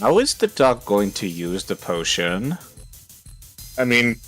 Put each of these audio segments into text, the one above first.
How is the dog going to use the potion? I mean,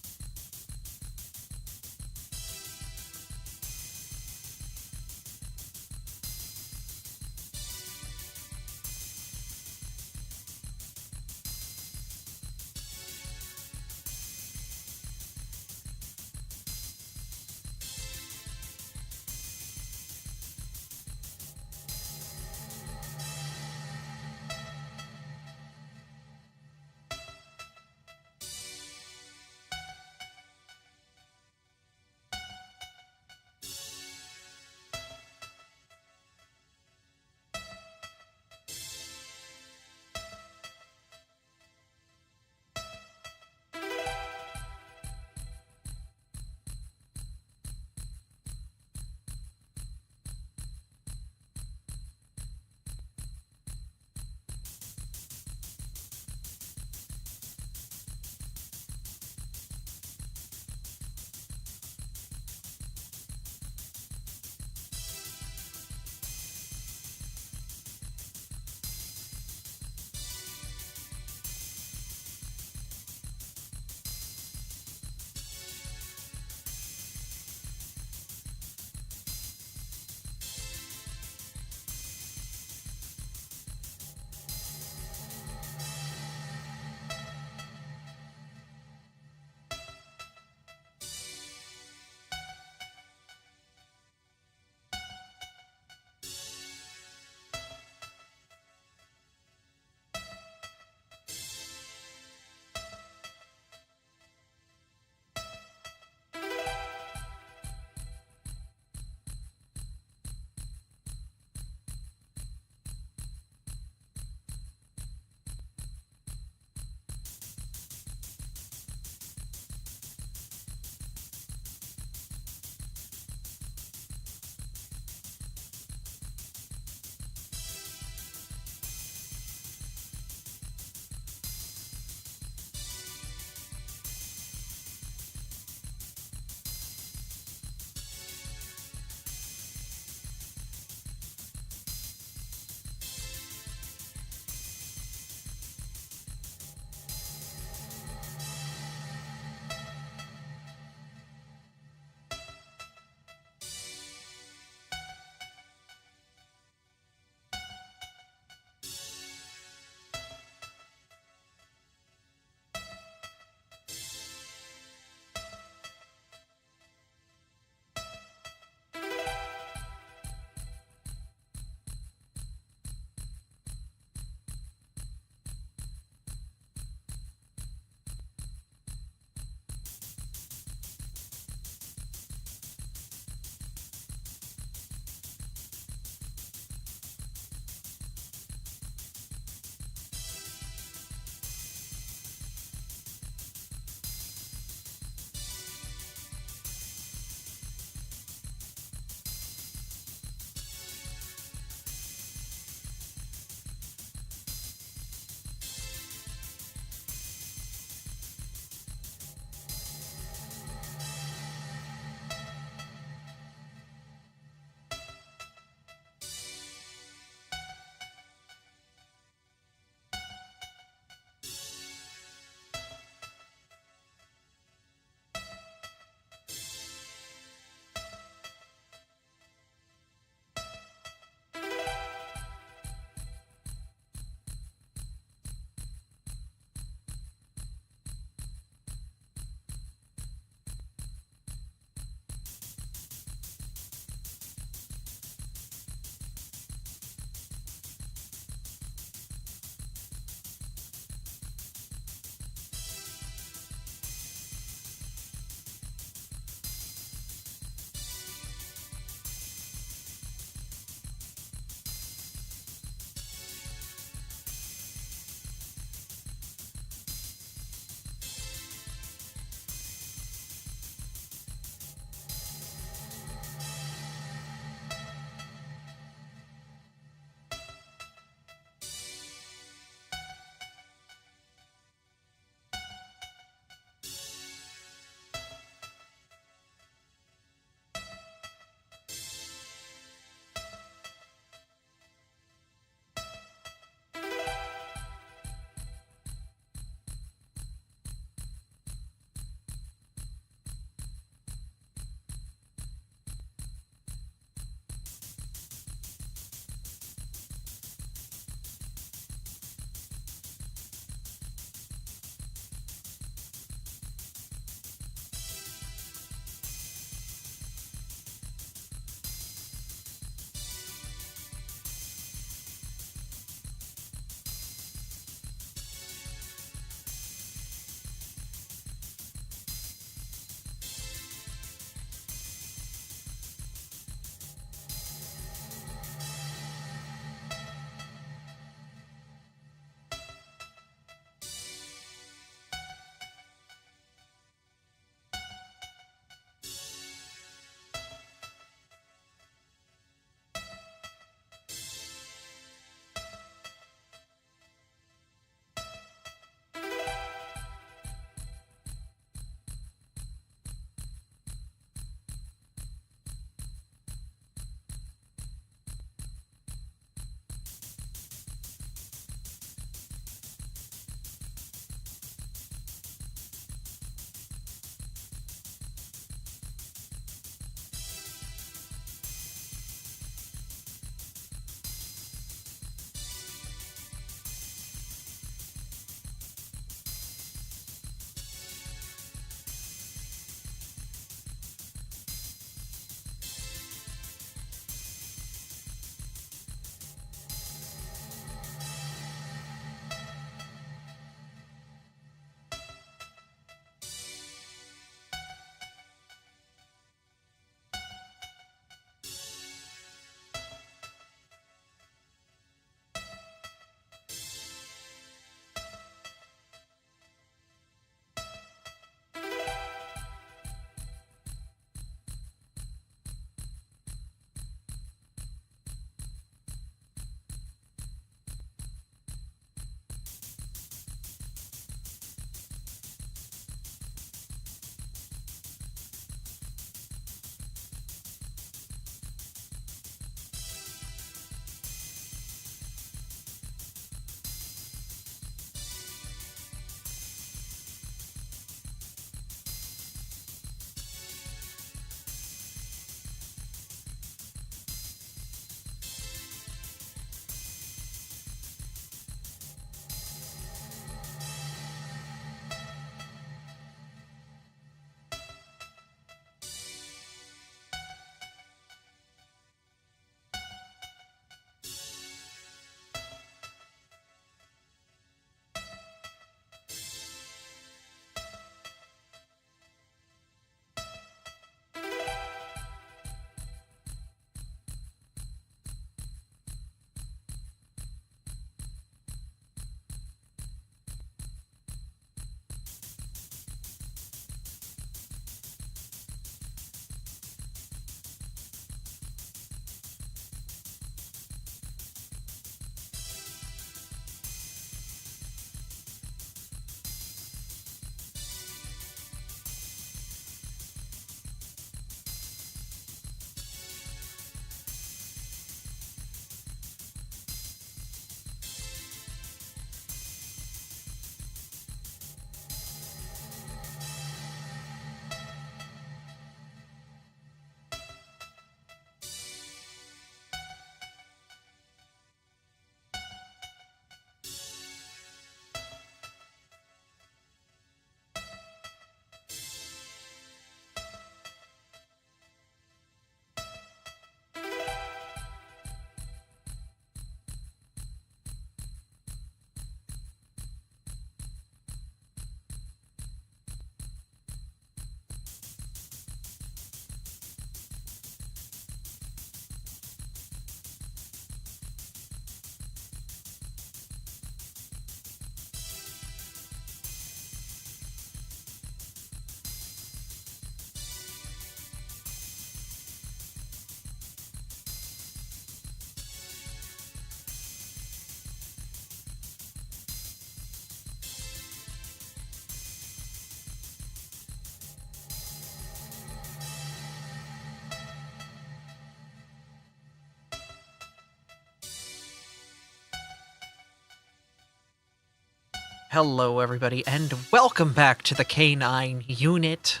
Hello, everybody, and welcome back to the K9 unit.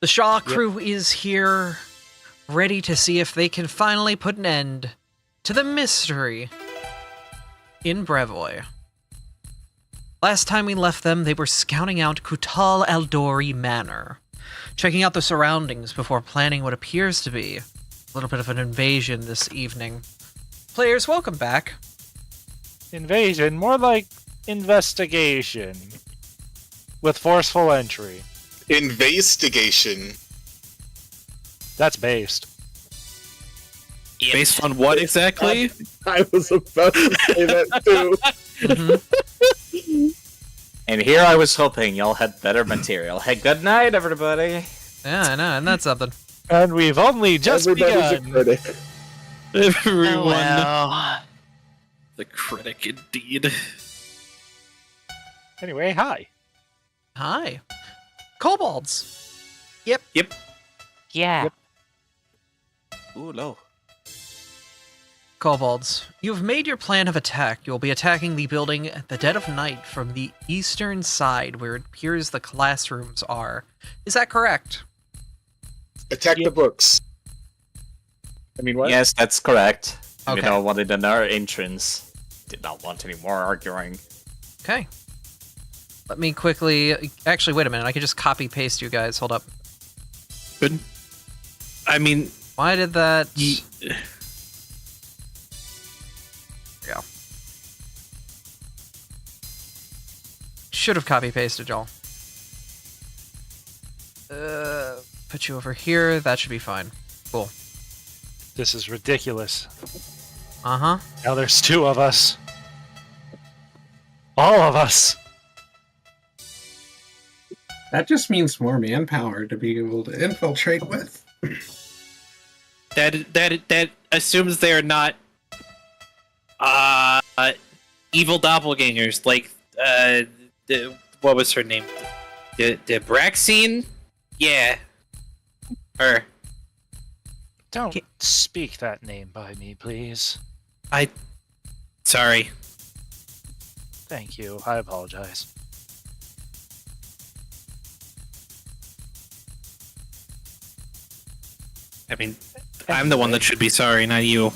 The Shaw crew is here, ready to see if they can finally put an end to the mystery in Brevoy. Last time we left them, they were scouting out Khutula Aldori Manor, checking out the surroundings before planning what appears to be a little bit of an invasion this evening. Players, welcome back. Invasion, more like investigation. With forceful entry. Investigation. That's based. Based on what exactly? I was about to say that too. And here I was hoping y'all had better material. Hey, good night, everybody. Yeah, I know, and that's something. And we've only just Everybody's begun. a critic. Everyone. Well, The critic, indeed. Anyway, hi. Hi. Kobolds. Yep. yeah. Yep. Ooh, low. Kobolds, you've made your plan of attack. You'll be attacking the building at the dead of night from the eastern side where it appears the classrooms are. Is that correct? Attack the books. I mean, what? Yes, that's correct. Okay. We don't want it in our entrance. Did not want any more arguing. Okay. Let me quickly... Actually, wait a minute. I could just copy-paste you guys. Hold up. Good. I mean, Why did that... ye- There we go. Should have copy-pasted y'all. Put you over here. That should be fine. Cool. This is ridiculous. Uh-huh. Now there's two of us. All of us. That just means more manpower to be able to infiltrate with. that assumes they are not evil doppelgangers like what was her name? The Braxine? Yeah. Her. Don't speak that name by me, please. Sorry. Thank you. I apologize. I mean, I'm the one that should be sorry, not you.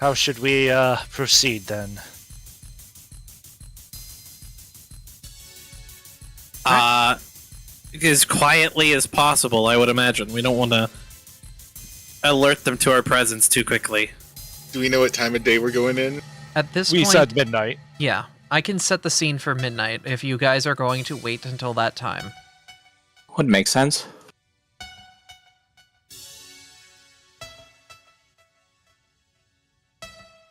How should we proceed then? As quietly as possible, I would imagine. We don't want to alert them to our presence too quickly. Do we know what time of day we're going in? At this We point... said midnight. Yeah, I can set the scene for midnight if you guys are going to wait until that time. Would make sense.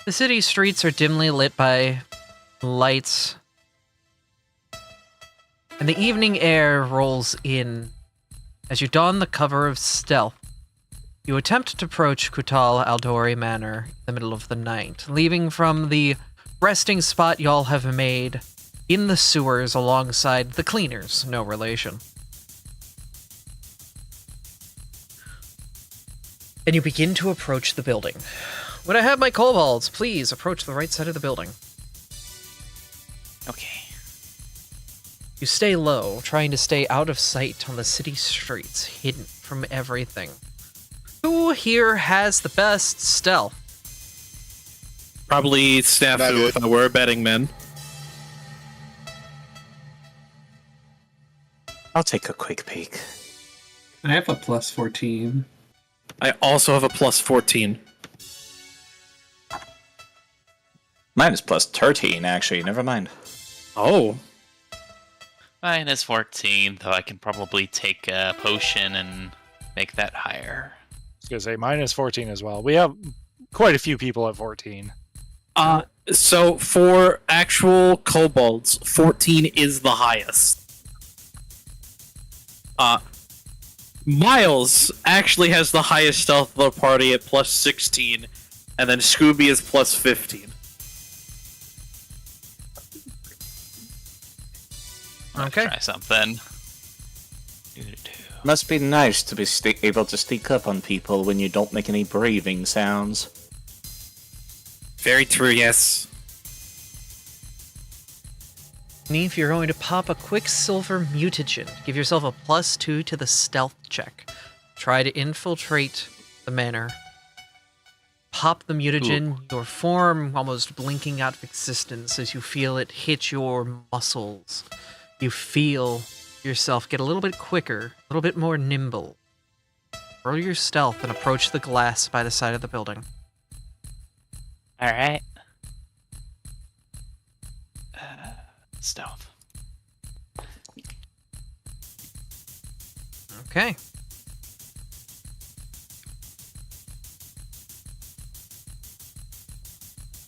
The city streets are dimly lit by lights, and the evening air rolls in as you don the cover of stealth. You attempt to approach Khutula Aldori Manor in the middle of the night, leaving from the resting spot y'all have made in the sewers alongside the cleaners, no relation. And you begin to approach the building. Would I have my kobolds please approach the right side of the building? Okay. You stay low, trying to stay out of sight on the city streets, hidden from everything. Who here has the best stealth? Probably Snafu Not if I were a betting man. I'll take a quick peek. I have a plus 14. I also have a plus 14. Mine is plus 13, actually. Never mind. Oh. Mine is 14, though I can probably take a potion and make that higher. I was gonna say mine is 14 as well. We have quite a few people at 14. So for actual kobolds, 14 is the highest. Miles actually has the highest stealth of the party at plus 16, and then Scooby is plus 15. Okay. Try something. Must be nice to be able to sneak up on people when you don't make any breathing sounds. Very true, yes. Neef, you're going to pop a Quicksilver Mutagen. Give yourself a +2 to the stealth check. Try to infiltrate the manor. Pop the mutagen, your form almost blinking out of existence as you feel it hit your muscles. You feel yourself get a little bit quicker, a little bit more nimble. Roll your stealth and approach the glass by the side of the building. Alright. Stealth. Okay.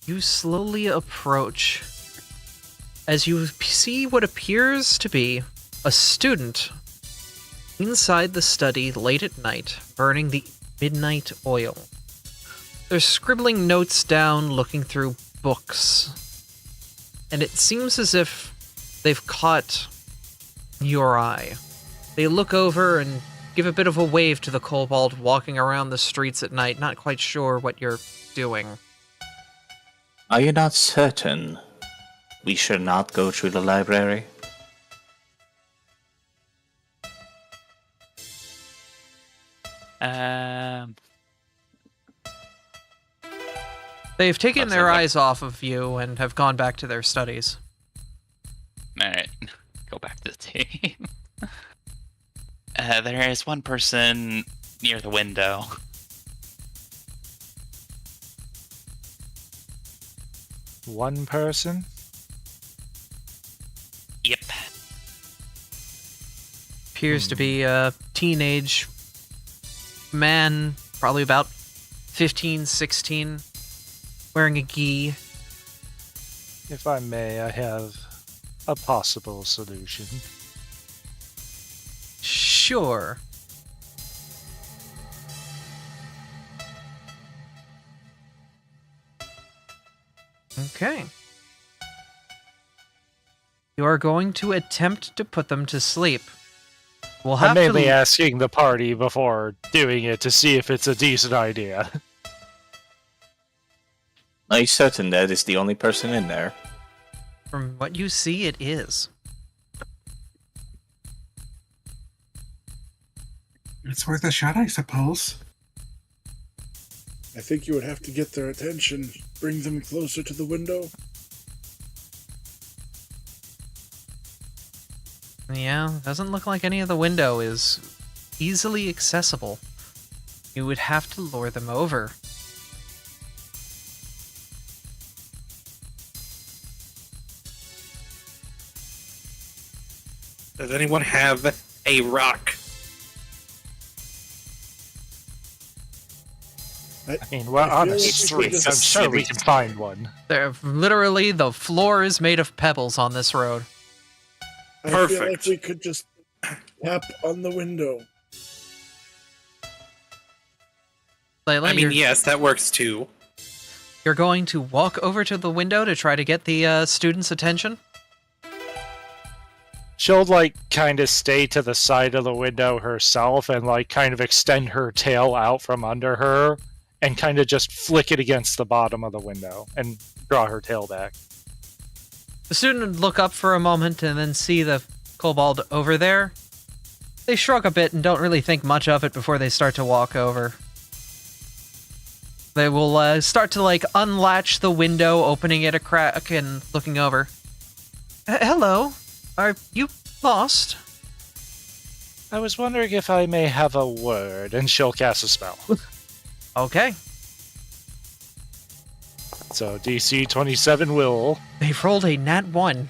You slowly approach as you see what appears to be a student inside the study late at night, burning the midnight oil. They're scribbling notes down, looking through books, and it seems as if they've caught your eye. They look over and give a bit of a wave to the kobold walking around the streets at night, not quite sure what you're doing. Are you not certain we should not go through the library? They've taken Looks their like- eyes off of you and have gone back to their studies. Alright. Go back to the team. There is one person near the window. One person? Yep. Appears to be a teenage man, probably about 15, 16, wearing a gi. If I may, I have a possible solution. Sure. Okay. You are going to attempt to put them to sleep. We'll have I'm mainly to... asking the party before doing it to see if it's a decent idea. Are you certain that is the only person in there? From what you see, it is. It's worth a shot, I suppose. I think you would have to get their attention, bring them closer to the window. Yeah, doesn't look like any of the window is easily accessible. You would have to lure them over. Does anyone have a rock? I mean, we're on a feel like we street. could I'm just- sure we can find one. There, literally, the floor is made of pebbles on this road. I feel like Perfect. we could just tap on the window. Layla, I mean, yes, that works too. you're going to walk over to the window to try to get the students' attention? She'll, like, kind of stay to the side of the window herself and, like, kind of extend her tail out from under her and kind of just flick it against the bottom of the window and draw her tail back. The student would look up for a moment and then see the kobold over there. They shrug a bit and don't really think much of it before they start to walk over. They will start to, like, unlatch the window, opening it a crack and looking over. Hello? Are you lost? I was wondering if I may have a word, and she'll cast a spell. Okay. So DC 27 will... They've rolled a nat 1.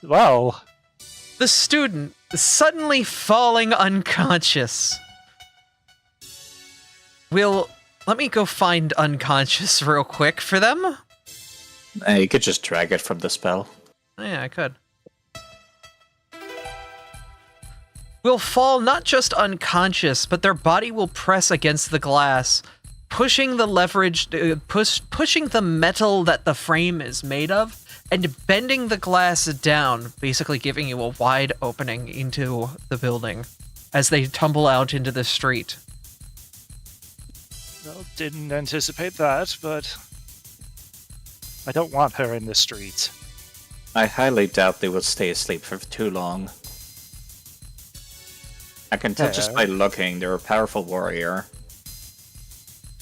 Well, The student suddenly falling unconscious. Let me go find unconscious real quick for them. You could just drag it from the spell. Yeah, I could. Will fall not just unconscious, but their body will press against the glass, pushing the leverage, pushing the metal that the frame is made of, and bending the glass down, basically giving you a wide opening into the building as they tumble out into the street. well, didn't anticipate that, but... I don't want her in the streets. I highly doubt they will stay asleep for too long. I can tell just by looking, they're a powerful warrior.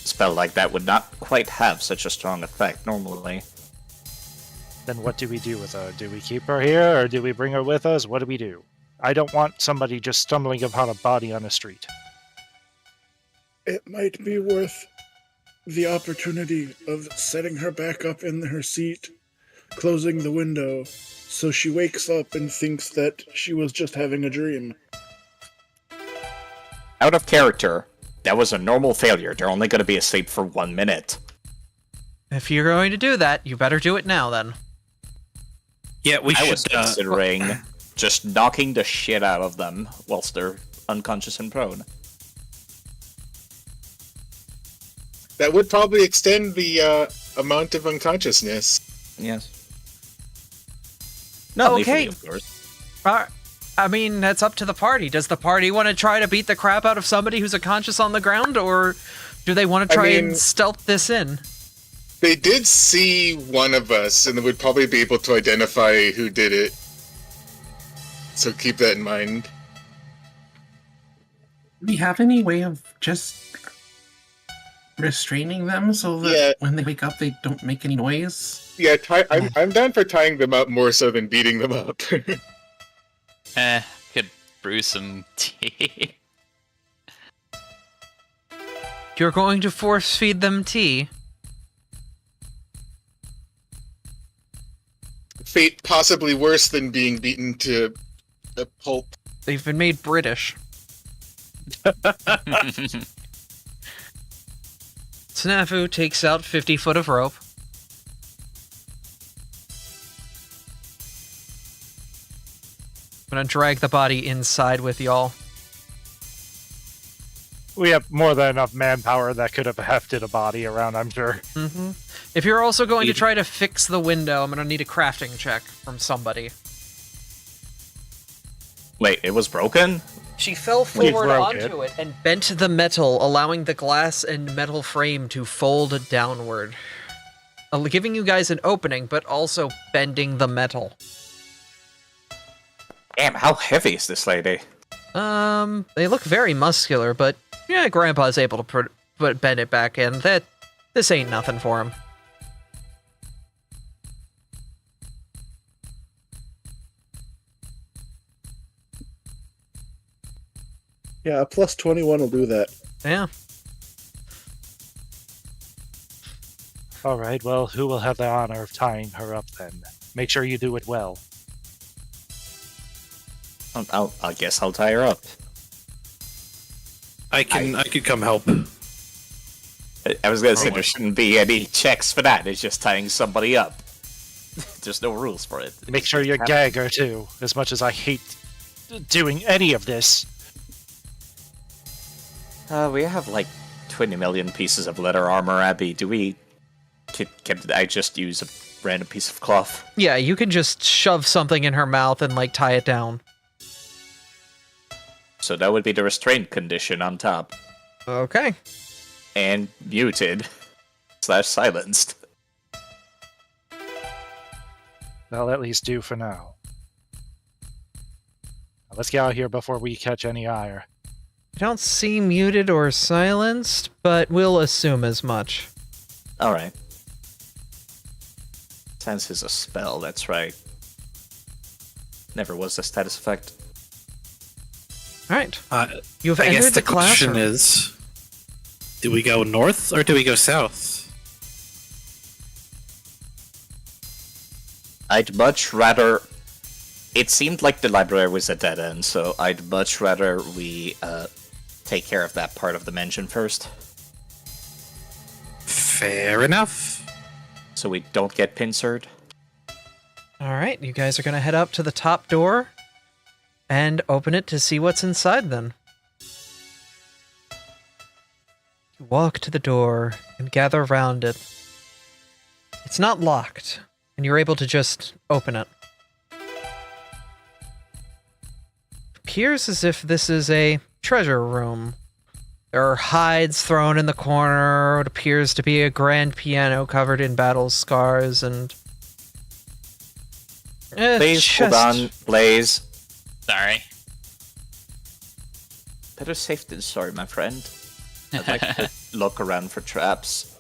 A spell like that would not quite have such a strong effect normally. Then what do we do with her? Do we keep her here, or do we bring her with us? What do we do? I don't want somebody just stumbling upon a body on the street. It might be worth the opportunity of setting her back up in her seat, closing the window, so she wakes up and thinks that she was just having a dream. Out of character, that was a normal failure. They're only going to be asleep for 1 minute. If you're going to do that, you better do it now, then. Yeah, we I was should. considering just knocking the shit out of them whilst they're unconscious and prone. That would probably extend the amount of unconsciousness. Yes. Not Okay. legally, of course. I mean, that's up to the party. Does the party want to try to beat the crap out of somebody who's unconscious on the ground, or do they want to try and stealth this in? They did see one of us, and they would probably be able to identify who did it. So keep that in mind. Do we have any way of just restraining them so that when they wake up they don't make any noise? Yeah, I'm down for tying them up more so than beating them up. Could brew some tea. You're going to force feed them tea. Fate possibly worse than being beaten to a pulp. They've been made British. Snafu takes out 50 foot of rope. I'm gonna drag the body inside with y'all. We have more than enough manpower that could have hefted a body around, I'm sure. Mm-hmm. If you're also going to try to fix the window, I'm gonna need a crafting check from somebody. Wait, it was broken? She fell We forward broke onto it and bent the metal, allowing the glass and metal frame to fold downward. Giving you guys an opening, but also bending the metal. Damn, how heavy is this lady? They look very muscular, but yeah, Grandpa's able to bend it back in. This ain't nothing for him. Yeah, a plus 21 will do that. Yeah. Alright, well, who will have the honor of tying her up then? Make sure you do it well. I guess I'll tie her up. I could come help. I was gonna say there shouldn't be any checks for that. It's just tying somebody up. There's no rules for it. Make sure you gag her too, as much as I hate doing any of this. We have like 20 million pieces of leather armor, Abby. Can I just use a random piece of cloth? Yeah, you can just shove something in her mouth and, like, tie it down. So that would be the restraint condition on top. Okay. And muted. / silenced. That'll at least do for now. Now let's get out of here before we catch any ire. I don't see muted or silenced, but we'll assume as much. Alright. Sense is a spell, that's right. Never was a status effect. Alright. You've I guess entered the the classroom. question is, do we go north or do we go south? I'd much rather... It seemed like the library was a dead end, so I'd much rather we take care of that part of the mansion first. Fair enough. So we don't get pincered. Alright, you guys are gonna head up to the top door and open it to see what's inside then. You walk to the door and gather around it. It's not locked, and you're able to just open it. Appears as if this is a treasure room. There are hides thrown in the corner, what appears to be a grand piano covered in battle scars, and Please hold on, Blaze. Sorry. Better safe than sorry, my friend. I'd like to look around for traps.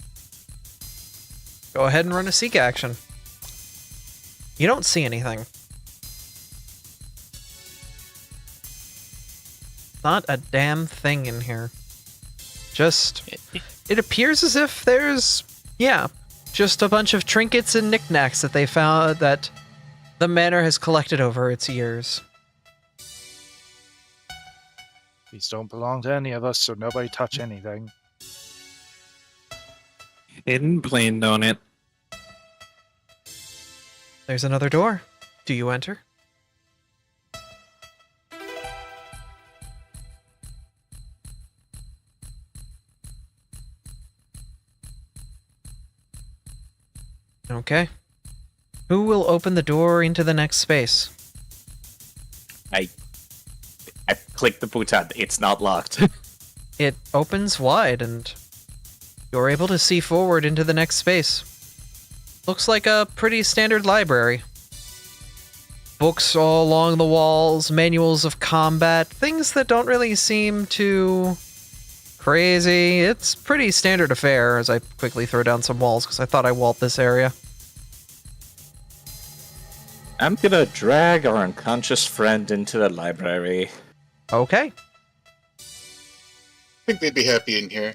Go ahead and run a seek action. You don't see anything. Not a damn thing in here. Just, it appears as if there's, yeah, just a bunch of trinkets and knickknacks that they found that the manor has collected over its years. These don't belong to any of us, so nobody touch anything. Hidden plain donut. There's another door. Do you enter? Okay. Who will open the door into the next space? I clicked the button. It's not locked. It opens wide and you're able to see forward into the next space. Looks like a pretty standard library. Books all along the walls, manuals of combat, things that don't really seem too crazy. It's pretty standard affair as I quickly throw down some walls because I thought I walled this area. I'm gonna drag our unconscious friend into the library. Okay. I think they'd be happy in here.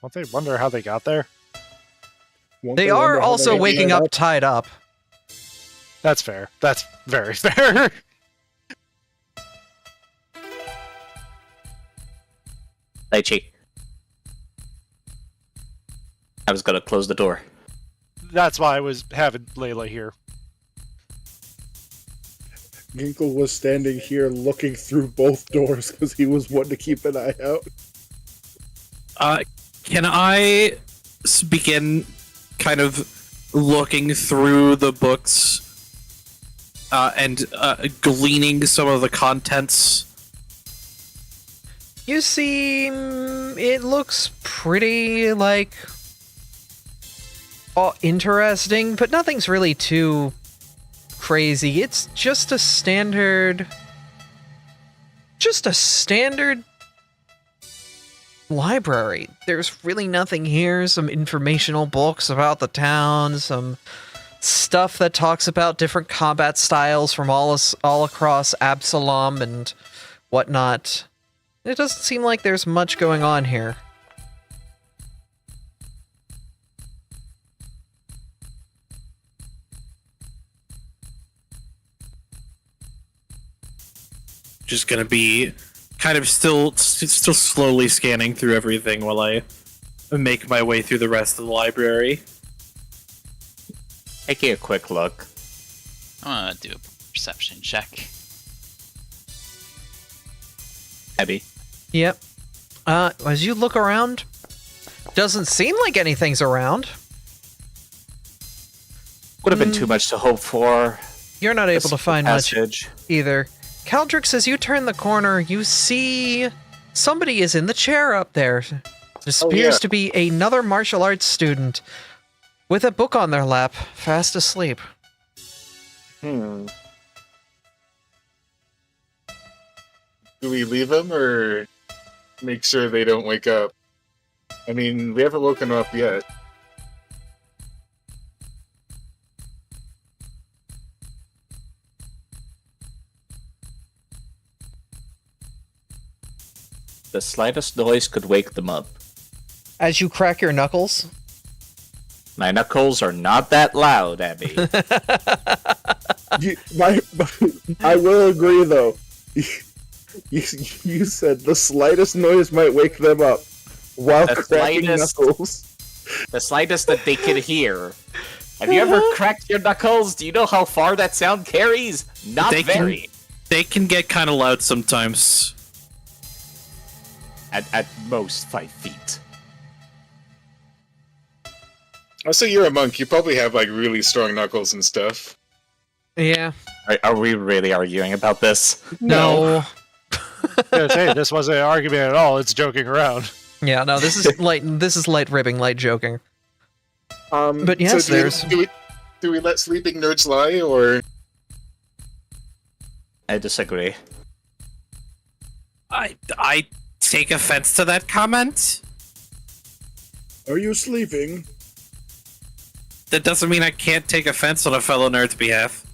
Won't they wonder how they got there? Won't They wonder are how also they get waking up tied up. That's fair. That's very fair. Lychee. I was gonna close the door. That's why I was having Layla here. Ginkle was standing here looking through both doors because he was wanting to keep an eye out. Can I begin kind of looking through the books and gleaning some of the contents? You see, it looks pretty, like, interesting, but nothing's really too crazy. It's just a standard library. There's really nothing here. Some informational books about the town, some stuff that talks about different combat styles from all across Absalom and whatnot. It doesn't seem like there's much going on here. Just gonna be kind of still slowly scanning through everything while I make my way through the rest of the library. Taking a quick look. I'm gonna do a perception check. Abby. Yep. As you look around, doesn't seem like anything's around. Would have been too much to hope for. You're not able to find much Passage. either. Caldrix, as you turn the corner, you see somebody is in the chair up there. This appears to be another martial arts student with a book on their lap, fast asleep. Do we leave them or make sure they don't wake up? I mean, we haven't woken them up yet. The slightest noise could wake them up. As you crack your knuckles, My knuckles are not that loud, Abby. I will agree, though. You said the slightest noise might wake them up while The cracking slightest- knuckles. The slightest that they could hear. Have you ever cracked your knuckles? Do you know how far that sound carries? Not They can- very. They can get kind of loud sometimes. At most 5 feet. Also, you're a monk. You probably have like really strong knuckles and stuff. yeah. Are we really arguing about this? No. Hey, this wasn't an argument at all. It's joking around. Yeah, no, this is light ribbing, light joking. But yes, so do we- there's... Do we let sleeping nerds lie, or... I disagree. I take offense to that comment. Are you sleeping? That doesn't mean I can't take offense on a fellow nerd's behalf.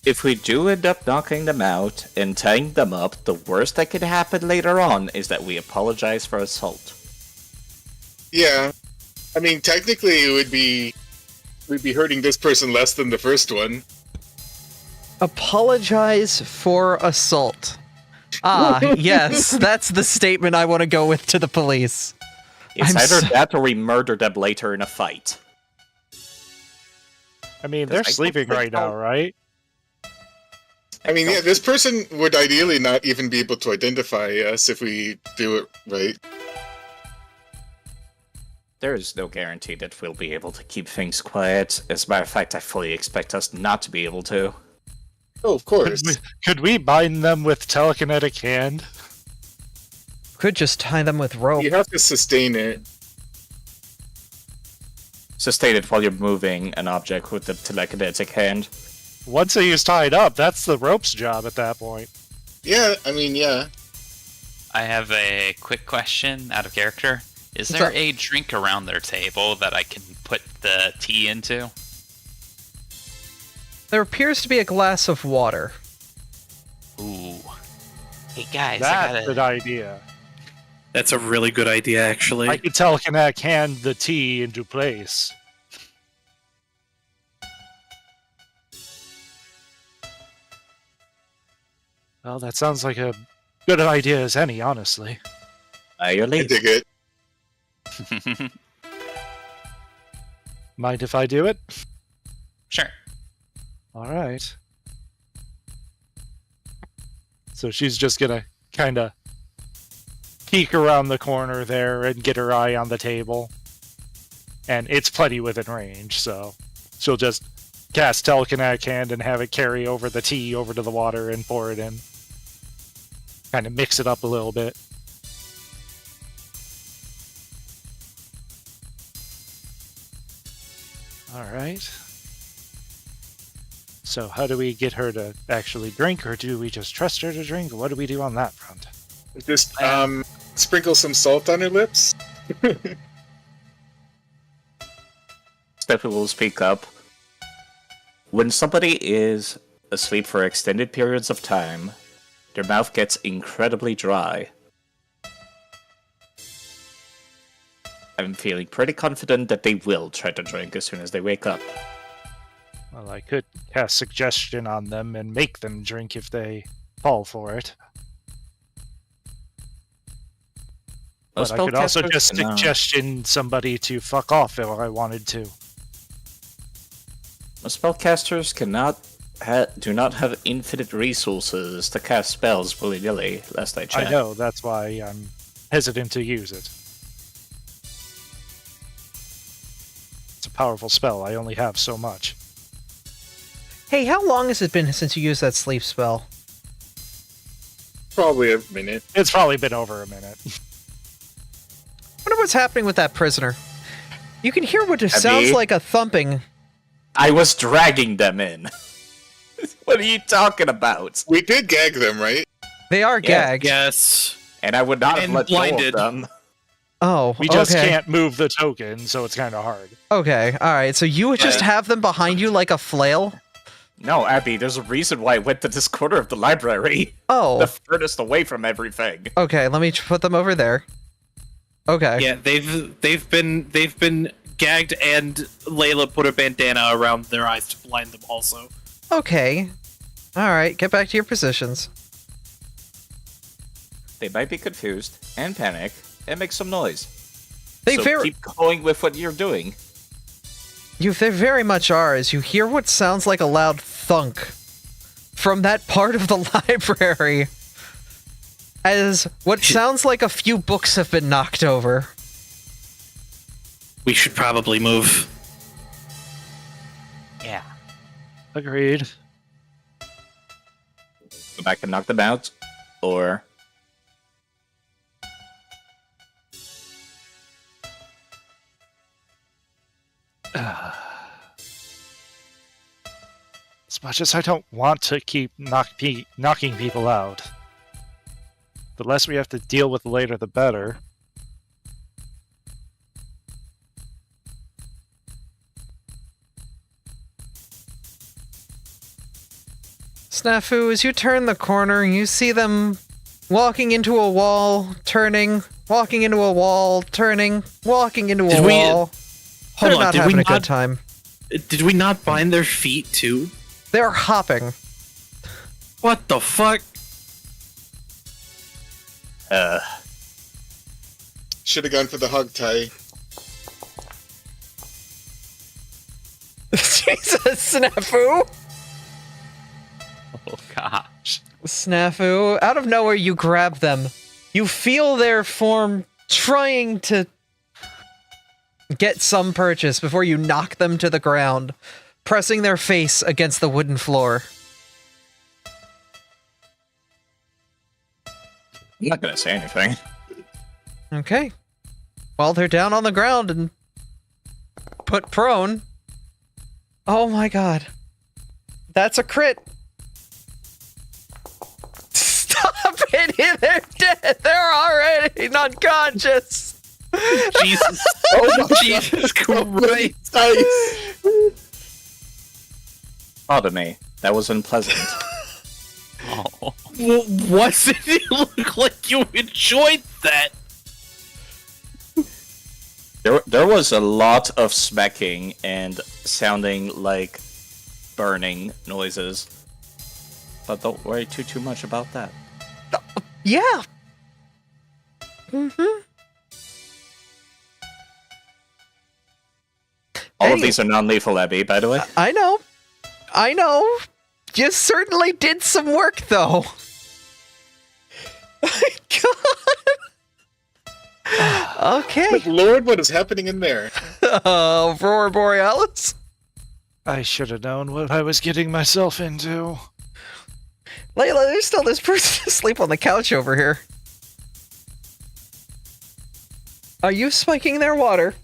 If we do end up knocking them out and tying them up, the worst that could happen later on is that we apologize for assault. Yeah. I mean, technically, we'd be hurting this person less than the first one. Apologize for assault. Ah, yes, that's the statement I want to go with to the police. It's I'm either so- that or we murder them later in a fight. I mean, Because they're I don't sleeping think right now, I'll- right? I mean, yeah, this person would ideally not even be able to identify us if we do it right. There is no guarantee that we'll be able to keep things quiet. As a matter of fact, I fully expect us not to be able to. Oh, of course. Could we bind them with telekinetic hand? Could just tie them with rope. You have to sustain it. Sustain it while you're moving an object with the telekinetic hand. Once he's tied up, that's the rope's job at that point. Yeah, I mean, yeah. I have a quick question out of character. Is What's there up? a drink around their table that I can put the tea into? There appears to be a glass of water. Ooh. Hey guys, That's I a good gotta... idea. That's a really good idea, actually. I could telekinetic hand the tea into place. Well, that sounds like a good idea as any, honestly. Your I lead. dig it. Mind if I do it? Sure. Alright. So she's just gonna kinda peek around the corner there and get her eye on the table. And it's plenty within range, so she'll just cast telekinetic hand and have it carry over the tea over to the water and pour it in. Kind of mix it up a little bit. Alright. So how do we get her to actually drink, or do we just trust her to drink? What do we do on that front? Just sprinkle some salt on her lips. Stephanie will speak up. When somebody is asleep for extended periods of time, their mouth gets incredibly dry. I'm feeling pretty confident that they will try to drink as soon as they wake up. Well, I could cast suggestion on them and make them drink if they fall for it. Most But I could also spellcasters just cannot- suggestion somebody to fuck off if I wanted to. Most spellcasters do not have infinite resources to cast spells willy-nilly, lest I check. I know, that's why I'm hesitant to use it. It's a powerful spell, I only have so much. Hey, how long has it been since you used that sleep spell? Probably a minute. It's probably been over a minute. I wonder what's happening with that prisoner. You can hear what Abby? sounds like a thumping. I was dragging them in. What are you talking about? We did gag them, right? They are Yeah, gagged. Yes. And I would not have And let blinded. go of them. Oh, We just okay. can't move the token, so it's kind of hard. Okay, alright, so you would just Yeah. have them behind you like a flail? No, Abby, there's a reason why I went to this corner of the library. Oh, The furthest away from everything. okay, let me put them over there. Okay. Yeah, they've been gagged, and Layla put a bandana around their eyes to blind them also. Okay. Alright, get back to your positions. They might be confused and panic and make some noise. They so very keep going with what you're doing. they very much are, as you hear what sounds like a loud thunk from that part of the library. As what sounds like a few books have been knocked over. We should probably move. Yeah. Agreed. Go back and knock them out, or As much as I don't want to keep knocking people out, the less we have to deal with later, the better. Snafu, as you turn the corner, you see them walking into a wall, turning, walking into a wall, turning, walking into a wall. They're not having a good time. Did we not bind their feet too? They're hopping. What the fuck? Should have gone for the hog tie. Jesus, Snafu! Oh gosh. Snafu, out of nowhere you grab them. You feel their form trying to get some purchase before you knock them to the ground, pressing their face against the wooden floor. I'm not gonna say anything. Okay. Well, they're down on the ground and put prone. Oh my god. That's a crit. Stop it! They're dead! They're already unconscious! Jesus. Oh my Jesus Christ. Pardon me. That was unpleasant. Oh. Well, what did it look like you enjoyed that? There was a lot of smacking and sounding like burning noises. But don't worry too much about that. Yeah. Mm-hmm. All of these are non-lethal, Abby, by the way. I know. I know. You certainly did some work, though. God. Okay. But Lord, what is happening in there? Aurora Borealis? I should have known what I was getting myself into. Layla, there's still this person asleep on the couch over here. Are you spiking their water?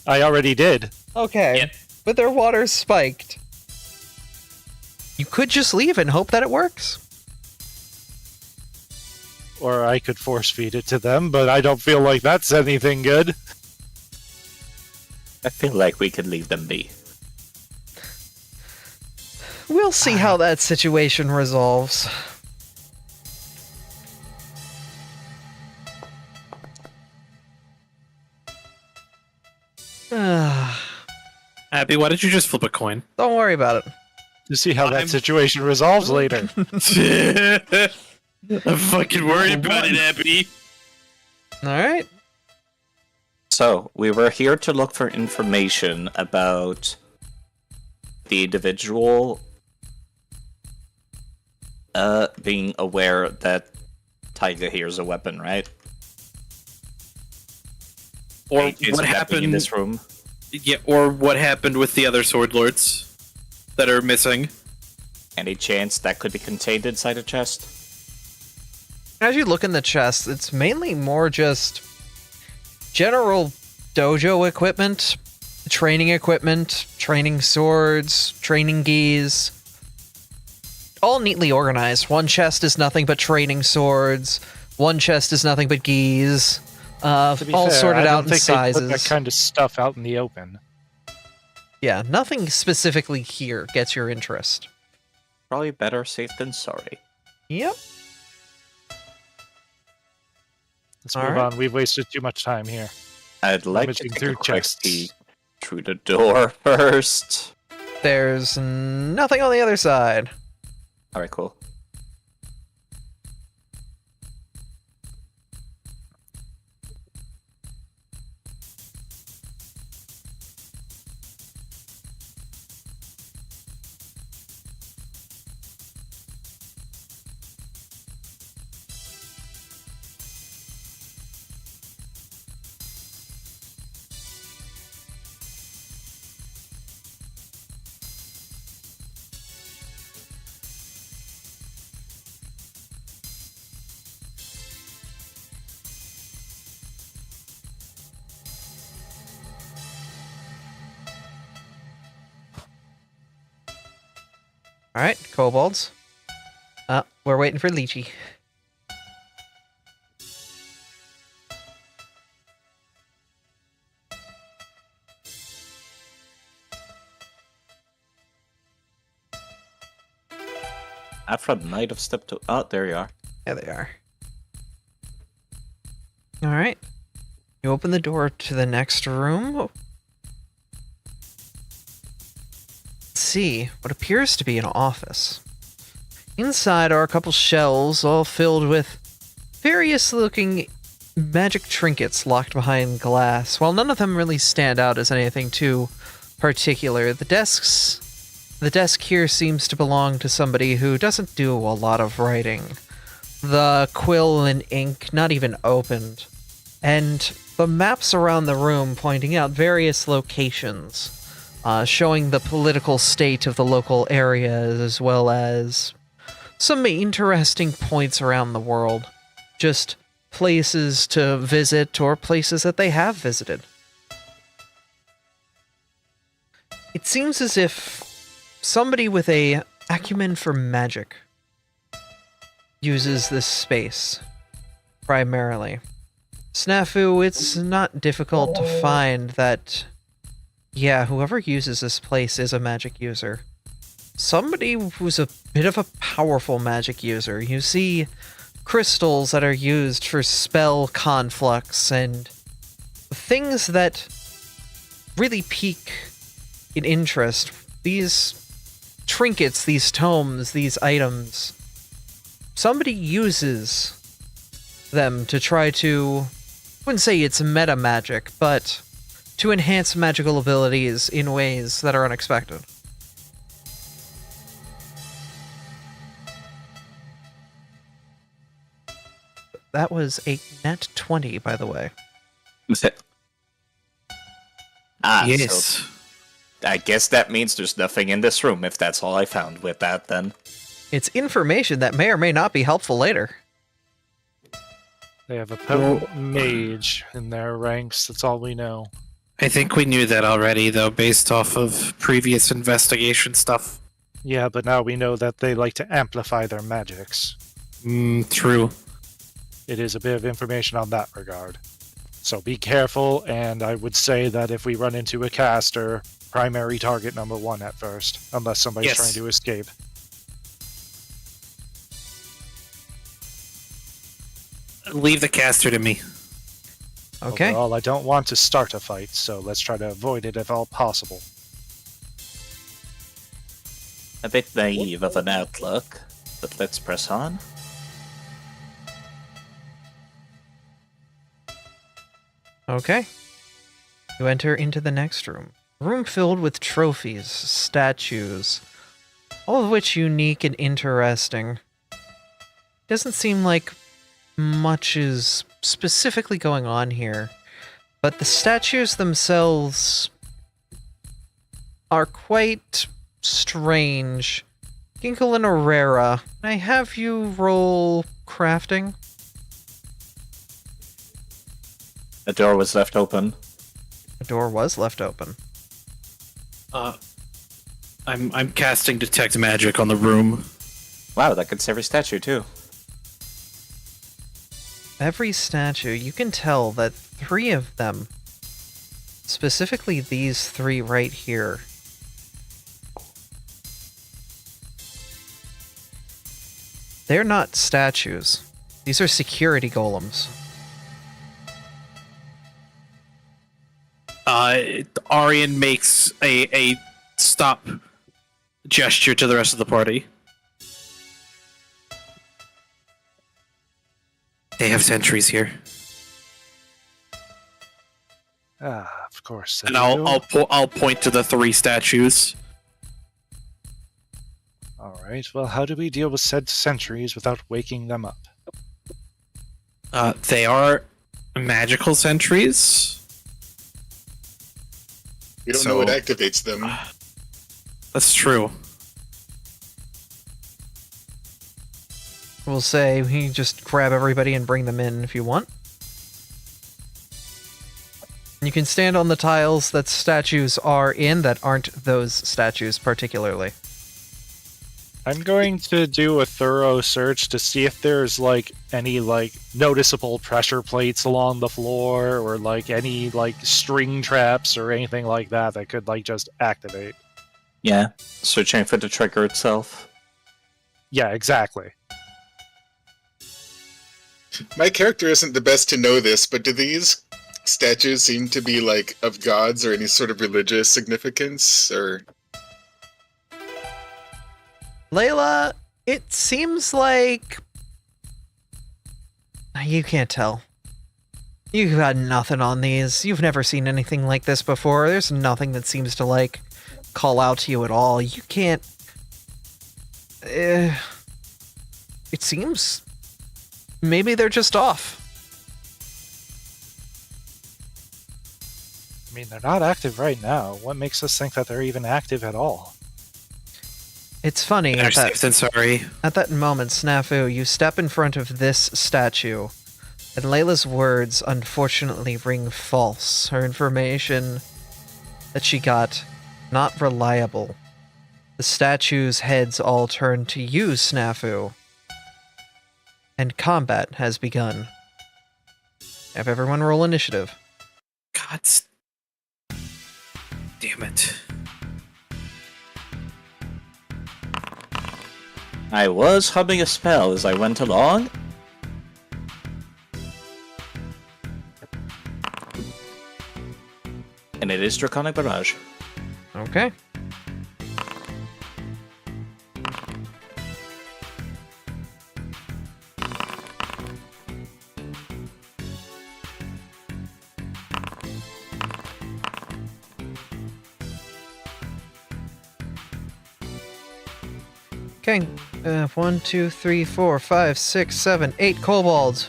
I already did. Okay. Yep. But their water's spiked. You could just leave and hope that it works. Or I could force feed it to them, but I don't feel like that's anything good. I feel like we could leave them be. We'll see how that situation resolves. Abby, why don't you just flip a coin? Don't worry about it. To see how that situation resolves later. I'm fucking worried about it, Abby. Alright. So, we were here to look for information about the individual being aware that Taiga here is a weapon, right? Or Is what that being happened in this room? Yeah, or what happened with the other sword lords that are missing? Any chance that could be contained inside a chest? As you look in the chest, it's mainly more just general dojo equipment, training swords, training gis. All neatly organized. One chest is nothing but training swords. One chest is nothing but gis. To be All fair, sorted I out don't in think they sizes. put that kind of stuff out in the open. Yeah, nothing specifically here gets your interest. Probably better safe than sorry. Yep. Let's All move right. on. We've wasted too much time here. I'd like Rummaging to take through a quick chests. peek through the door first. There's nothing on the other side. Alright, cool. Alright, kobolds. We're waiting for Lychee. Abra might have stepped to. Oh, there you are. Yeah, they are. Alright. You open the door to the next room. Let's see what appears to be an office. Inside are a couple shelves all filled with various looking magic trinkets locked behind glass. While none of them really stand out as anything too particular, the desk here seems to belong to somebody who doesn't do a lot of writing. The quill and ink not even opened, and the maps around the room pointing out various locations, showing the political state of the local areas as well as some interesting points around the world. Just places to visit or places that they have visited. It seems as if somebody with a acumen for magic uses this space primarily. Snafu, it's not difficult to find that, yeah, whoever uses this place is a magic user. Somebody who's a bit of a powerful magic user. You see crystals that are used for spell conflux and things that really pique in interest. These trinkets, these tomes, these items, somebody uses them to try to, I wouldn't say it's meta magic, but to enhance magical abilities in ways that are unexpected. That was a net 20, by the way. Yes. So I guess that means there's nothing in this room, if that's all I found with that, then. It's information that may or may not be helpful later. They have a potent mage in their ranks, that's all we know. I think we knew that already, though, based off of previous investigation stuff. Yeah, but now we know that they like to amplify their magics. True. It is a bit of information on that regard. So be careful, and I would say that if we run into a caster, primary target number 1 at first, unless somebody's Yes. trying to escape. Leave the caster to me. Okay. Overall, I don't want to start a fight, so let's try to avoid it if all possible. A bit naive of an outlook, but let's press on. Okay. You enter into the next room. A room filled with trophies, statues, all of which unique and interesting. Doesn't seem like much is specifically going on here, but the statues themselves are quite strange. Ginkle and Aurora, can I have you roll crafting? A door was left open. The door was left open. I'm casting detect magic on the room. Wow, that gets every statue, too. Every statue, you can tell that 3 of them, specifically these 3 right here, they're not statues. These are security golems. Aryan makes a stop gesture to the rest of the party. They have sentries here, Of course. and I'll point to the 3 statues. Alright, well, how do we deal with said sentries without waking them up? They are magical sentries. We don't know what activates them. That's true. We'll say we just grab everybody and bring them in if you want. You can stand on the tiles that statues are in that aren't those statues particularly. I'm going to do a thorough search to see if there's like any like noticeable pressure plates along the floor or like any like string traps or anything like that that could like just activate. Yeah, searching for the trigger itself. Yeah, exactly. My character isn't the best to know this, but do these statues seem to be like of gods or any sort of religious significance? Or Layla, it seems like you can't tell. You've got nothing on these. You've never seen anything like this before. There's nothing that seems to like call out to you at all. You can't. It seems maybe they're just off. I mean, they're not active right now. What makes us think that they're even active at all? It's funny Better at safe than sorry. that moment, Snafu, you step in front of this statue, and Layla's words unfortunately ring false. Her information that she got, not reliable. The statue's heads all turn to you, Snafu, and combat has begun. Have everyone roll initiative. God damn it. I was humming a spell as I went along. And it is Draconic Barrage. Okay. Okay, 1, 2, 3, 4, 5, 6, 7, 8 kobolds.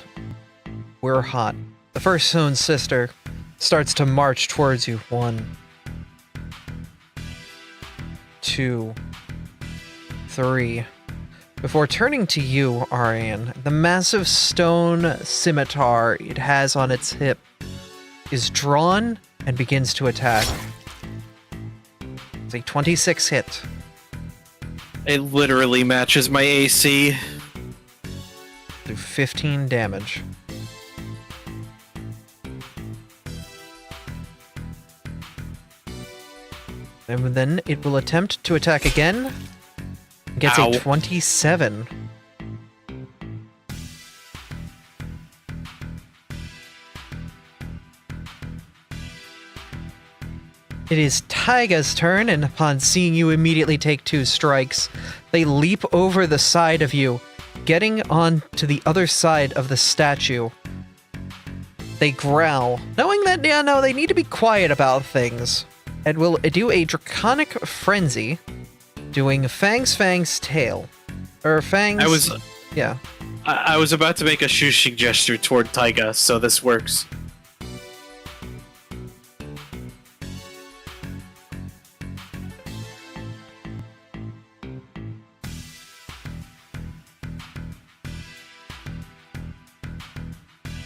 We're hot. The first Soon's sister starts to march towards you. 1, 2, 3. Before turning to you, Arian, the massive stone scimitar it has on its hip is drawn and begins to attack. It's a 26 hit. It literally matches my AC. Do 15 damage. And then it will attempt to attack again. Gets Ow. a 27. It is Taiga's turn, and upon seeing you immediately take 2 strikes, they leap over the side of you, getting on to the other side of the statue. They growl, knowing that, yeah, no, they need to be quiet about things, and will do a Draconic Frenzy, doing Fang's tail. Or Fang's... Yeah. I was about to make a shushing gesture toward Taiga, so this works.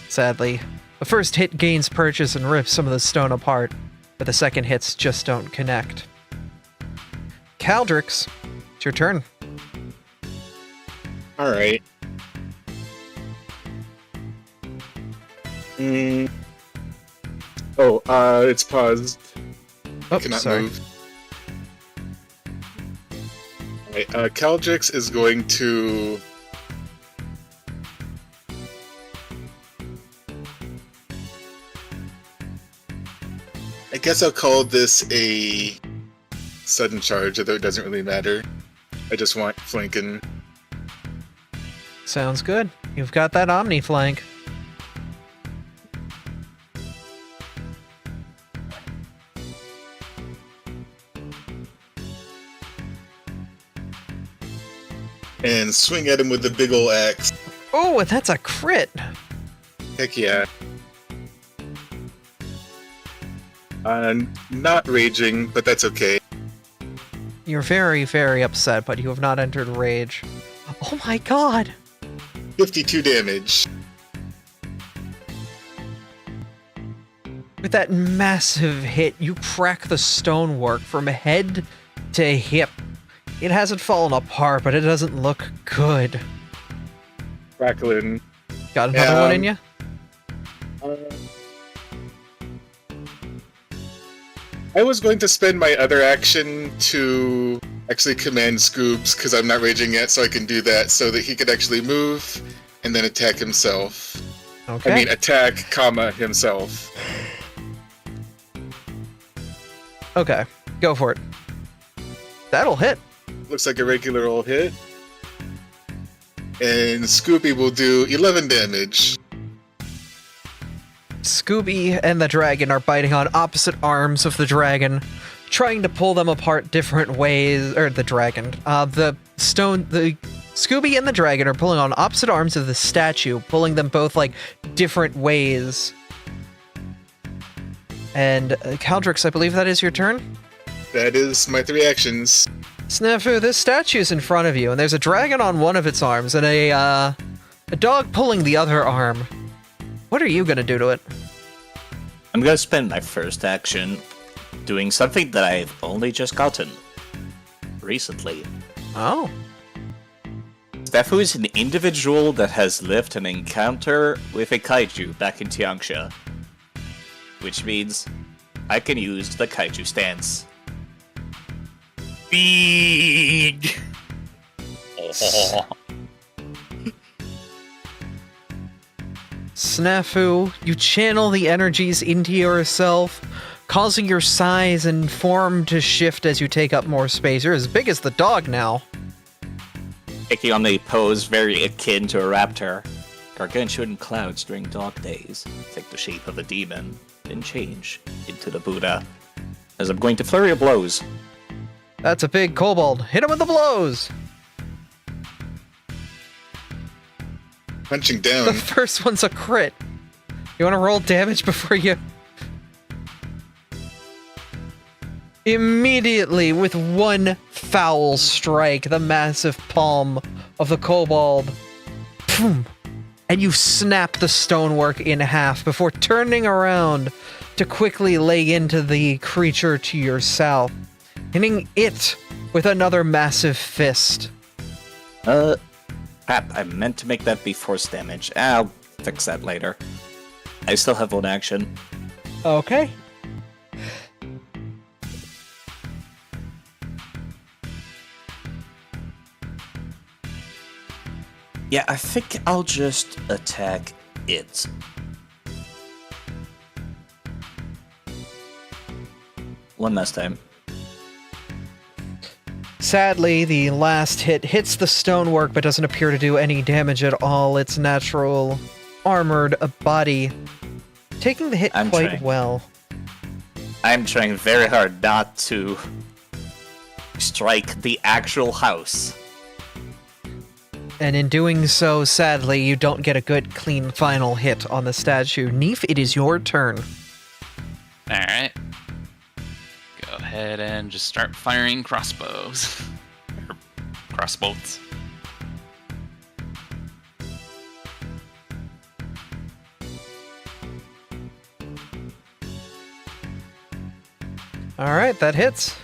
Sadly, the first hit gains purchase and rips some of the stone apart, but the second hits just don't connect. Caldrix, it's your turn. alright. It's paused. Oh, Cannot sorry. move. Alright, Caldrix is going to... I guess I'll call this a sudden charge, although it doesn't really matter. I just want flanking. Sounds good. You've got that Omni flank. And swing at him with the big ol' axe. Oh, that's a crit. Heck yeah. Not raging, but that's okay. You're very, very upset, but you have not entered rage. Oh my god! 52 damage. With that massive hit, you crack the stonework from head to hip. It hasn't fallen apart, but it doesn't look good. Crackling. Got another one in you? I was going to spend my other action to actually command Scoobs, because I'm not raging yet, so I can do that, so that he could actually move and then attack himself. Okay. I mean, attack, comma, himself. Okay, go for it. That'll hit. Looks like a regular old hit. And Scoopy will do 11 damage. Scooby and the dragon are biting on opposite arms of the dragon, trying to pull them apart different ways. Or the dragon. The Scooby and the dragon are pulling on opposite arms of the statue, pulling them both like different ways. And Caldrix, I believe that is your turn? That is my 3 actions. Snafu, this statue's in front of you, and there's a dragon on one of its arms and a dog pulling the other arm. What are you gonna do to it? I'm gonna spend my first action doing something that I've only just gotten recently. Oh. Snafu is an individual that has lived an encounter with a kaiju back in Tianxia, which means I can use the kaiju stance. Big. Oh. Snafu, you channel the energies into yourself, causing your size and form to shift as you take up more space. You're as big as the dog now. Taking on a pose very akin to a raptor. Gargantuan clouds during dark days take the shape of a demon, then change into the Buddha. As I'm going to flurry of blows. That's a big kobold. Hit him with the blows! Punching down. The first one's a crit. You want to roll damage before you... Immediately, with one foul strike, the massive palm of the kobold, boom, and you snap the stonework in half before turning around to quickly lay into the creature to your south, hitting it with another massive fist. Crap, I meant to make that be force damage. I'll fix that later. I still have one action. Okay. Yeah, I think I'll just attack it. One last time. Sadly, the last hit hits the stonework but doesn't appear to do any damage at all. Its natural armored body taking the hit I'm quite trying. well. I'm trying very hard not to strike the actual house. And in doing so, sadly, you don't get a good, clean final hit on the statue. Neef, it is your turn. Alright. Go ahead and just start firing crossbows. Or crossbolts. Alright, that hits.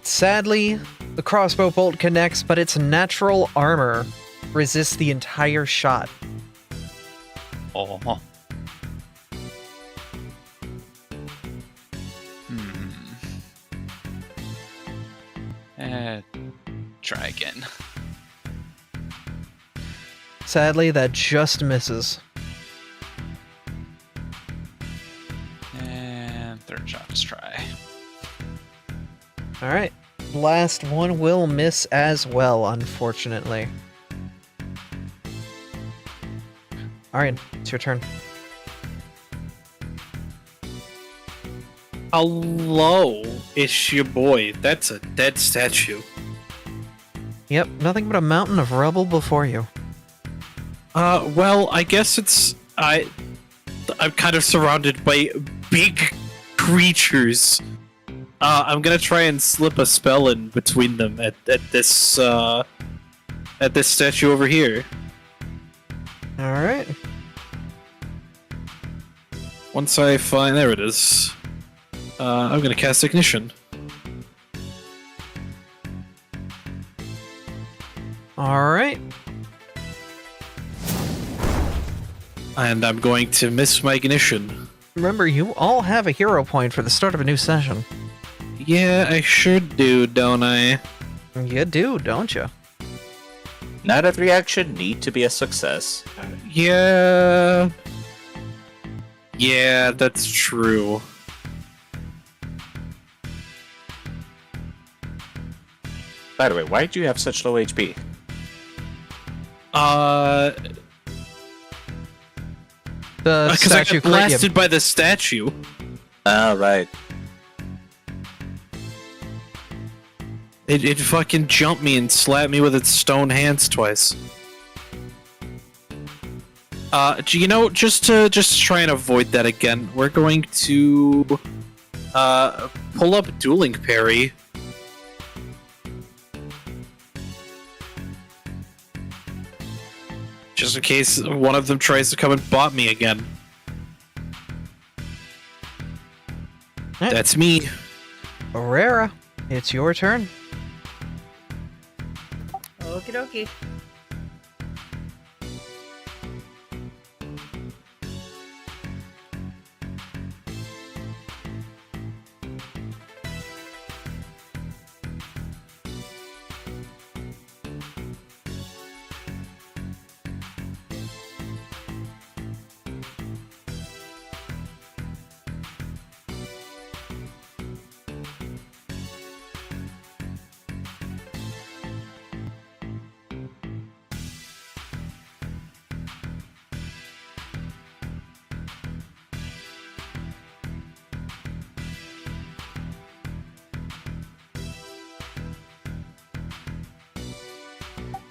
Sadly, the crossbow bolt connects, but its natural armor resists the entire shot. Oh. Try again. Sadly, that just misses. And third shot, just try. Alright. Last one will miss as well, unfortunately. Alright, it's your turn. Hello, it's your boy. That's a dead statue. Yep, nothing but a mountain of rubble before you. Well, I guess I'm kind of surrounded by big creatures. I'm gonna try and slip a spell in between them at this statue over here. Alright. Once I find, there it is. I'm gonna cast Ignition. Alright. And I'm going to miss my Ignition. Remember, you all have a hero point for the start of a new session. Yeah, I sure do, don't I? You do, don't you? Not every action need to be a success. Yeah. Yeah, that's true. By the way, why do you have such low HP? The Because I statue got blasted by the statue. Ah, right. It fucking jumped me and slapped me with its stone hands twice. You know, just to try and avoid that again, we're going to pull up Dueling Parry. Just in case one of them tries to come and bot me again. That's me. Aurora, it's your turn. Okie dokie.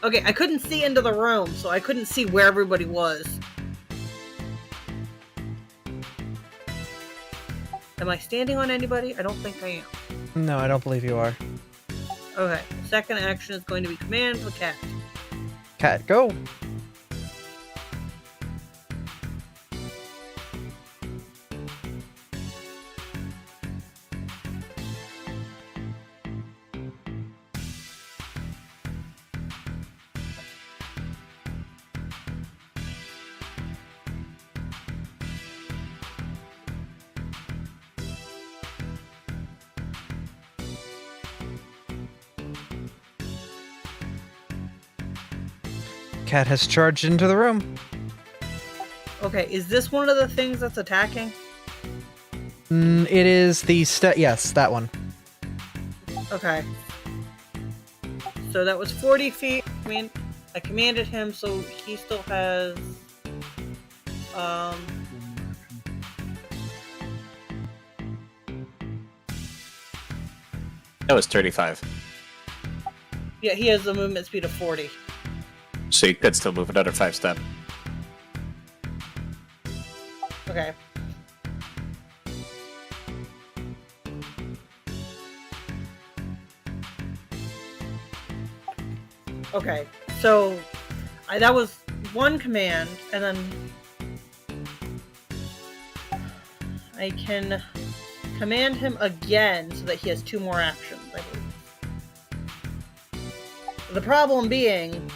Okay, I couldn't see into the room, so I couldn't see where everybody was. Am I standing on anybody? I don't think I am. No, I don't believe you are. Okay, second action is going to be command the cat. Cat, go. Cat has charged into the room. Okay, is this one of the things that's attacking? It is the yes, that one. Okay. So that was 40 feet. I commanded him, so he still has... That was 35. Yeah, he has a movement speed of 40. So you could still move another 5 step. Okay. Okay, so that was one command, and then I can command him again so that he has 2 more actions, I believe. The problem being,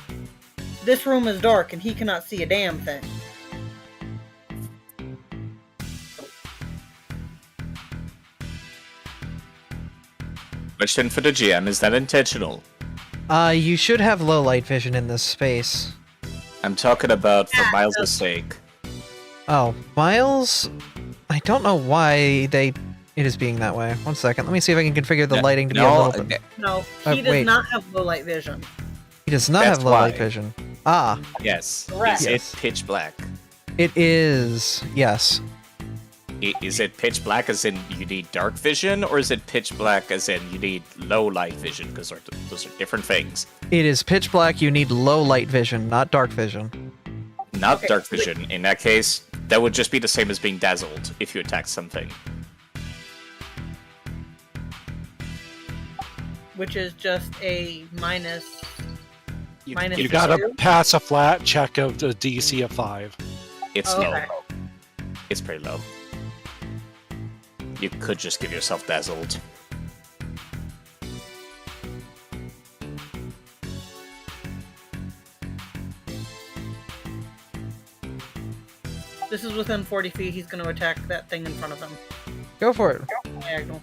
this room is dark and he cannot see a damn thing. Question for the GM, is that intentional? You should have low light vision in this space. I'm talking about for Miles' sake. Oh, Miles? I don't know why it is being that way. One second, let me see if I can configure the lighting to be a little bit... No, he does wait. not have low light vision. He does not That's have low light why. vision. Ah, Yes. Correct. Is Yes. it pitch black? it is. Yes. Is it pitch black as in you need dark vision, or is it pitch black as in you need low light vision? Because those are different things. It is pitch black. You need low light vision, not dark vision. Not Okay, dark vision. In that case, that would just be the same as being dazzled if you attack something. Which is just a minus... minus You gotta 2? pass a flat check of the DC of 5. It's Okay. low. It's pretty low. You could just give yourself dazzled. This is within 40 feet. He's going to attack that thing in front of him. Go for it. Diagonal.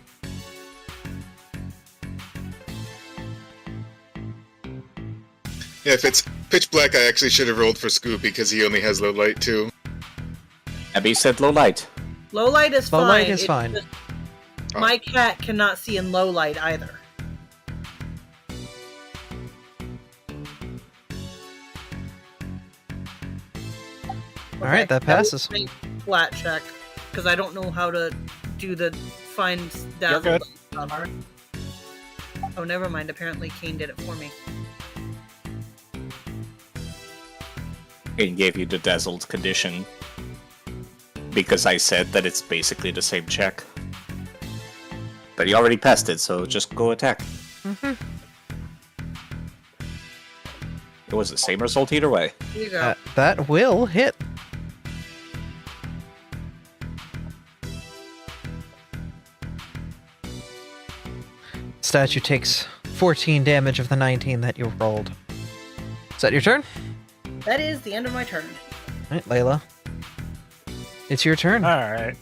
Yeah, if it's pitch black, I actually should have rolled for Scoop because he only has low light too. Abby said low light. Low light is Low fine. light is It's fine. just- my cat cannot see in low light either. All right, that passes. was a flat check because I don't know how to do the find You're dazzle good. stuff. Oh, never mind. Apparently, Kane did it for me. And gave you the dazzled condition. Because I said that it's basically the same check. But he already passed it, so just go attack. Mhm. It was the same result either way. Here you go. That will hit. Statue takes 14 damage of the 19 that you rolled. Is that your turn? That is the end of my turn. All right, Layla. It's your turn. All right.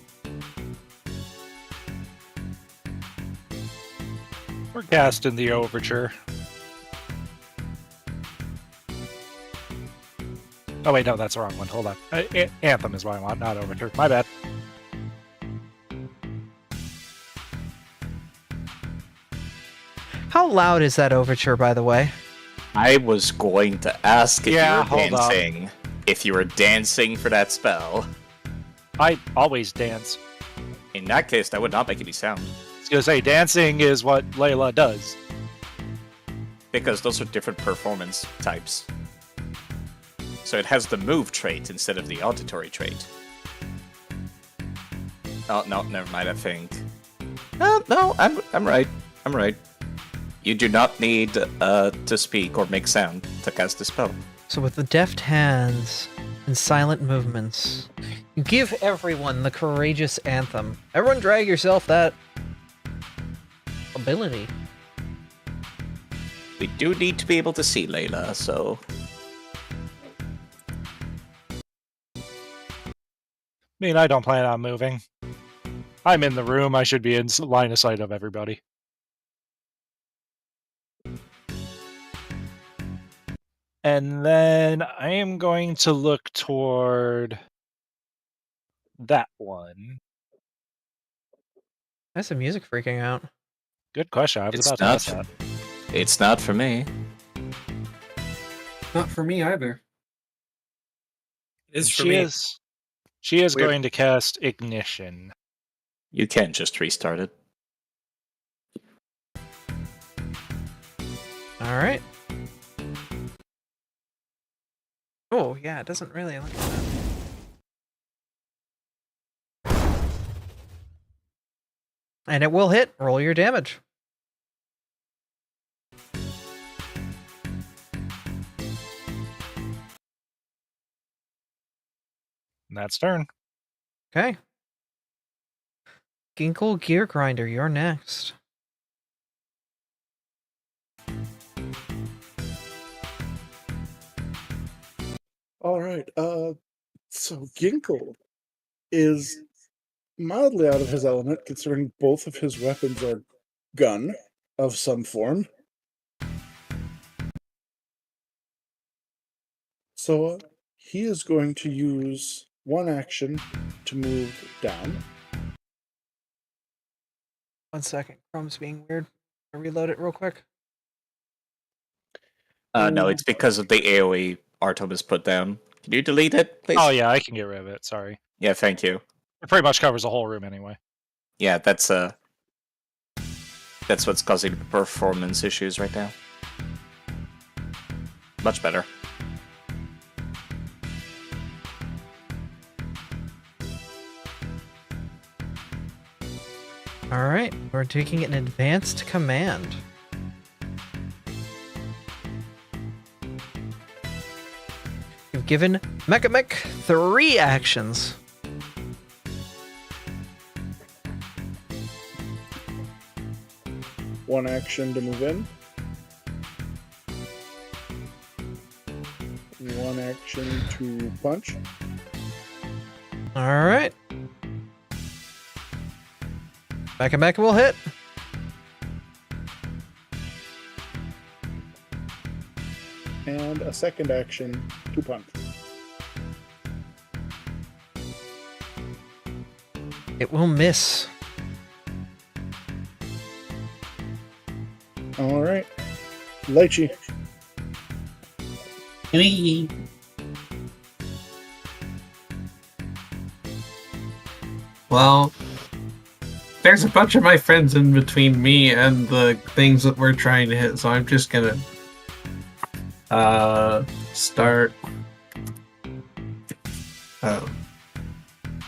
We're casting the overture. Oh wait, no, that's the wrong one. Hold on. Anthem is what I want, not overture. My bad. How loud is that overture, by the way? I was going to ask if Yeah, you were hold on. dancing. If you were dancing for that spell. I always dance. In that case, that would not make any sound. I was gonna say dancing is what Layla does. Because those are different performance types. So it has the move trait instead of the auditory trait. Oh, no, never mind, I think. No, I'm right. I'm right. You do not need to speak or make sound to cast the spell. So with the deft hands and silent movements, you give everyone the courageous anthem. Everyone drag yourself that ability. We do need to be able to see Layla, so... I mean, I don't plan on moving. I'm in the room. I should be in line of sight of everybody. And then I am going to look toward that one. That's the music freaking out. Good question. I was It's about to not. ask that. It's not for me. Not for me either. It's for She me. is. She is Weird. going to cast Ignition. You can just restart it. All right. Oh, yeah, it doesn't really look like that. And it will hit. Roll your damage. And that's turn. Okay. Ginkle Gear Grinder, you're next. All right. So Ginkle is mildly out of his element, considering both of his weapons are gun of some form. So he is going to use one action to move down. 1 second. Chrome's being weird. I'll reload it real quick. No, it's because of the AoE Artem has put down. Can you delete it, please? Oh yeah, I can get rid of it. Sorry. Yeah, thank you. It pretty much covers the whole room anyway. Yeah, that's what's causing the performance issues right now. Much better. All right, we're taking an advanced command. You've given Mechamech 3 actions. 1 action to move in. 1 action to punch. All right. Mecca will hit. And a 2nd action to punch. It will miss. Alright. Lychee. Whee! Well, there's a bunch of my friends in between me and the things that we're trying to hit, so I'm just gonna start.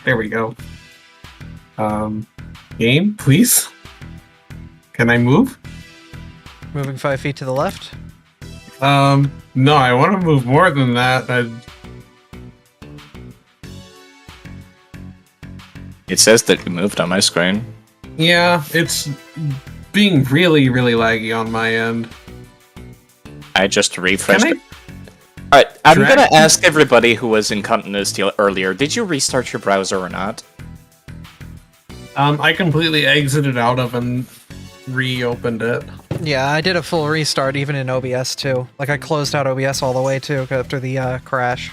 There we go. Game, please. Can I move? Moving 5 feet to the left. No, I want to move more than that. It says that you moved on my screen. Yeah, it's being really, really laggy on my end. I just refreshed Can it. Alright, I'm drag- gonna ask everybody who was in continuity earlier, did you restart your browser or not? I completely exited out of and reopened it. Yeah, I did a full restart even in OBS too. Like I closed out OBS all the way too after the crash.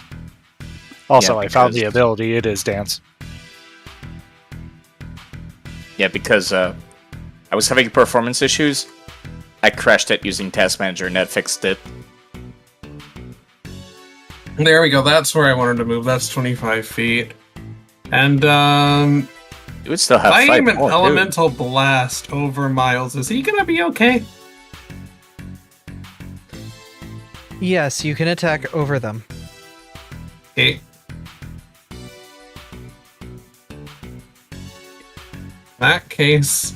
Also, Yeah, I found because- the ability. It is dance. Yeah, because I was having performance issues. I crashed it using Task Manager and that fixed it. There we go. That's where I wanted to move. That's 25 feet. And You would still have I 5 aim an more, dude. elemental blast over Miles. Is he gonna be okay? Yes, you can attack over them. Okay. In that case,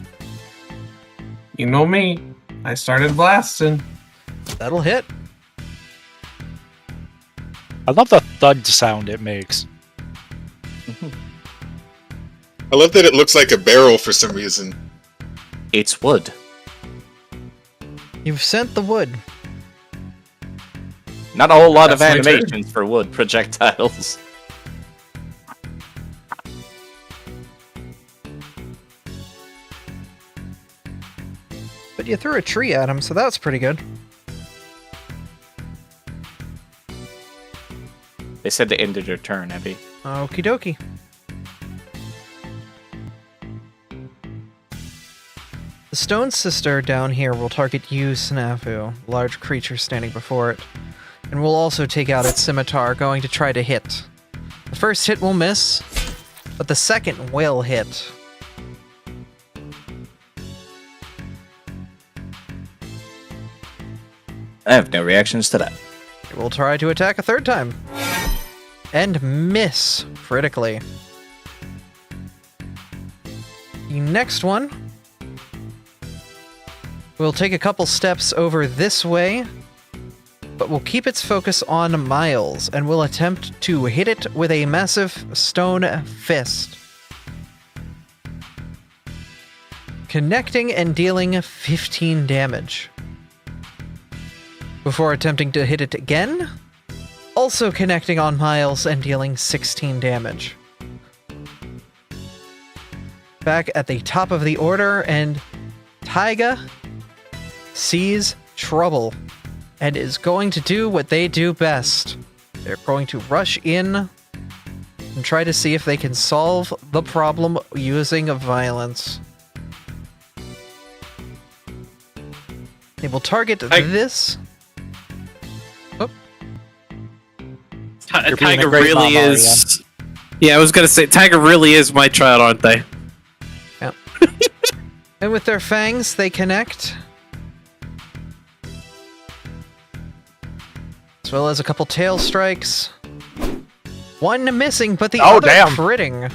you know me. I started blasting. That'll hit. I love the thud sound it makes. I love that it looks like a barrel for some reason. It's wood. You've sent the wood. Not a whole lot of That's my turn. animations for wood projectiles. But you threw a tree at him, so that's pretty good. They said they ended their turn, Abby. Okie dokie. The stone sister down here will target you, Snafu, large creature standing before it, and will also take out its scimitar, going to try to hit. The first hit will miss, but the second will hit. I have no reactions to that. It will try to attack a third time. And miss critically. The next one will take a couple steps over this way, but will keep its focus on Miles and will attempt to hit it with a massive stone fist. Connecting and dealing 15 damage. Before attempting to hit it again, also connecting on Miles and dealing 16 damage. Back at the top of the order, and Taiga sees trouble and is going to do what they do best. They're going to rush in and try to see if they can solve the problem using violence. They will target this. You're being a Tiger great really mom, is. Yeah, I was gonna say Tiger really is my child, aren't they? Yeah. And with their fangs, they connect. As well as a couple tail strikes. One missing, but the Oh, other damn. critting.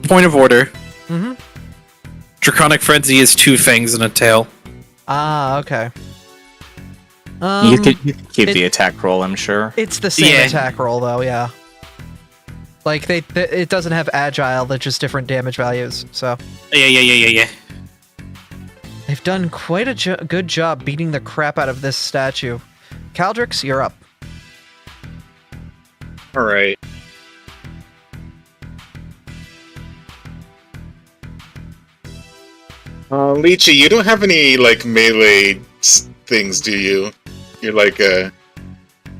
Point of order. Mm-hmm. Draconic Frenzy is 2 fangs and a tail. Ah, okay. You could keep it- the attack roll, I'm sure. It's the same Yeah. attack roll, though, yeah. Like, it doesn't have agile, they're just different damage values, so. Yeah. You've done quite a good job beating the crap out of this statue. Caldrix, you're up. All right. Lychee, you don't have any like melee things, do you? You're like a.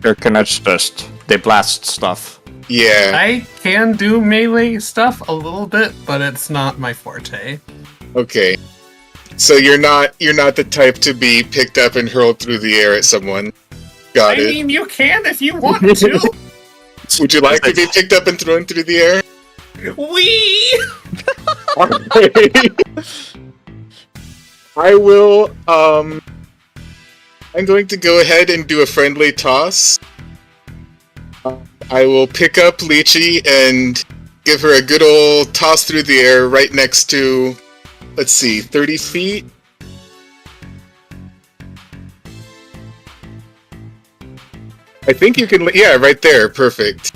Your connects just they blast stuff. Yeah. I can do melee stuff a little bit, but it's not my forte. Okay. So you're not the type to be picked up and hurled through the air at someone. Got it. I mean, you can if you want to. Would you like to be picked up and thrown through the air? Wee! I will, I'm going to go ahead and do a friendly toss. I will pick up Lychee and give her a good old toss through the air right next to, let's see, 30 feet? I think you can, yeah, right there, perfect.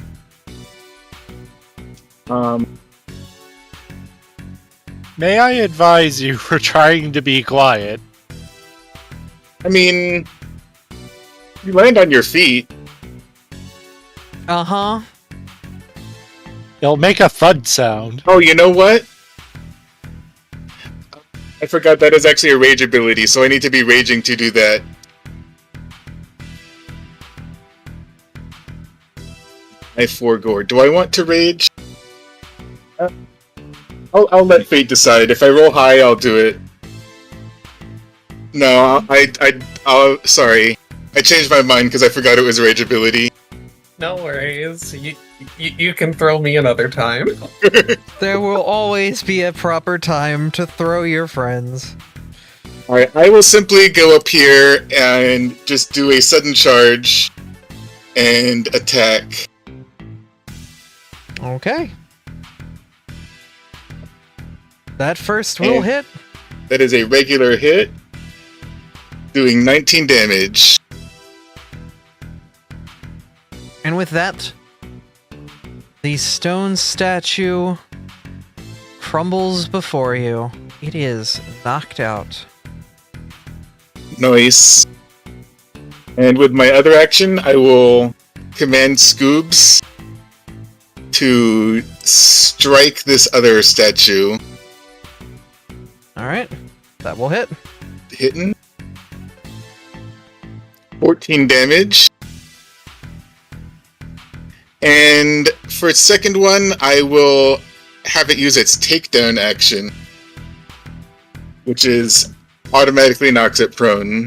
May I advise you for trying to be quiet? I mean, you land on your feet. Uh-huh. It'll make a thud sound. Oh, you know what? I forgot that is actually a rage ability, so I need to be raging to do that. I forego. Do I want to rage? I'll let fate decide. If I roll high, I'll do it. No, I'll sorry. I changed my mind because I forgot it was a rage ability. No worries. You can throw me another time. There will always be a proper time to throw your friends. Alright, I will simply go up here and just do a sudden charge and attack. Okay. That first will And hit. That is a regular hit, doing 19 damage. And with that, the stone statue crumbles before you. It is knocked out. Nice. And with my other action, I will command Scoobs to strike this other statue. Alright, that will hit. Hitting. 14 damage. And for its second one, I will have it use its takedown action, which is automatically knocks it prone.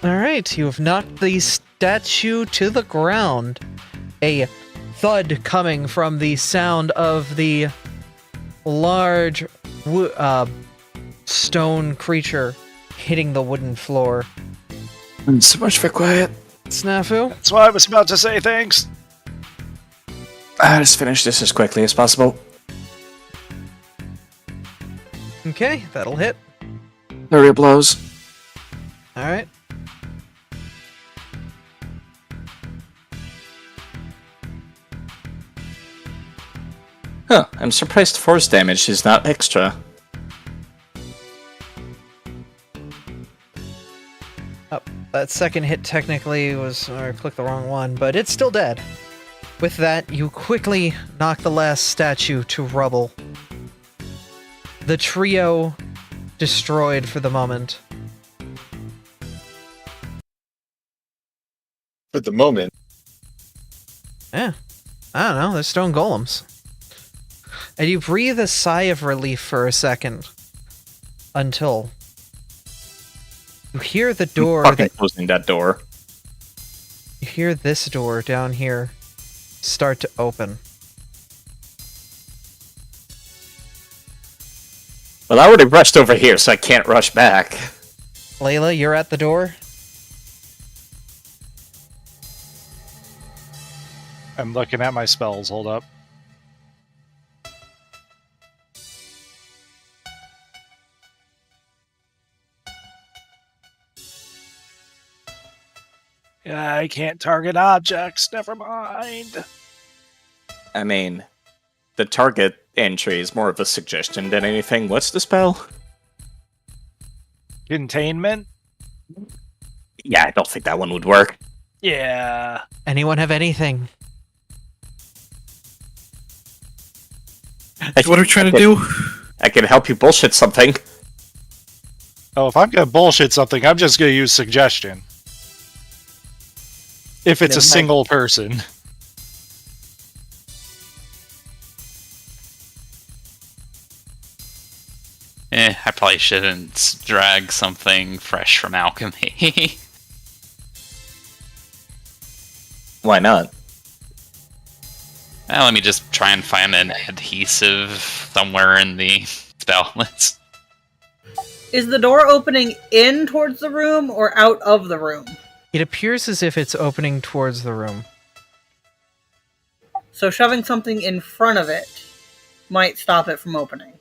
Alright, you have knocked the statue to the ground. A thud coming from the sound of the large stone creature hitting the wooden floor. So much for quiet. Snafu? That's what I was about to say, thanks. Let's finish this as quickly as possible. Okay, that'll hit. Flurry blows. Alright. Huh, I'm surprised force damage is not extra. Oh, that second hit technically was... I clicked the wrong one, but it's still dead. With that, you quickly knock the last statue to rubble. The trio destroyed for the moment. For the moment. Yeah. I don't know, they're stone golems. And you breathe a sigh of relief for a second. Until... you hear the door Fucking closing that door. You hear this door down here start to open. Well, I already rushed over here, so I can't rush back. Layla, you're at the door? I'm looking at my spells, hold up. Yeah, I can't target objects, never mind. I mean, the target entry is more of a suggestion than anything. What's the spell? Containment? Yeah, I don't think that one would work. Yeah. Anyone have anything? What are we trying to do? I can help you bullshit something. Oh, if I'm gonna bullshit something, I'm just gonna use suggestion. If it's a single person. I probably shouldn't drag something fresh from alchemy. Why not? Let me just try and find an adhesive somewhere in the spell list. Is the door opening in towards the room or out of the room? It appears as if it's opening towards the room. So shoving something in front of it might stop it from opening.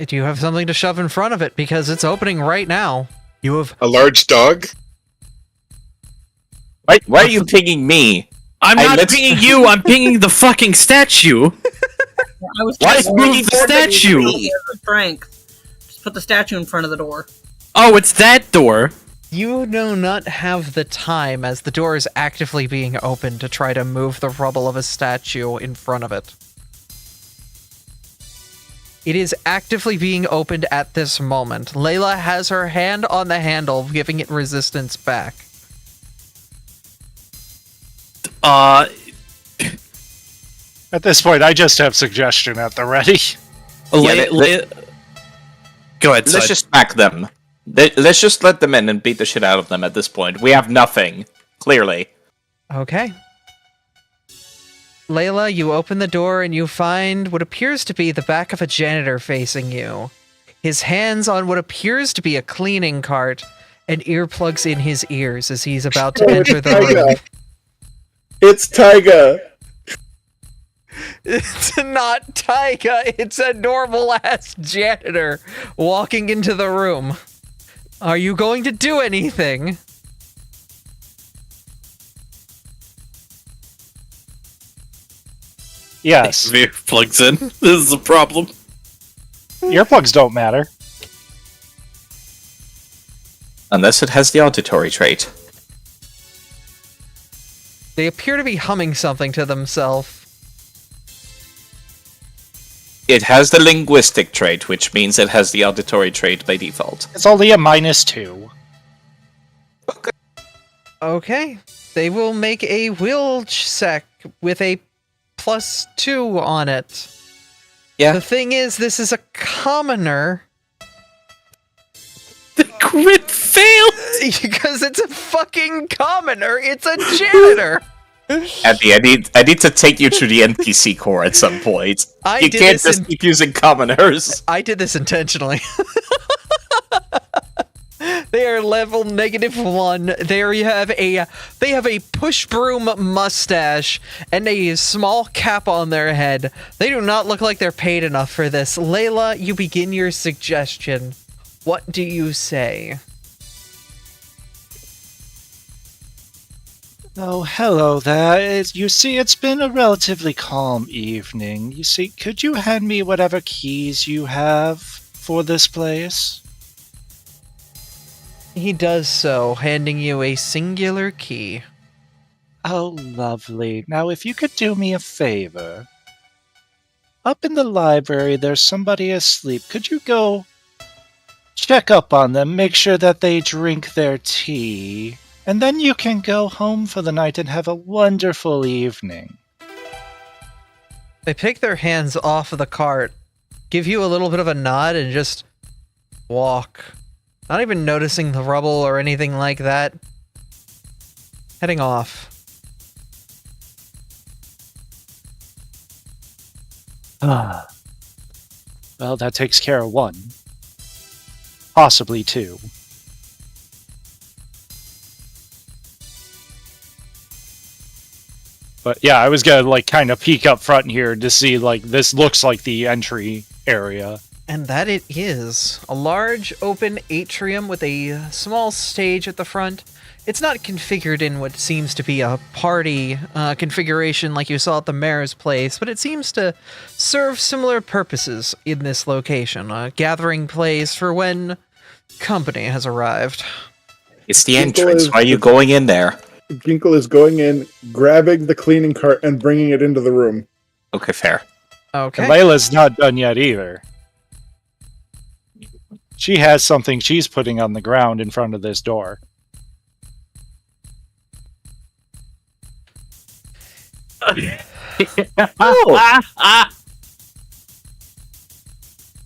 Do you have something to shove in front of it? Because it's opening right now. You have... A large dog? Why are you pinging me? I'm not pinging you, I'm pinging the fucking statue! I was Why just move the statue? Strength. Just put the statue in front of the door. Oh, it's that door! You do not have the time, as the door is actively being opened, to try to move the rubble of a statue in front of it. It is actively being opened at this moment. Layla has her hand on the handle, giving it resistance back. At this point, I just have suggestion at the ready. Go ahead, Let's Side. just smack them. Let's just let them in and beat the shit out of them at this point. We have nothing, clearly. Okay. Layla, you open the door and you find what appears to be the back of a janitor facing you. His hands on what appears to be a cleaning cart, and earplugs in his ears as he's about to enter the room. It's Taiga. It's not Taiga, it's a normal-ass janitor walking into the room. Are you going to do anything? Yes. Plugs in. This is a problem. Earplugs don't matter. Unless it has the auditory trait. They appear to be humming something to themselves. It has the linguistic trait, which means it has the auditory trait by default. It's only a -2. Okay. They will make a will check with a +2 on it. Yeah. The thing is, this is a commoner. The crit failed! Because it's a fucking commoner. It's a janitor. Abby, I need to take you to the NPC core at some point. You can't just keep using commoners. I did this intentionally. They are level -1. They have a push broom mustache and a small cap on their head. They do not look like they're paid enough for this. Layla, you begin your suggestion. What do you say? Oh, hello there. You see, it's been a relatively calm evening. You see, could you hand me whatever keys you have for this place? He does so, handing you a singular key. Oh, lovely. Now, if you could do me a favor. Up in the library, there's somebody asleep. Could you go check up on them, make sure that they drink their tea, and then you can go home for the night and have a wonderful evening. They pick their hands off of the cart, give you a little bit of a nod, and just walk. Not even noticing the rubble or anything like that. Heading off. Ah. Well, that takes care of one. Possibly two. But yeah, I was gonna kind of peek up front here to see this looks like the entry area. And that it is. A large open atrium with a small stage at the front. It's not configured in what seems to be a party configuration like you saw at the mayor's place, but it seems to serve similar purposes in this location. A gathering place for when company has arrived. It's the Ginkle entrance. is- Why are you going in there? Ginkle is going in, grabbing the cleaning cart, and bringing it into the room. Okay, fair. Okay. And Layla's not done yet either. She has something she's putting on the ground in front of this door. Oh!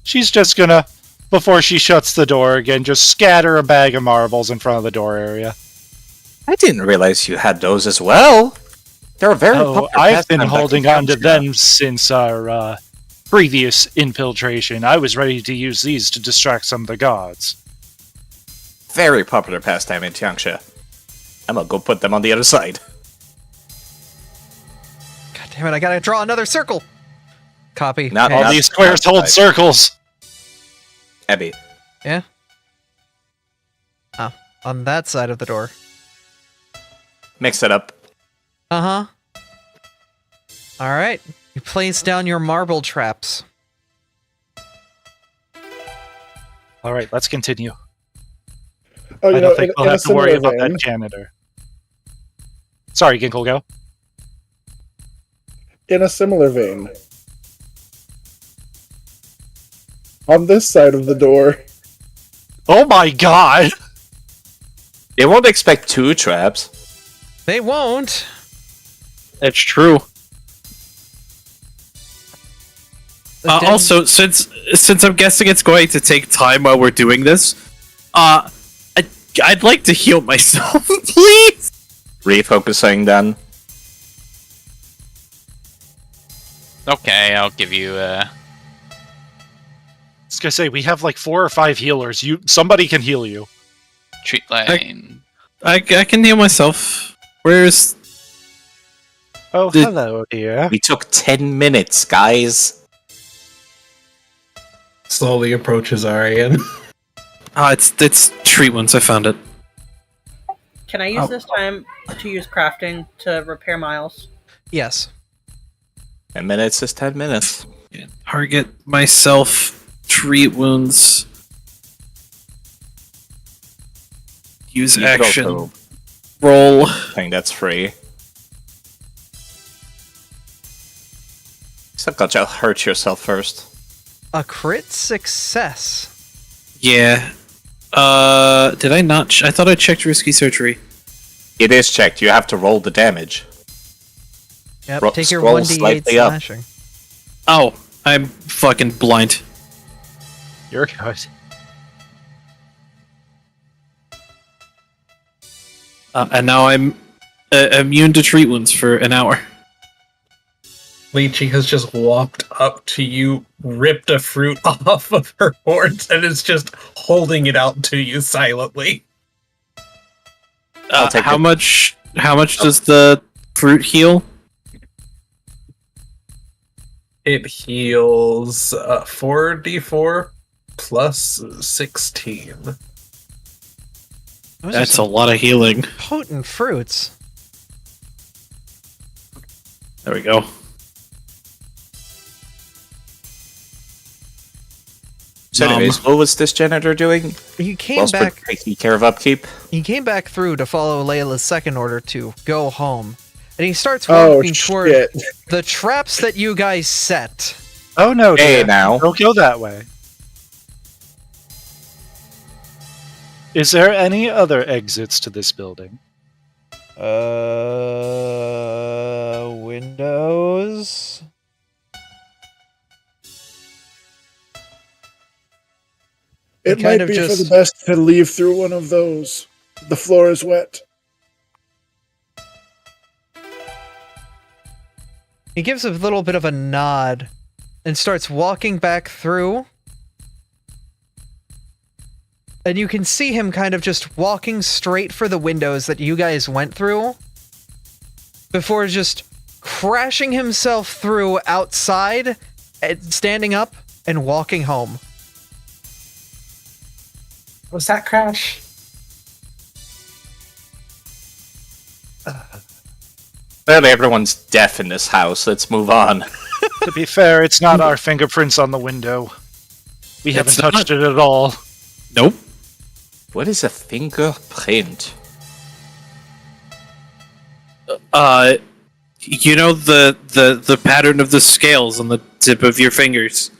She's just gonna, before she shuts the door again, just scatter a bag of marbles in front of the door area. I didn't realize you had those as well. They're very popular. I've been pastime back holding in on to Kamchatka. them since our previous infiltration. I was ready to use these to distract some of the gods. Very popular pastime in Tiangsha. I'm gonna go put them on the other side. God damn it, I gotta draw another circle. Copy. Not Hey, All Not these squares hold outside. circles. Abby. Yeah? Oh, on that side of the door. Mix it up. Uh-huh. Alright. You place down your marble traps. All right, let's continue. Oh, I you don't know, think in we'll a have to worry similar about vein, that janitor. Sorry, Ginkle, go. in a similar vein, on this side of the door, Oh my god! They won't expect 2 traps. They won't. That's true. The den- Also, since I'm guessing it's going to take time while we're doing this, I'd like to heal myself, please. Refocusing then. Okay, I'll give you I was gonna say, we have like 4 or 5 healers. Somebody can heal you. treat line. I can heal myself. Where's Oh, Did- hello, dear. We took 10 minutes, guys. Slowly approaches Arian. it's treat once I found it. Can I use this time to use crafting to repair Miles? Yes. 10 minutes is 10 minutes. Target myself. Treat wounds. Use You could action. also Roll. think that's free. Still gotta hurt yourself first. A crit success. Yeah. Did I not? I thought I checked risky surgery. It is checked. You have to roll the damage. Yep, Ro- take your scroll 1d8 slightly up. slashing. Oh, I'm fucking blind. You're good. And now I'm immune to treat wounds for an hour. Lychee has just walked up to you, ripped a fruit off of her horns, and is just holding it out to you silently. I'll take How it. much? How much does the fruit heal? It heals 4d4 plus 16. Those are That's a some lot of healing. potent fruits. There we go. So anyways, what was this janitor doing? You came Whilst back. taking care of upkeep? He came back through to follow Layla's second order to go home, and he starts oh walking toward shit! the traps that you guys set. Oh no, Hey, dear. now. Don't go that way. Is there any other exits to this building? Windows. It kind might of be for just- the best to leave through one of those. The floor is wet. He gives a little bit of a nod and starts walking back through. And you can see him kind of just walking straight for the windows that you guys went through before just crashing himself through outside, and standing up and walking home. Was that crash? Clearly everyone's deaf in this house. Let's move on. To be fair, it's not our fingerprints on the window. We haven't It's not. touched it at all. Nope. What is a fingerprint? You know the pattern of the scales on the tip of your fingers.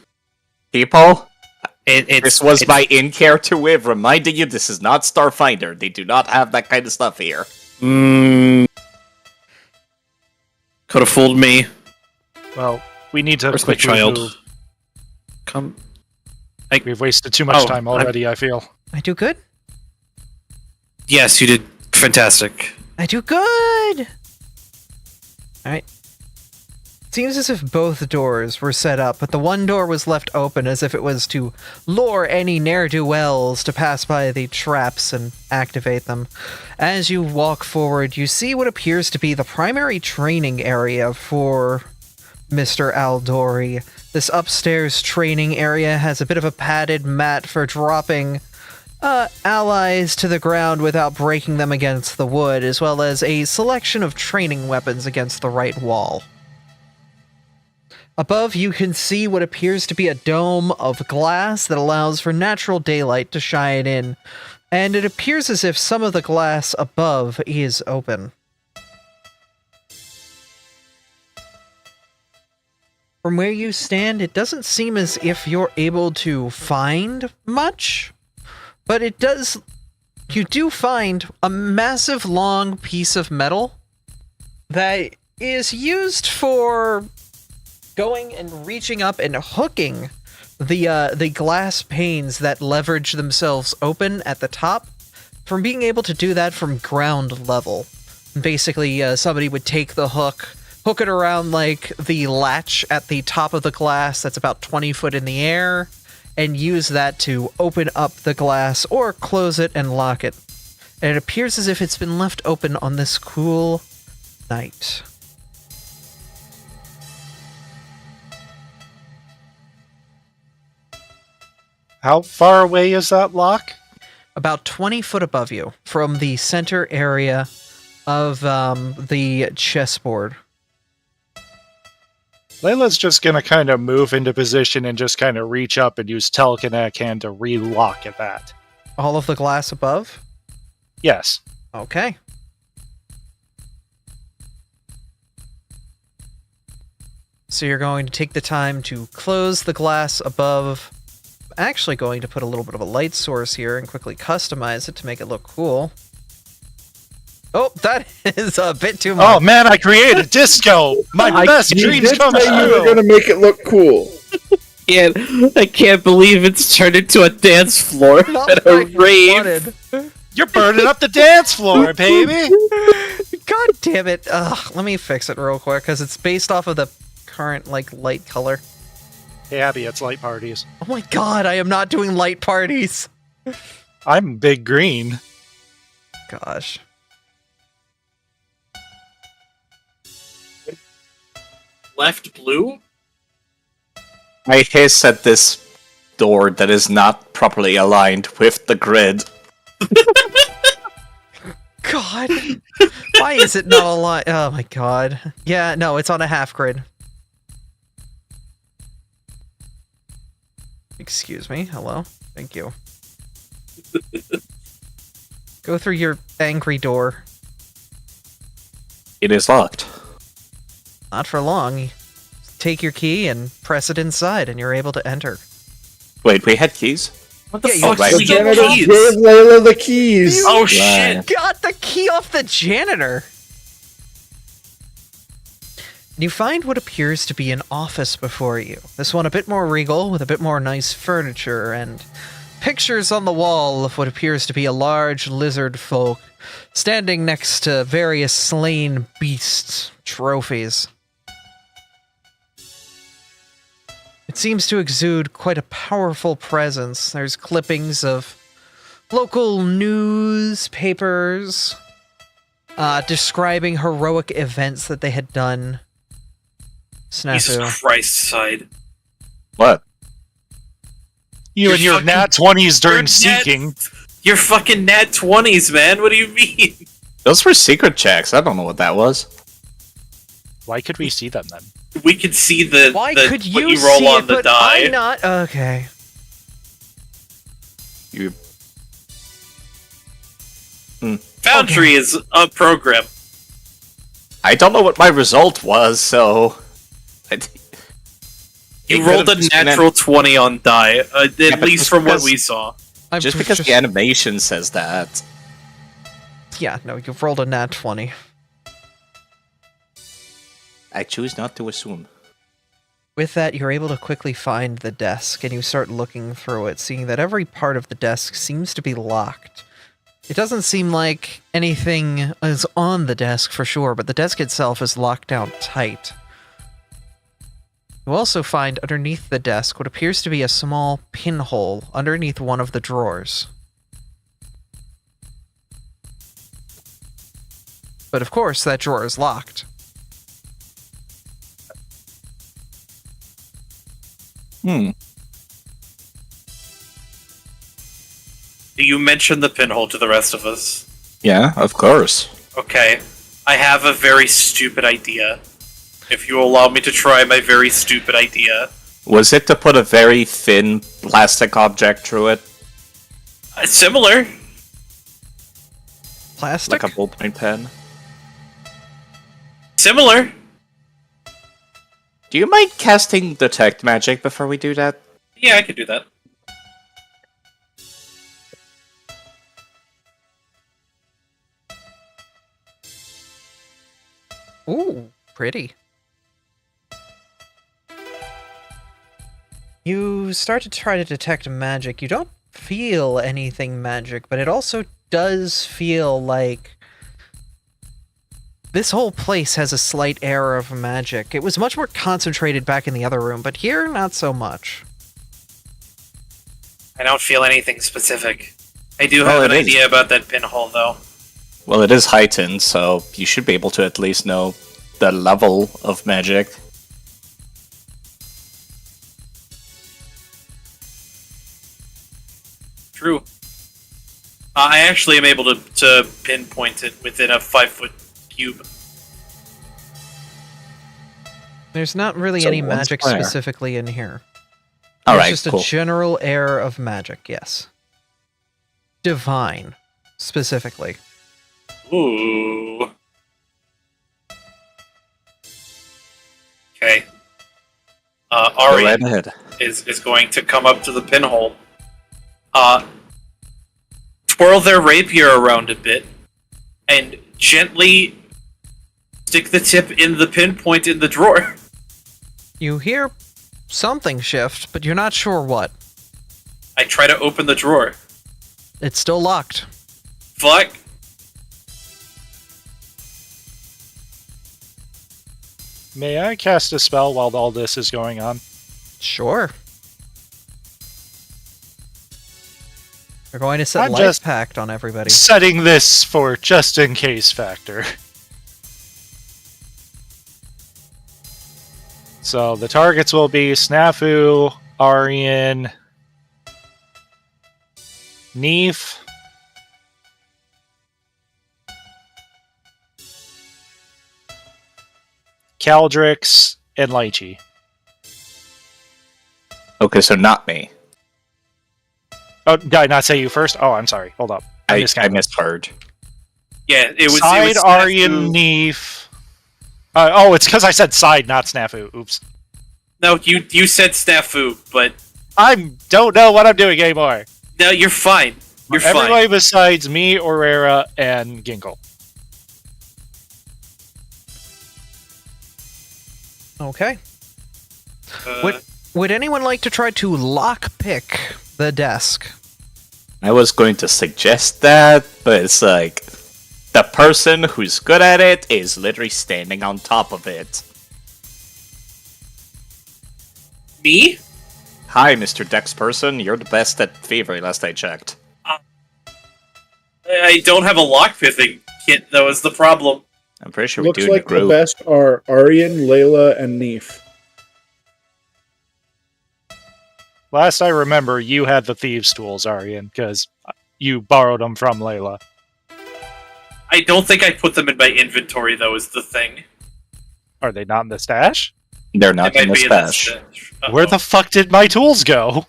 People, It's this was my in-character way of reminding you this is not Starfinder. They do not have that kind of stuff here. Could have fooled me. Well, we need to Where's my quickly child? move. Come. We've wasted too much Oh, time already, I feel. I do good? Yes, you did fantastic. I do good! Alright. Seems as if both doors were set up, but the one door was left open as if it was to lure any ne'er-do-wells to pass by the traps and activate them. As you walk forward, you see what appears to be the primary training area for Mr. Aldori. This upstairs training area has a bit of a padded mat for dropping allies to the ground without breaking them against the wood, as well as a selection of training weapons against the right wall. Above, you can see what appears to be a dome of glass that allows for natural daylight to shine in, and it appears as if some of the glass above is open. From where you stand, it doesn't seem as if you're able to find much, but it does... You do find a massive long piece of metal that is used for going and reaching up and hooking the glass panes that leverage themselves open at the top from being able to do that from ground level. Basically, somebody would take the hook it around like the latch at the top of the glass that's about 20 foot in the air, and use that to open up the glass or close it and lock it. And it appears as if it's been left open on this cool night. How far away is that lock? About 20 foot above you from the center area of the chessboard. Layla's just gonna kind of move into position and just kind of reach up and use telekinetic hand to relock at that. All of the glass above? Yes. Okay. So you're going to take the time to close the glass above. Actually going to put a little bit of a light source here and quickly customize it to make it look cool. Oh, that is a bit too much. Oh man, I created disco! My best You dreams did come say you were true! gonna make it look cool. I can't believe it's turned into a dance floor Not at a what you rave. wanted. You're burning up the dance floor, baby! God damn it. Ugh, let me fix it real quick, because it's based off of the current, like, light color. Hey Abby, it's light parties. Oh my god, I am not doing light parties. I'm big green. Gosh. Left blue? I hiss at this door that is not properly aligned with the grid. God. Why is it not aligned? Oh my god. Yeah, no, it's on a half grid. Excuse me. Hello. Thank you. Go through your angry door. It is locked. Not for long. You take your key and press it inside, and you're able to enter. Wait, we had keys? What the Yeah, you fuck right. do we get Janitor keys? gave Layla the keys. Oh Right. shit! Got the key off the janitor! You find what appears to be an office before you. This one a bit more regal, with a bit more nice furniture, and pictures on the wall of what appears to be a large lizard folk standing next to various slain beasts trophies. It seems to exude quite a powerful presence. There's clippings of local newspapers describing heroic events that they had done. Jesus Snafu. Christ, side. What? You and You're your fucking- nat 20s You're during nat- seeking. You're fucking nat 20s, man. What do you mean? Those were secret checks. I don't know what that was. Why could we see them then? We could see the Why the, could what you you roll see on it, the but die. I'm not? Okay. You Foundry is a program. I don't know what my result was, so... You rolled a natural 20 on die, at least from what because- we saw. Just because the animation says that. Yeah, no, you've rolled a nat 20. I choose not to assume. With that, you're able to quickly find the desk, and you start looking through it, seeing that every part of the desk seems to be locked. It doesn't seem like anything is on the desk for sure, but the desk itself is locked down tight. You also find underneath the desk what appears to be a small pinhole underneath one of the drawers. But of course, that drawer is locked. Hmm. Do you mention the pinhole to the rest of us? Yeah, of course. Okay. I have a very stupid idea. If you allow me to try my very stupid idea. Was it to put a very thin plastic object through it? Similar. Plastic? Like a ballpoint pen? Similar. Do you mind casting Detect Magic before we do that? Yeah, I could do that. Ooh, pretty. You start to try to detect magic. You don't feel anything magic, but it also does feel like this whole place has a slight air of magic. It was much more concentrated back in the other room, but here, not so much. I don't feel anything specific. I do have an idea about that pinhole, though. Well, it is heightened, so you should be able to at least know the level of magic. True. I actually am able to pinpoint it within a 5-foot cube. There's not really So any one magic square. specifically in here. Alright, There's just cool. a general air of magic, yes. Divine, specifically. Ooh. Okay. Go Ari right ahead. is going to come up to the pinhole. Twirl their rapier around a bit, and gently stick the tip in the pinpoint in the drawer. You hear something shift, but you're not sure what. I try to open the drawer. It's still locked. Fuck. May I cast a spell while all this is going on? Sure. We're going to set I'm Life just- Pact on everybody. Setting this for just in case factor. So the targets will be Snafu, Aryan, Neef, Caldrix, and Lychee. Okay, so not me. Oh, did I not say you first? Oh, I'm sorry. Hold up. I miscounted. misheard. Yeah, it was. Side, it was Aryan, Snafu. Neef. Oh, it's because I said side, not Snafu. Oops. No, you said Snafu, but I don't know what I'm doing anymore. no, you're fine. You're Everybody fine. besides me, Aurora, and Ginkle. Okay. Uh, Would anyone like to try to lockpick the desk? I was going to suggest that, but it's like... The person who's good at it is literally standing on top of it. me? Hi, Mr. Dex person. You're the best at Thievery, last I checked. I don't have a lockpicking kit, though, is the problem. I'm pretty sure we Looks do in like the the group. best are Aryan, Layla, and Neef. Last I remember, you had the thieves' tools, Aryan, because you borrowed them from Layla. I don't think I put them in my inventory, though, is the thing. Are they not in the stash? They're not It in might the be in that stash. stash. Where the fuck did my tools go?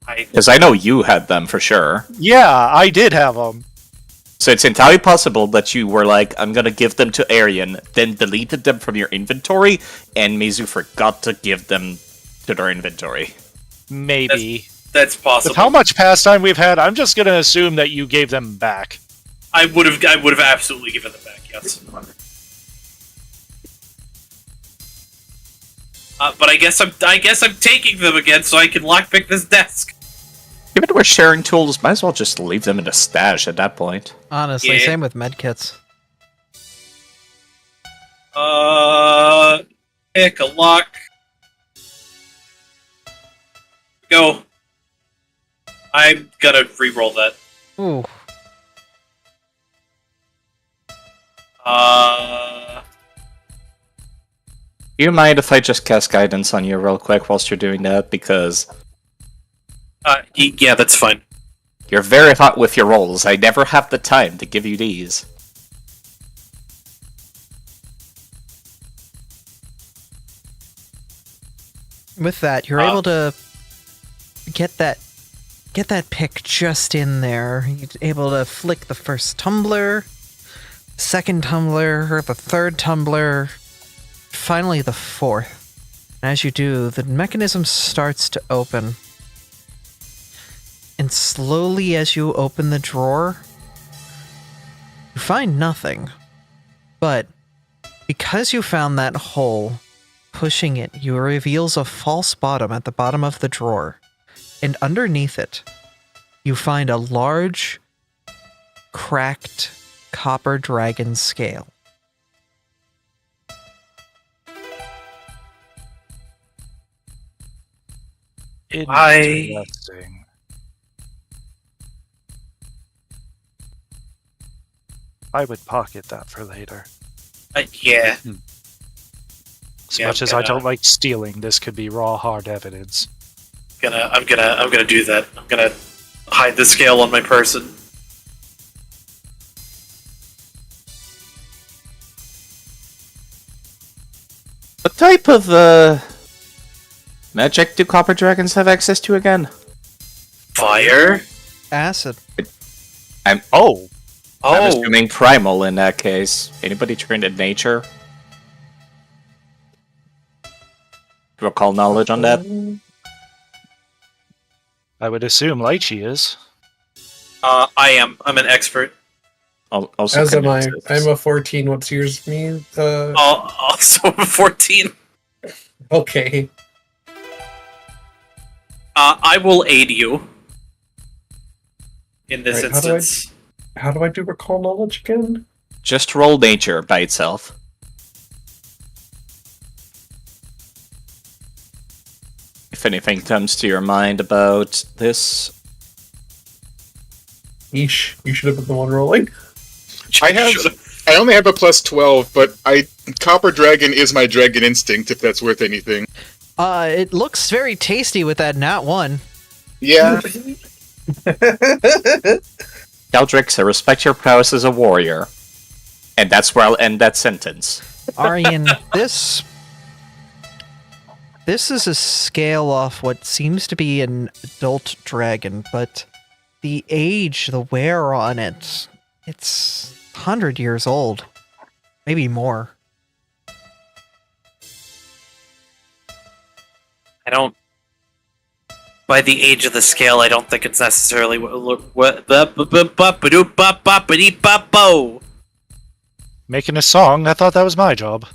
I Because I know you had them for sure. Yeah, I did have them. So it's entirely possible that you were like, I'm gonna give them to Arian, then deleted them from your inventory, and Mizu forgot to give them to their inventory. Maybe. That's possible. With how much pastime we've had, I'm just gonna assume that you gave them back. I would have absolutely given them back. Yes. But I guess I'm taking them again so I can lockpick this desk. Given we're sharing tools, might as well just leave them in the stash at that point. Honestly, Yeah. same with medkits. Pick a lock. Go. I'm gonna re-roll that. Ooh. Do you mind if I just cast guidance on you real quick whilst you're doing that? Because Yeah, that's fine. you're very hot with your rolls. I never have the time to give you these. With that, you're able to get that pick just in there. You're able to flick the first tumbler, second tumbler, the third tumbler, finally the fourth. And as you do, the mechanism starts to open. And slowly as you open the drawer, you find nothing. But because you found that hole, pushing it, you reveals a false bottom at the bottom of the drawer. And underneath it, you find a large, cracked copper dragon scale. Interesting. I would pocket that for later. Yeah. As Yeah, much I'm as I gonna- don't like stealing, this could be raw, hard evidence. I'm gonna do that. I'm gonna hide the scale on my person. What type of magic do copper dragons have access to again? Fire. Acid. Oh! I'm assuming primal in that case. Anybody trained in nature? Recall knowledge on that? I would assume Lychee is. I am. I'm an expert. Also As am I. condenses. I'm a 14. What's yours mean? Also 14. Okay. I will aid you in this Right, how do I- instance. How do I do recall knowledge again? Just roll nature by itself. If anything comes to your mind about this, Yeesh. You should have been the one rolling. I only have a plus 12, but Copper Dragon is my dragon instinct, if that's worth anything. It looks very tasty with that nat one. Yeah. Galdrix, I respect your prowess as a warrior. And that's where I'll end that sentence. Aryan, this is a scale off what seems to be an adult dragon, but the age, the wear on it, it's 100 years old. Maybe more. I don't. By the age of the scale, I don't think it's necessarily what. Making a song? I thought that was my job.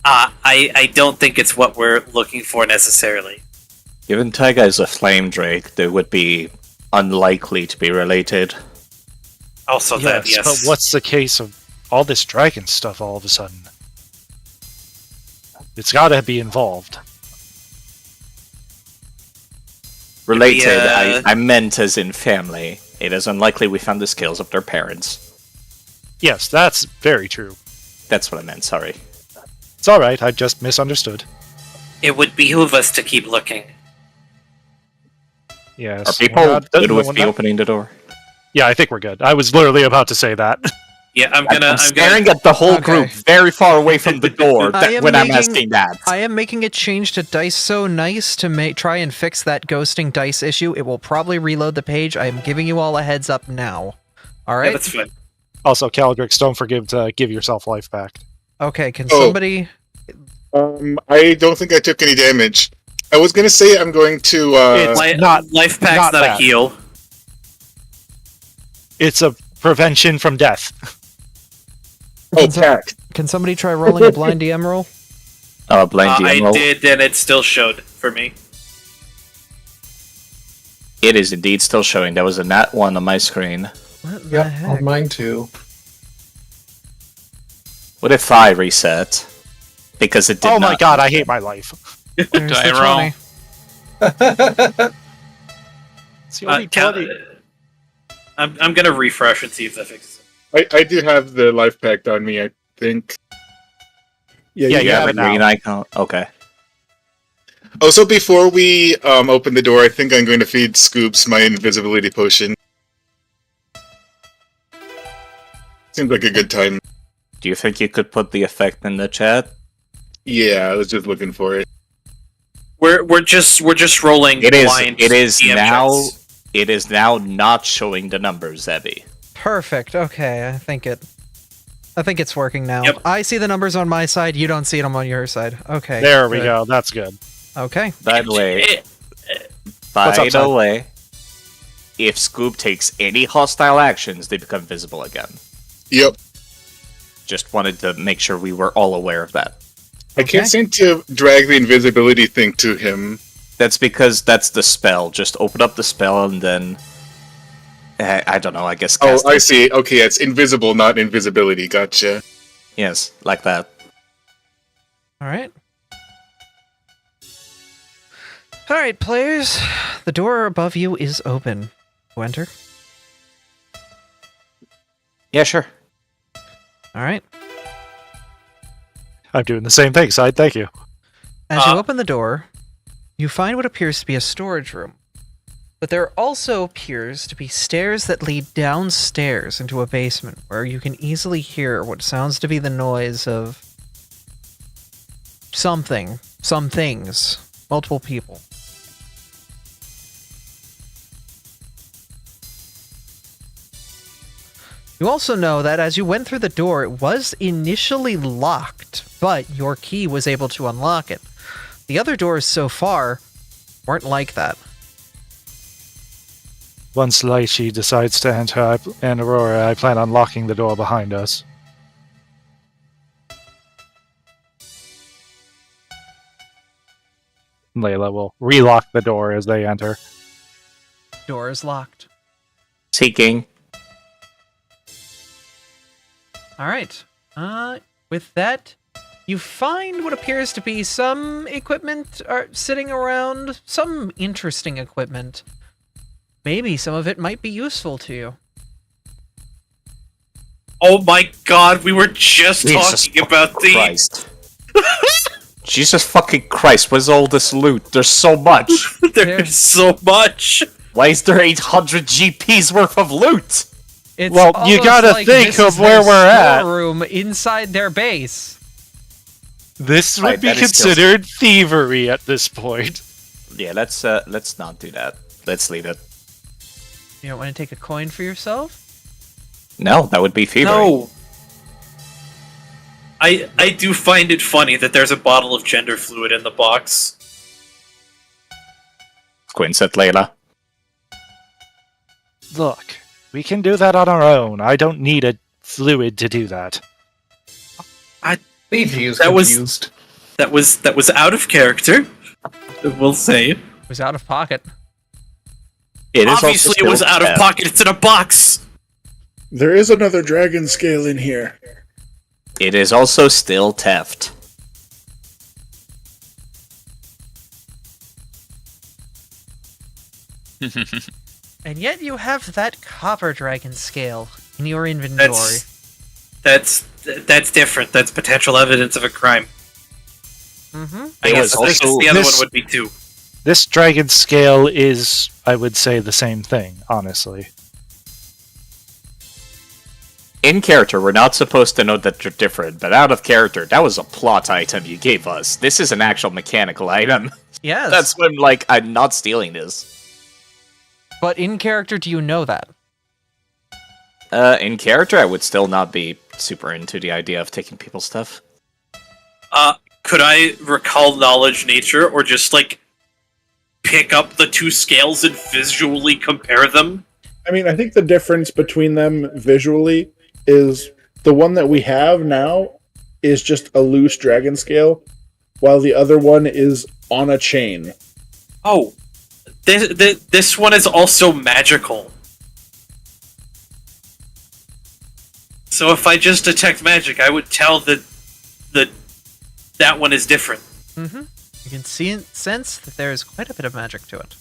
I don't think it's what we're looking for necessarily. Given Taiga is a flame drake, they would be unlikely to be related. Also, that yes. But what's the case of all this dragon stuff all of a sudden? It's gotta be involved. Related, Yeah. I meant as in family. It is unlikely we found the scales of their parents. Yes, that's very true. That's what I meant, sorry. It's alright, I just misunderstood. It would behoove us to keep looking. Yes. Are people we're not- good with we're me not- opening the door? Yeah, I think we're good. I was literally about to say that. Yeah, I'm I'm staring at the whole Okay. group very far away from the door I am when I'm making- asking that. I am making a change to Dice So Nice to try and fix that ghosting dice issue. It will probably reload the page. I am giving you all a heads up now. All Yeah, right. that's fine. Also, Caldrix, don't forget to give yourself life back. Okay, can Oh. somebody... I don't think I took any damage. I was gonna say I'm going to. It's not Life pack's not not a that. heal. It's a prevention from death. Oh, pack. Can somebody try rolling a blind DM roll? Blind DM I roll. did, and it still showed for me. It is indeed still showing. There was a nat 1 on my screen. What the Yep, heck? on mine too. What if I reset? Because it did Oh not. my god, I hate my life. There's Do I the roll? 20. It's the only Cal- 20. I'm gonna refresh and see if that fixes it. I do have the life pack on me, I think. Yeah, You you have have a it now. green icon. Okay. Oh, so before we open the door, I think I'm going to feed Scoops my invisibility potion. Seems like a good time. Do you think you could put the effect in the chat? Yeah, I was just looking for it. We're just rolling It is. blind It is DM now. checks. It is now not showing the numbers, Zebby. Perfect. Okay, I think it's working now. Yep. I see the numbers on my side. You don't see them on your side. Okay. There we good. go. That's good. Okay. By the way, What's up, son? if Scoop takes any hostile actions, they become visible again. Yep. Just wanted to make sure we were all aware of that. I can't seem to drag the invisibility thing to him. That's because that's the spell. Just open up the spell and then... I don't know, I guess Oh, cast I it. see. Okay, it's invisible, not invisibility. Gotcha. Yes, like that. All right. All right, players. The door above you is open. You enter. Yeah, sure. All right. I'm doing the same thing, side. Thank you. As you open the door, you find what appears to be a storage room. But there also appears to be stairs that lead downstairs into a basement where you can easily hear what sounds to be the noise of something, some things, multiple people. You also know that as you went through the door, it was initially locked, but your key was able to unlock it. The other doors so far weren't like that. Once Lychee decides to enter and Aurora, I plan on locking the door behind us. Layla will relock the door as they enter. Door is locked. Seeking. All right. With that, you find what appears to be some equipment sitting around, some interesting equipment. Maybe some of it might be useful to you. Oh my god, we were just Jesus talking about the... Christ. Jesus fucking Christ, where's all this loot? There's so much. There's so much! Why is there 800 GP's worth of loot? It's Well, you almost gotta like think this of is where their we're at. storeroom inside their base. This would Right, be that is considered thievery at this point. Yeah, let's not do that. Let's leave it. You don't want to take a coin for yourself? No, that would be thievery. No! I do find it funny that there's a bottle of gender fluid in the box. Quinn said Layla. Look, we can do that on our own. I don't need a fluid to do that. Fiji is That was- confused. That was out of character. We'll say. It was out of pocket. It is Obviously it was out of pocket, it's in a box! There is another dragon scale in here. It is also still theft. And yet you have that copper dragon scale in your inventory. That's different. That's potential evidence of a crime. Mm-hmm. I It guess was also- the other this- one would be too. This dragon scale is, I would say, the same thing, honestly. In character, we're not supposed to know that they're different, but out of character, that was a plot item you gave us. This is an actual mechanical item. Yes. That's when, like, I'm not stealing this. But in character, do you know that? In character, I would still not be super into the idea of taking people's stuff. Could I recall knowledge nature, or just like pick up the two scales and visually compare them? I mean, I think the difference between them visually is the one that we have now is just a loose dragon scale, while the other one is on a chain. Oh, this one is also magical. So if I just detect magic, I would tell that one is different. Mm-hmm. You can sense that there is quite a bit of magic to it.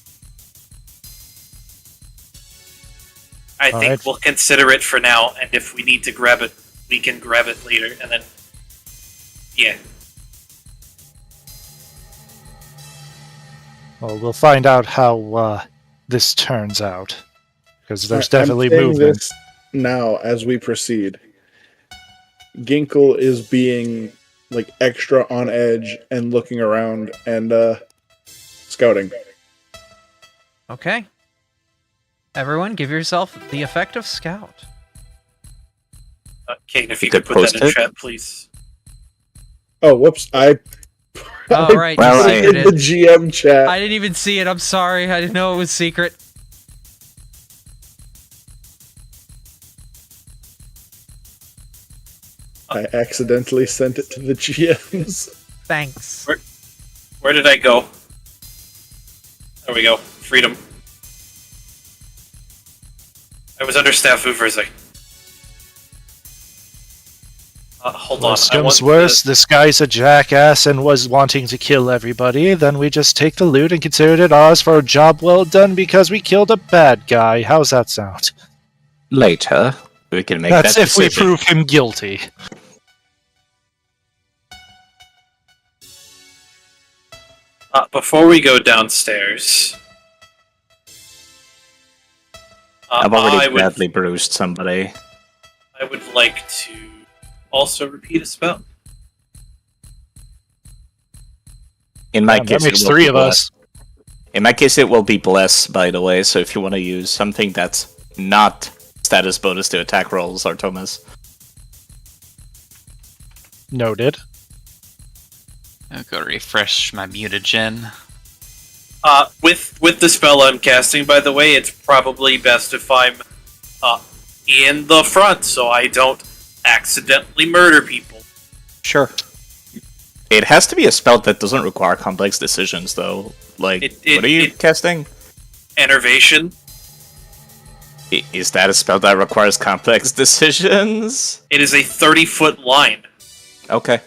I think Alright. we'll consider it for now, and if we need to grab it, we can grab it later, and then... Yeah. Well, we'll find out how this turns out. Because there's I'm definitely saying movement. this now as we proceed. Ginkle is being like extra on edge and looking around and scouting. Okay. Everyone, give yourself the effect of scout. Kate, if you You could could put that in post it? chat, please. Oh, whoops! I All right, Well, you I- in the secreted. GM chat. I didn't even see it. I'm sorry. I didn't know it was secret. I accidentally sent it to the GMs. Thanks. Where did I go? There we go. Freedom. I was under Stafu for a second. Hold on. Worst I want comes worse, this guy's a jackass and was wanting to kill everybody, then we just take the loot and consider it ours for a job well done because we killed a bad guy. How's that sound? Later, we can make That's that if we decision. prove him guilty. Before we go downstairs... I've already I would badly bruised somebody. I would like to also repeat a spell. In my Damn, case, that makes it will three be of bless. us. In my case, it will be bless, by the way. So if you want to use something that's not status bonus to attack rolls, Artomas. Noted. I'll go refresh my mutagen. With the spell I'm casting, by the way, it's probably best if I'm in the front so I don't accidentally murder people. Sure. It has to be a spell that doesn't require complex decisions, though. Like, what are you casting? Enervation. Is that a spell that requires complex decisions? It is a 30-foot line. Okay.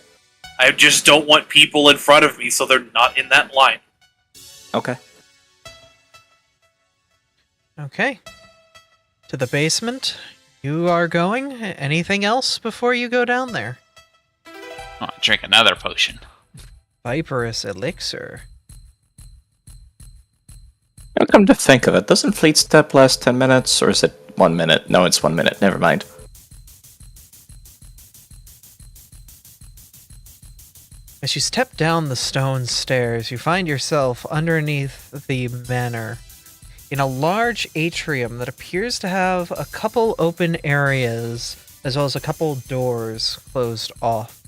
I just don't want people in front of me so they're not in that line. Okay. Okay. To the basement. You are going. Anything else before you go down there? Oh, drink another potion. Viperous elixir. Now, come to think of it, doesn't Fleet Step last 10 minutes, or is it 1 minute? No, it's 1 minute. Never mind. As you step down the stone stairs, you find yourself underneath the manor in a large atrium that appears to have a couple open areas as well as a couple doors closed off.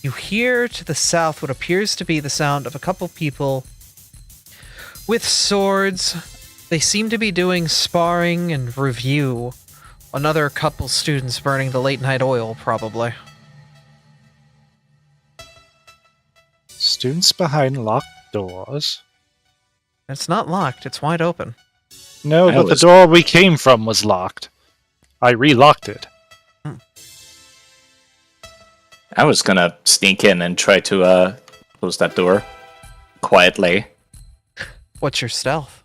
You hear to the south what appears to be the sound of a couple people with swords. They seem to be doing sparring and review. Another couple students burning the late night oil, probably. Students behind locked doors. It's not locked, it's wide open. No, I but was- the door we came from was locked. I relocked it. I was gonna sneak in and try to close that door quietly. What's your stealth?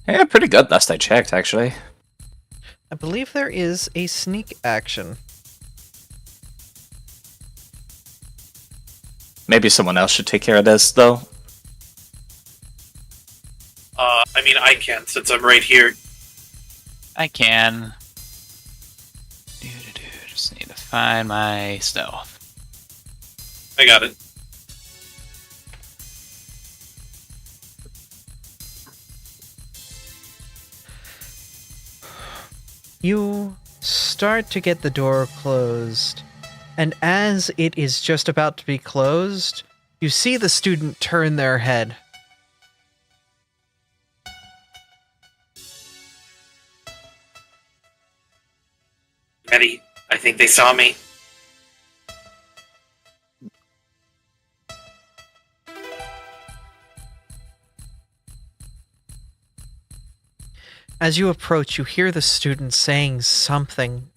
Yeah, pretty good last I checked, actually. I believe there is a sneak action. Maybe someone else should take care of this, though. I mean, I can, since I'm right here. I can. Just need to find my stealth. I got it. You start to get the door closed, and as it is just about to be closed, you see the student turn their head. Ready? I think they saw me. As you approach, you hear the student saying something.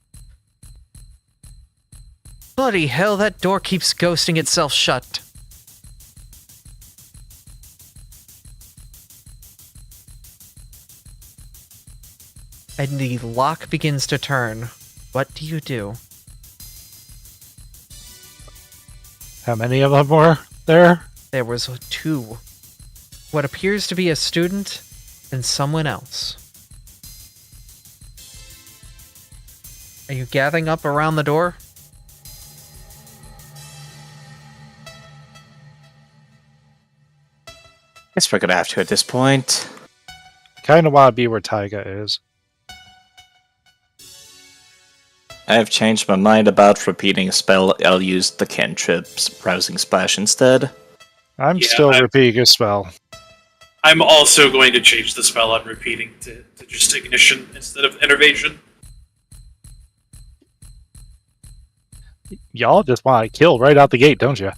Bloody hell, that door keeps ghosting itself shut. And the lock begins to turn. What do you do? How many of them were there? There was two. What appears to be a student and someone else. Are you gathering up around the door? Guess we're gonna have to at this point. Kind of want to be where Taiga is. I have changed my mind about repeating a spell. I'll use the cantrip's Rousing Splash instead. I'm Yeah, still repeating a spell. I'm also going to change the spell on repeating to just ignition instead of innervation. Y'all just want to kill right out the gate, don't you?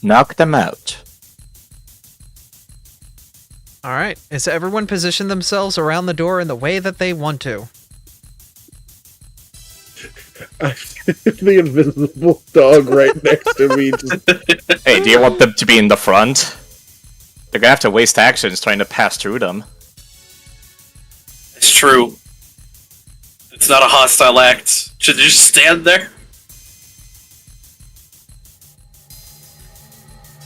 Knock them out. Alright, is everyone positioned themselves around the door in the way that they want to? The invisible dog right next to me. Just, Hey, do you want them to be in the front? They're gonna have to waste actions trying to pass through them. It's true. It's not a hostile act. Should they just stand there?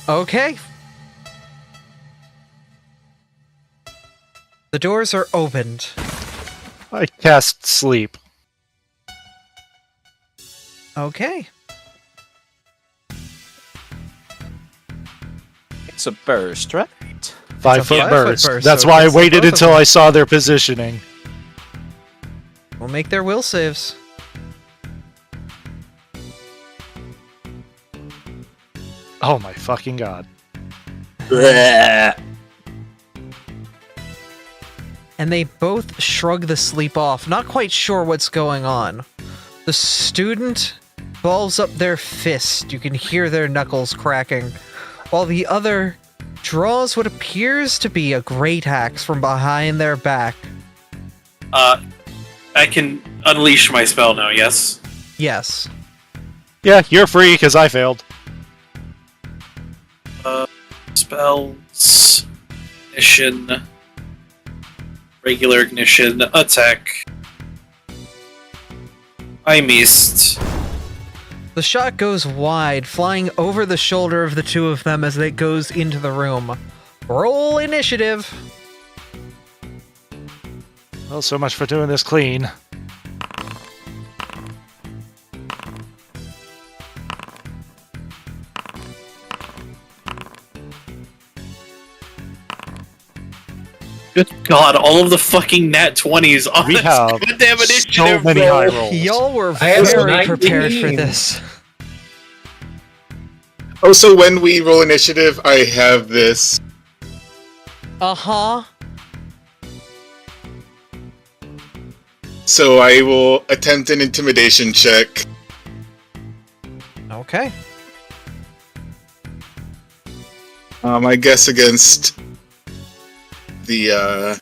Okay. The doors are opened. I cast sleep. Okay. It's a burst, right? 5-foot 5-foot burst. burst, That's so why I it's waited both of until them. I saw their positioning. We'll make their will saves. Oh my fucking god. And they both shrug the sleep off, not quite sure what's going on. The student balls up their fist. You can hear their knuckles cracking, while the other draws what appears to be a great axe from behind their back. I can unleash my spell now, yes? Yes. Yeah, you're free because I failed. Spells. Ignition. Regular ignition. Attack. I missed. The shot goes wide, flying over the shoulder of the two of them as it goes into the room. Roll initiative. Well, so much for doing this clean. Good God, all of the fucking nat 20s on We this have goddamn so initiative many roll. high rolls. Y'all were I have very prepared for 19. this. Oh, so when we roll initiative, I have this. Uh-huh. So I will attempt an intimidation check. Okay. I guess against the,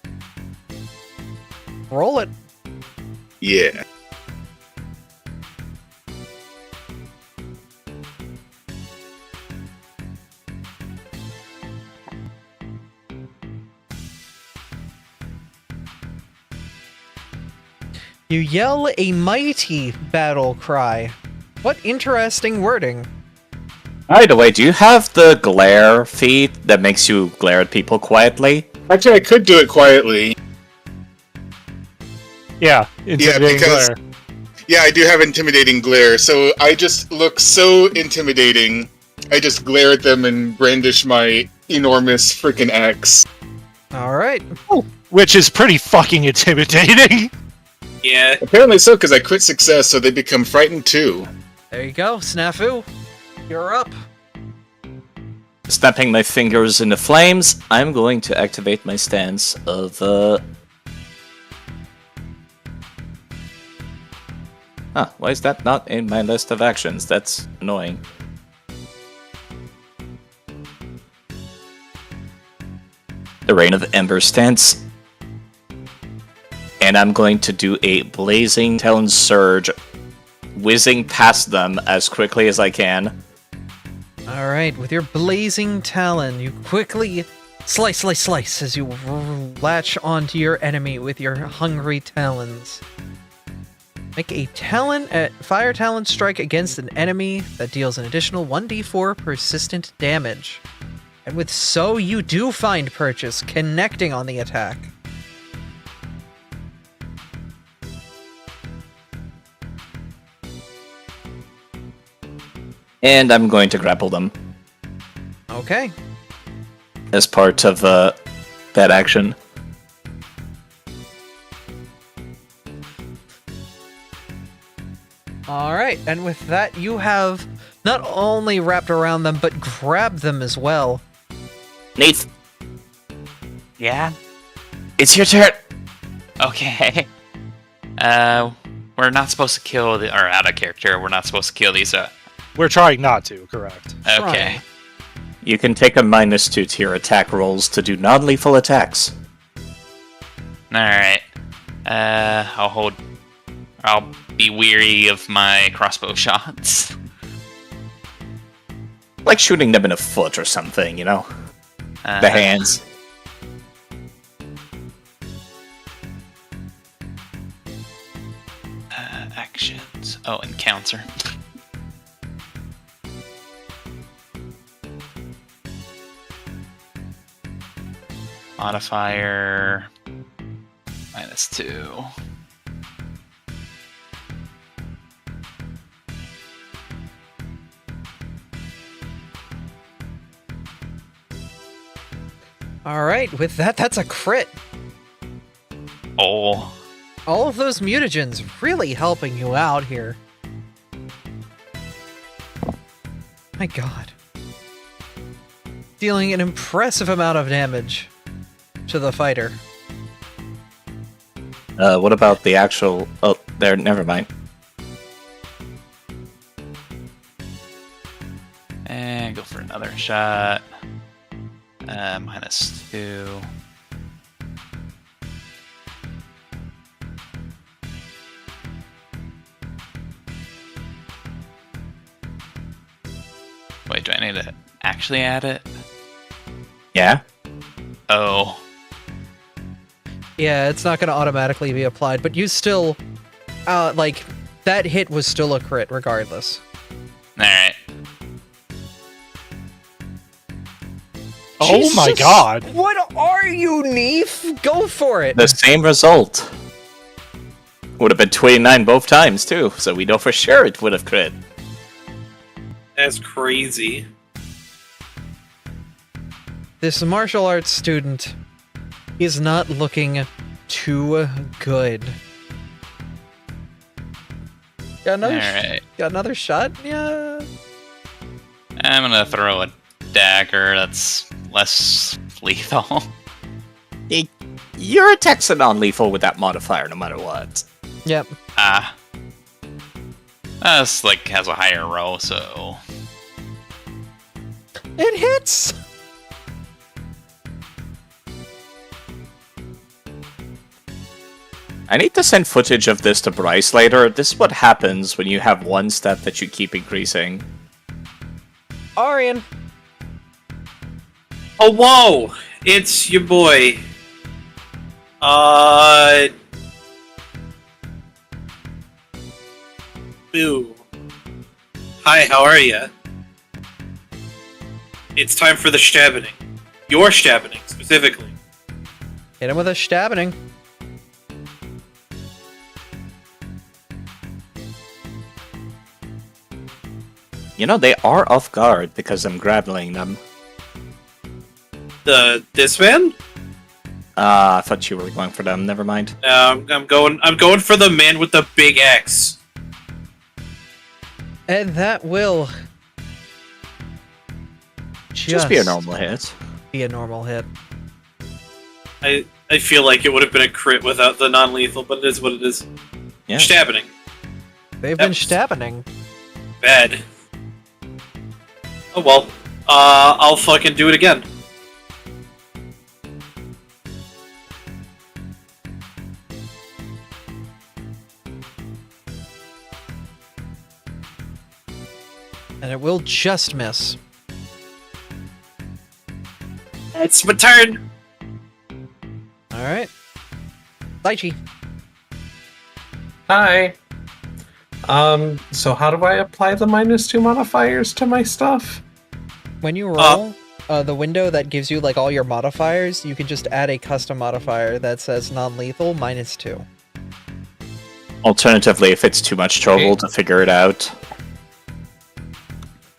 Roll it. yeah. You yell a mighty battle cry. What interesting wording. By the way, do you have the glare feat that makes you glare at people quietly? Actually, I could do it quietly. Yeah, intimidating because- glare. Yeah, I do have intimidating glare, so I just look so intimidating. I just glare at them and brandish my enormous freaking axe. All right. Which is pretty fucking intimidating. Yeah. Apparently so, because I crit success, so they become frightened too. There you go, Snafu. You're up. Snapping my fingers in the flames, I'm going to activate my stance of why is that not in my list of actions? That's annoying. The Reign of Ember stance. And I'm going to do a Blazing Talon Surge, whizzing past them as quickly as I can. Alright, with your Blazing Talon, you quickly slice as you latch onto your enemy with your hungry talons. Make a Fire Talon strike against an enemy that deals an additional 1d4 persistent damage. And with so, you do find purchase, connecting on the attack. And I'm going to grapple them Okay. as part of that action. Alright, and with that, you have not only wrapped around them, but grabbed them as well. Nath, Yeah? it's your turn. Okay. We're not supposed to kill the... Or out of character, we're not supposed to kill these... We're trying not to, correct. Okay. You can take a -2 to your attack rolls to do non-lethal attacks. Alright. I'll be weary of my crossbow shots. Like shooting them in the foot or something, you know? The hands. Actions. Oh, encounter. Modifier -2. Alright, with that, that's a crit. Oh. All of those mutagens really helping you out here. My god. Dealing an impressive amount of damage to the fighter. What about the actual... Oh, there, never mind. And go for another shot. -2. Wait, do I need to actually add it? Yeah? Oh. Yeah, it's not going to automatically be applied, but you still... like, that hit was still a crit regardless. Alright. Oh my god! What are you, Neef? Go for it! The same result. Would have been 29 both times, too, so we know for sure it would have crit. That's crazy. This martial arts student is not looking too good. Got another shot? Yeah. I'm gonna throw a dagger that's less lethal. Your attacks are non-lethal with that modifier, no matter what. Yep. This like has a higher roll, so It hits! I need to send footage of this to Bryce later. This is what happens when you have one step that you keep increasing. Arian. Oh, whoa! It's your boy. Boo. Hi, how are ya? It's time for the stabbing. Your stabbing, specifically. Hit him with a stabbing. You know, they are off guard because I'm grappling them. This man? I thought you were going for them. Never mind. I'm going for the man with the big axe. And that will Just be a normal hit. Be a normal hit. I feel like it would have been a crit without the non-lethal, but it is what it is. Yeah. Stabbing. They've been stabbing. Bad. Oh well. I'll fucking do it again. And it will just miss. It's my turn. Alright. Daichi. Hi. So how do I apply the -2 modifiers to my stuff? When you roll, the window that gives you like all your modifiers, you can just add a custom modifier that says non-lethal -2. Alternatively, if it's too much trouble to figure it out,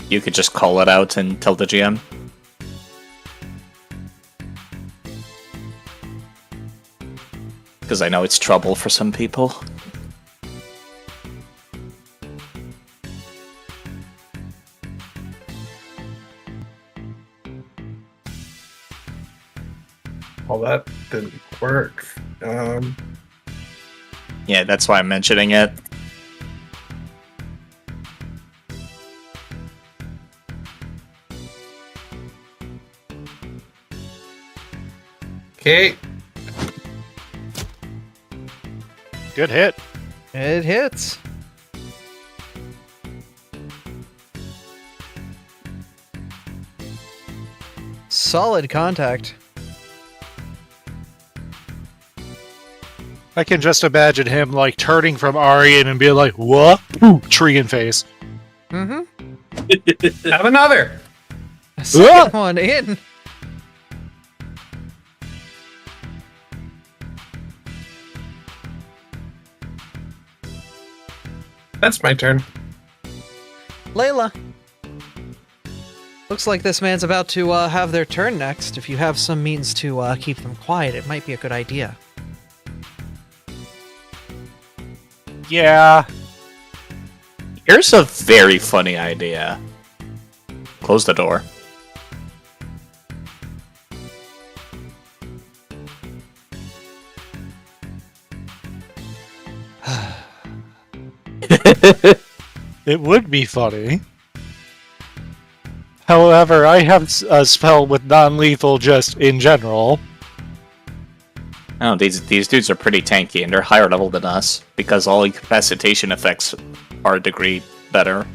you could just call it out and tell the GM. Because I know it's trouble for some people. Well, that didn't work. Yeah, that's why I'm mentioning it. Okay. Good hit. It hits. Solid contact. I can just imagine him like turning from Aryan and being like, "What?" Ooh, tree in face. Mm-hmm. Have another. Second one in. That's my turn. Layla. Looks like this man's about to have their turn next. If you have some means to keep them quiet, it might be a good idea. Yeah. Here's a very funny idea. Close the door. It would be funny. However, I have a spell with non-lethal just in general. Oh, these dudes are pretty tanky, and they're higher level than us, because all incapacitation effects are a degree better.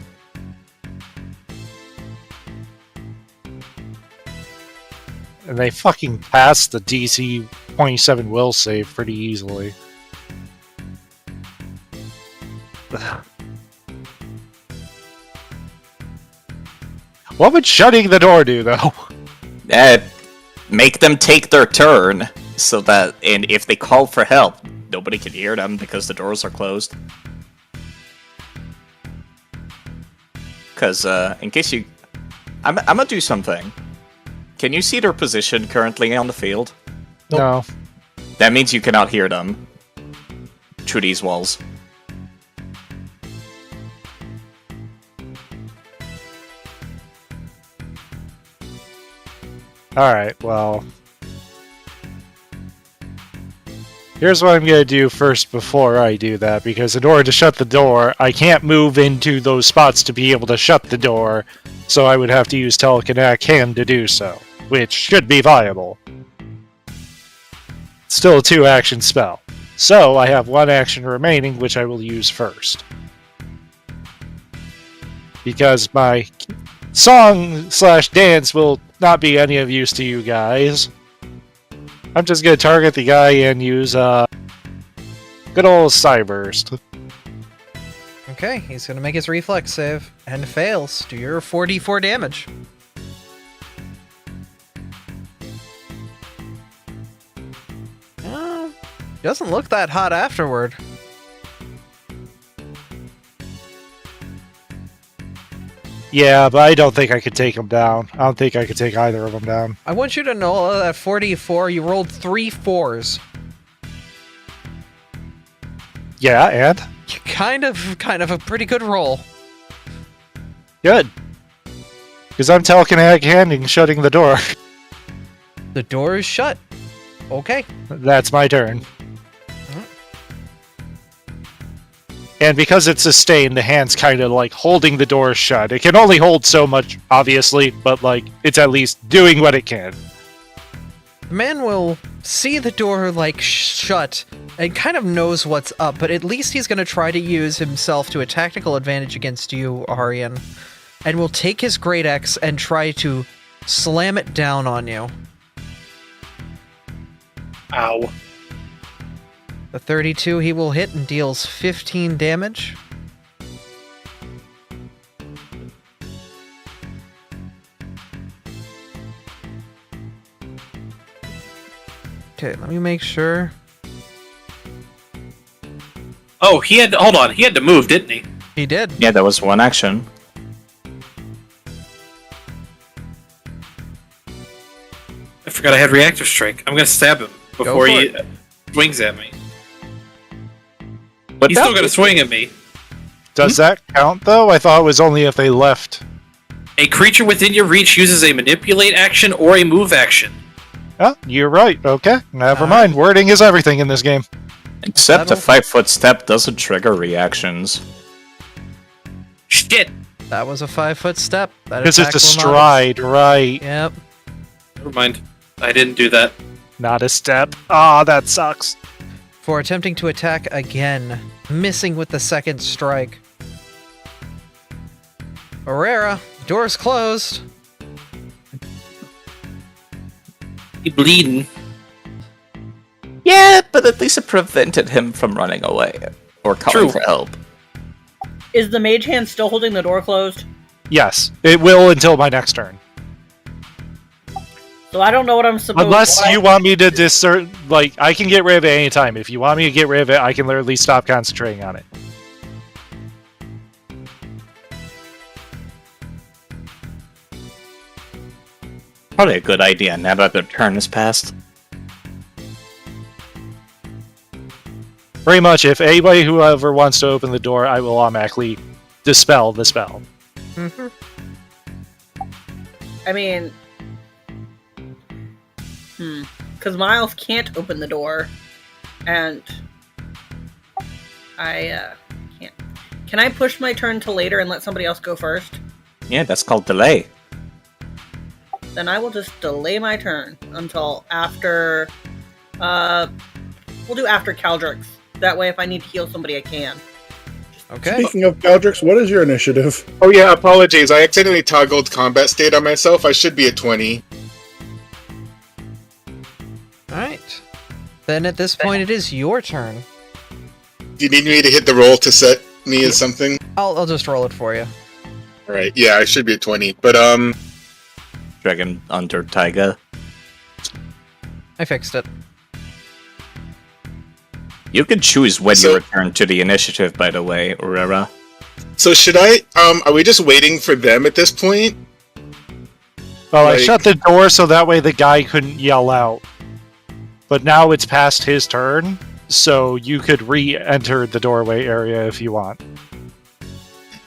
And they fucking pass the DC 27 will save pretty easily. What would shutting the door do, though? Make them take their turn, so that, and if they call for help, nobody can hear them because the doors are closed. Because, in case you... I'm gonna do something. Can you see their position currently on the field? No. That means you cannot hear them through these walls. Alright, well... Here's what I'm gonna do first before I do that, because in order to shut the door, I can't move into those spots to be able to shut the door, so I would have to use Telekinetic Hand to do so, which should be viable. Still a 2-action spell. So, I have 1 action remaining, which I will use first. Because my song/dance will not be any of use to you guys. I'm just gonna target the guy and use good old Cyburst. Okay, he's gonna make his reflex save and fails. Do your 4d4 damage. Doesn't look that hot afterward. Yeah, but I don't think I could take them down. I don't think I could take either of them down. I want you to know that 44, you rolled 3 4s. Yeah, and? Kind of a pretty good roll. Good. Because I'm telekinetic handing shutting the door. The door is shut. Okay. That's my turn. And because it's sustained, the hand's kind of like holding the door shut. It can only hold so much, obviously, but like it's at least doing what it can. The man will see the door like shut and kind of knows what's up, but at least he's going to try to use himself to a tactical advantage against you, Aryan, and will take his great axe and try to slam it down on you. Ow. The 32 he will hit and deals 15 damage. Okay, let me make sure. Oh, hold on, he had to move, didn't he? He did. Yeah, that was one action. I forgot I had reactive strike. I'm gonna stab him before he swings at me. But He's still gonna swing at me. Does that count, though? I thought it was only if they left. A creature within your reach uses a manipulate action or a move action. Oh, you're right. Okay, never mind. Wording is everything in this game. Except a 5-foot step doesn't trigger reactions. Shit! That was a 5-foot step. That Because it's a attack will not- stride, right? Yep. Never mind. I didn't do that. Not a step. Ah, that sucks. For attempting to attack again, missing with the second strike. Herrera, door's closed. He bleeding. Yeah, but at least it prevented him from running away or calling for help. Is the mage hand still holding the door closed? Yes, it will until my next turn. So I don't know what I'm supposed to Unless you want me to discern, like, I can get rid of it anytime. If you want me to get rid of it, I can literally stop concentrating on it. Probably a good idea now that their turn has passed. Pretty much, if anybody whoever wants to open the door, I will automatically dispel the spell. I mean... Because Miles can't open the door, and I can't. Can I push my turn to later and let somebody else go first? Yeah, that's called delay. Then I will just delay my turn until after... we'll do after Caldrix. That way, if I need to heal somebody, I can. Okay. Speaking of Caldrix, what is your initiative? Oh yeah, apologies. I accidentally toggled combat state on myself. I should be at 20. Alright. Then at this point, it is your turn. Do you need me to hit the roll to set me as something? I'll just roll it for you. Alright, yeah, I should be at 20. But, Dragon under Taiga. I fixed it. You can choose when So- you return to the initiative, by the way, Aurora. so should I, are we just waiting for them at this point? Well, I Like- shut the door so that way the guy couldn't yell out. But now it's past his turn, so you could re-enter the doorway area if you want.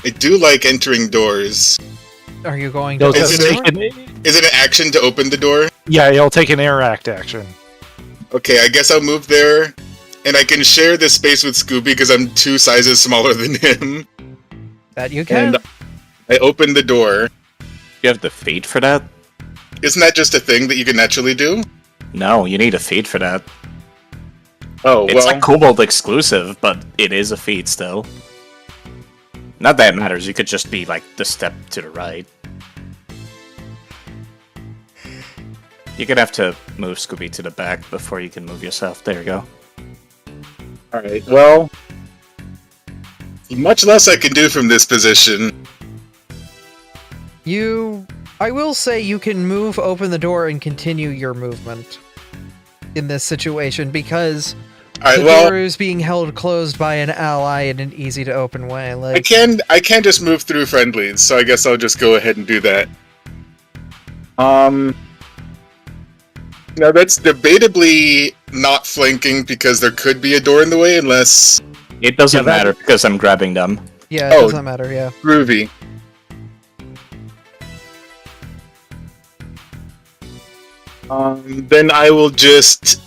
I do like entering doors. Are you going to It'll Is open just the take door? Is it an action to open the door? yeah, it'll take an interact action. Okay, I guess I'll move there. And I can share this space with Scooby because I'm 2 sizes smaller than him. That you can. And I open the door. You have the feat for that? Isn't that just a thing that you can naturally do? No, you need a feat for that. Oh, It's well. like Kobold exclusive, but it is a feat still. Not that it matters, you could just be like the step to the right. You're gonna have to move Scooby to the back before you can move yourself. There you go. Alright, well. Much less I can do from this position. I will say you can move, open the door, and continue your movement in this situation because Alright, The well, door is being held closed by an ally in an easy to open way. Like, I can just move through friendlies, so I guess I'll just go ahead and do that. Now that's debatably not flanking because there could be a door in the way unless It doesn't matter because I'm grabbing them. yeah, it doesn't matter. Yeah. groovy. Then I will just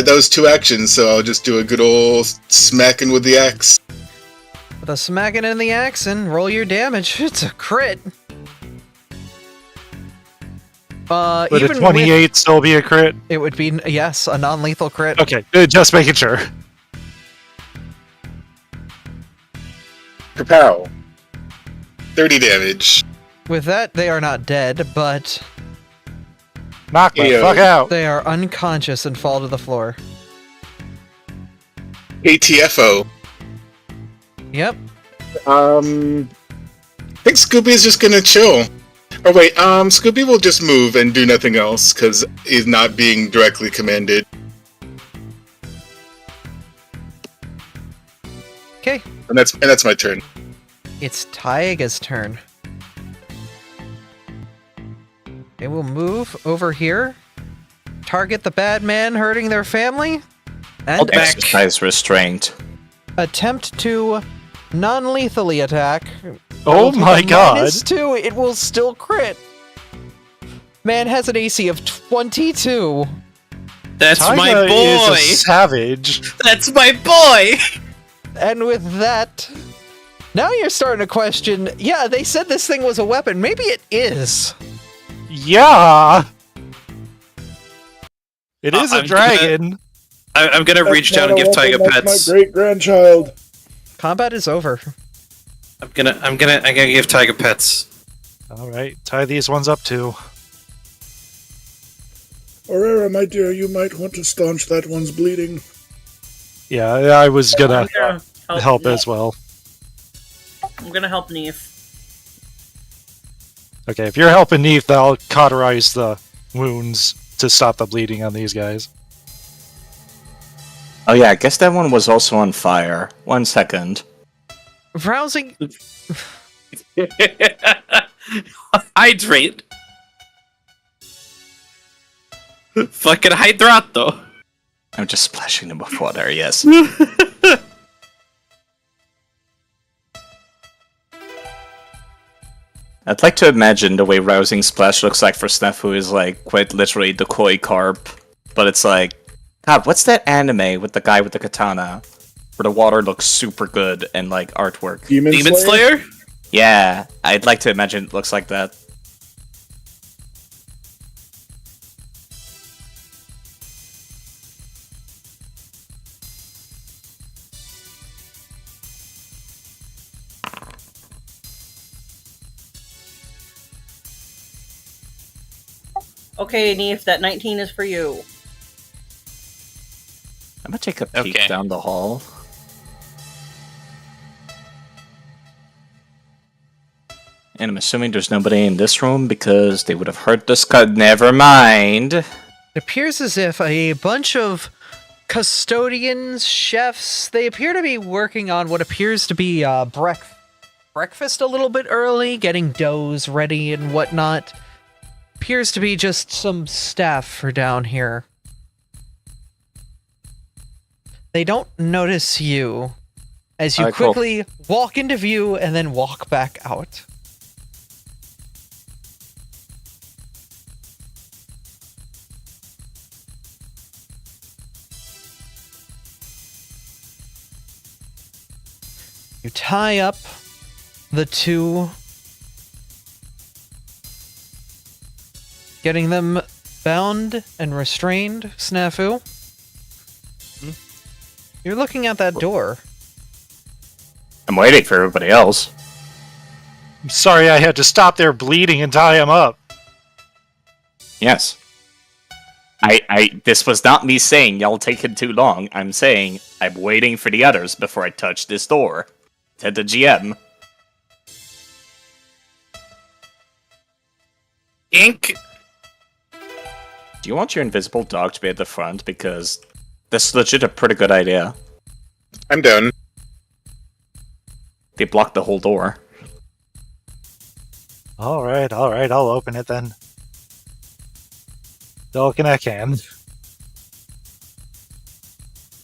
those two actions, so I'll just do a good old smacking with the axe. With a smacking in the axe and roll your damage. It's a crit. Would a Even 28 still be a crit? it would be, yes, a non-lethal crit. Okay, good, just making sure. Kapow. 30 damage. With that, they are not dead, but Knock the Ew. fuck out. they are unconscious and fall to the floor. ATFO. Yep. I think Scooby is just gonna chill. Oh wait, Scooby will just move and do nothing else because he's not being directly commanded. Okay. And that's my turn. It's Taiga's turn. They will move over here, target the bad man hurting their family, and Exercise restraint. attempt to non-lethally attack. Oh With my a god. -2, it will still crit. Man has an AC of 22. That's my Tyga is a boy. savage. That's my boy. And with that, now you're starting to question, yeah, they said this thing was a weapon. Maybe it is. Yeah. It is a I'm dragon. I'm gonna reach down and give Tyga pets. My great grandchild. Combat is over. I'm gonna give Tyga pets. All right, tie these ones up too. Aurora, my dear, you might want to staunch that one's bleeding. Yeah, I was gonna I'm gonna help Neef. as well. I'm gonna help Neef. Okay, if you're helping Neef, I'll cauterize the wounds to stop the bleeding on these guys. Oh yeah, I guess that one was also on fire. 1 second. Rousing. Hydrate. Fucking hydrato. I'm just splashing them with water, yes. I'd like to imagine the way Rousing Splash looks like for Snafu is like quite literally the koi carp. But it's like, God, what's that anime with the guy with the katana? Where the water looks super good and like artwork. Demon Slayer? Yeah, I'd like to imagine it looks like that. Okay, Neef, that 19 is for you. I'm gonna take a peek Okay. down the hall. And I'm assuming there's nobody in this room because they would have heard this cut. Never mind. It appears as if a bunch of custodians, chefs, they appear to be working on what appears to be breakfast a little bit early, getting doughs ready and whatnot. Appears to be just some staff for down here. They don't notice you as you Alright, cool. quickly walk into view and then walk back out. You tie up the two, getting them bound and restrained, Snafu. You're looking at that door. I'm waiting for everybody else. I'm sorry I had to stop their bleeding and tie him up. Yes. This was not me saying y'all taking too long. I'm saying I'm waiting for the others before I touch this door. To the GM. Ink. Do you want your invisible dog to be at the front? Because This is legit a pretty good idea. I'm down. They blocked the whole door. Alright, I'll open it then. Dolkin I can.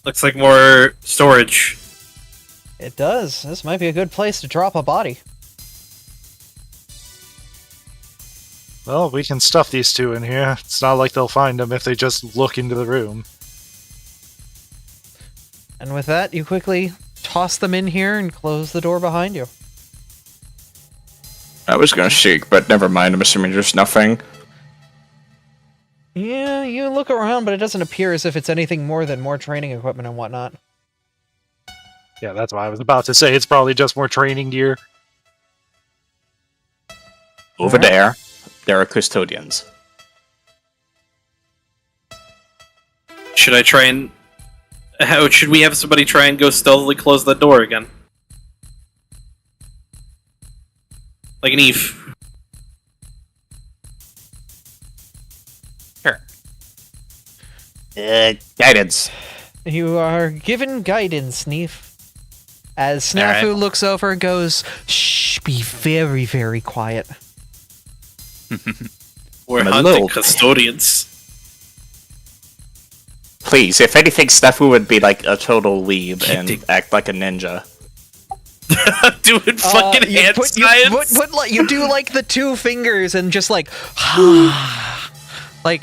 Looks like more storage. It does. This might be a good place to drop a body. Well, we can stuff these two in here. It's not like they'll find them if they just look into the room. And with that, you quickly toss them in here and close the door behind you. I was gonna shake, but never mind. I'm assuming there's nothing. Yeah, you look around, but it doesn't appear as if it's anything more than more training equipment and whatnot. Yeah, that's what I was about to say. It's probably just more training gear. Over there are custodians. Should I try and... How should we have somebody try and go stealthily close that door again? Like an Eve. Sure. Guidance. You are given guidance, Neef. As Snafu Alright. looks over and goes, shh, be very, very quiet. We're I'm a hunting little- custodians. Please, if anything, Stefu would be like a total weeb and Kidding. act like a ninja. Doing fucking hand science. You do like the two fingers and just like, like.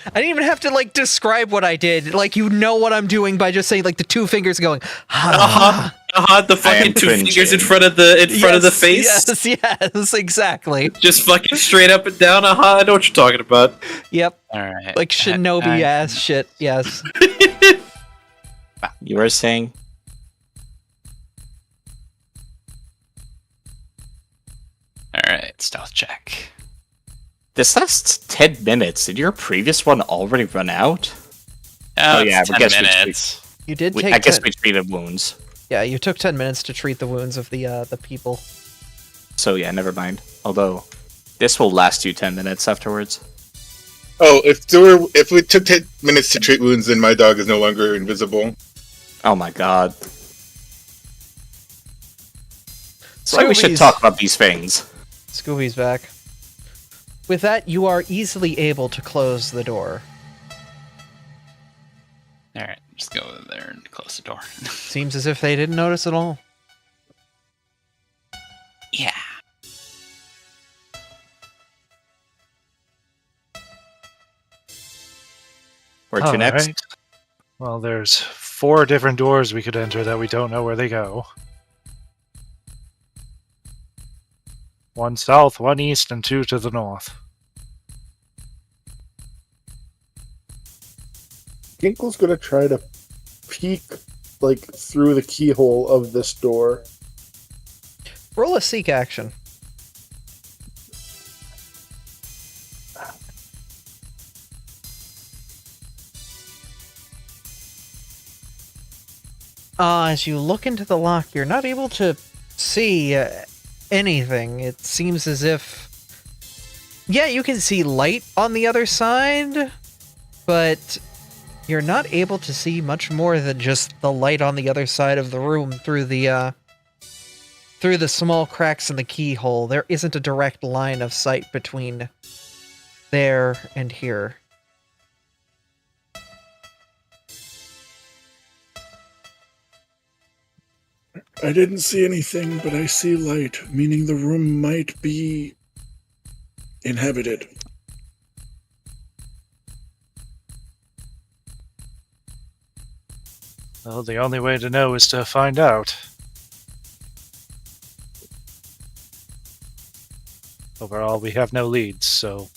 I didn't even have to like describe what I did. Like you know what I'm doing by just saying like the two fingers going. The fucking two cringing. fingers in front of the face. Yes, exactly. Just fucking straight up and down. I know what you're talking about. Yep, Alright. like shinobi ass shit. Yes. You were saying? Alright, stealth check. This lasts 10 minutes. Did your previous one already run out? Oh, yeah, it's I 10 guess we minutes. You did We, take. I guess 10 we treated wounds. Yeah, you took 10 minutes to treat the wounds of the people. So yeah, never mind. Although, this will last you 10 minutes afterwards. Oh, if we took 10 minutes to treat wounds, then my dog is no longer invisible. Oh my god. So we should Scooby's- talk about these things. Scooby's back. With that, you are easily able to close the door. Alright, just go over there and close the door. Seems as if they didn't notice at all. Yeah. Where to next? Alright. Well, there's 4 different doors we could enter that we don't know where they go. 1 south, 1 east, and 2 to the north. Ginkle's gonna try to peek, like, through the keyhole of this door. Roll a seek action. As you look into the lock, you're not able to see anything. It seems as if... Yeah, you can see light on the other side, but you're not able to see much more than just the light on the other side of the room through the small cracks in the keyhole. There isn't a direct line of sight between there and here. I didn't see anything, but I see light, meaning the room might be inhabited. Well, the only way to know is to find out. Overall, we have no leads, so...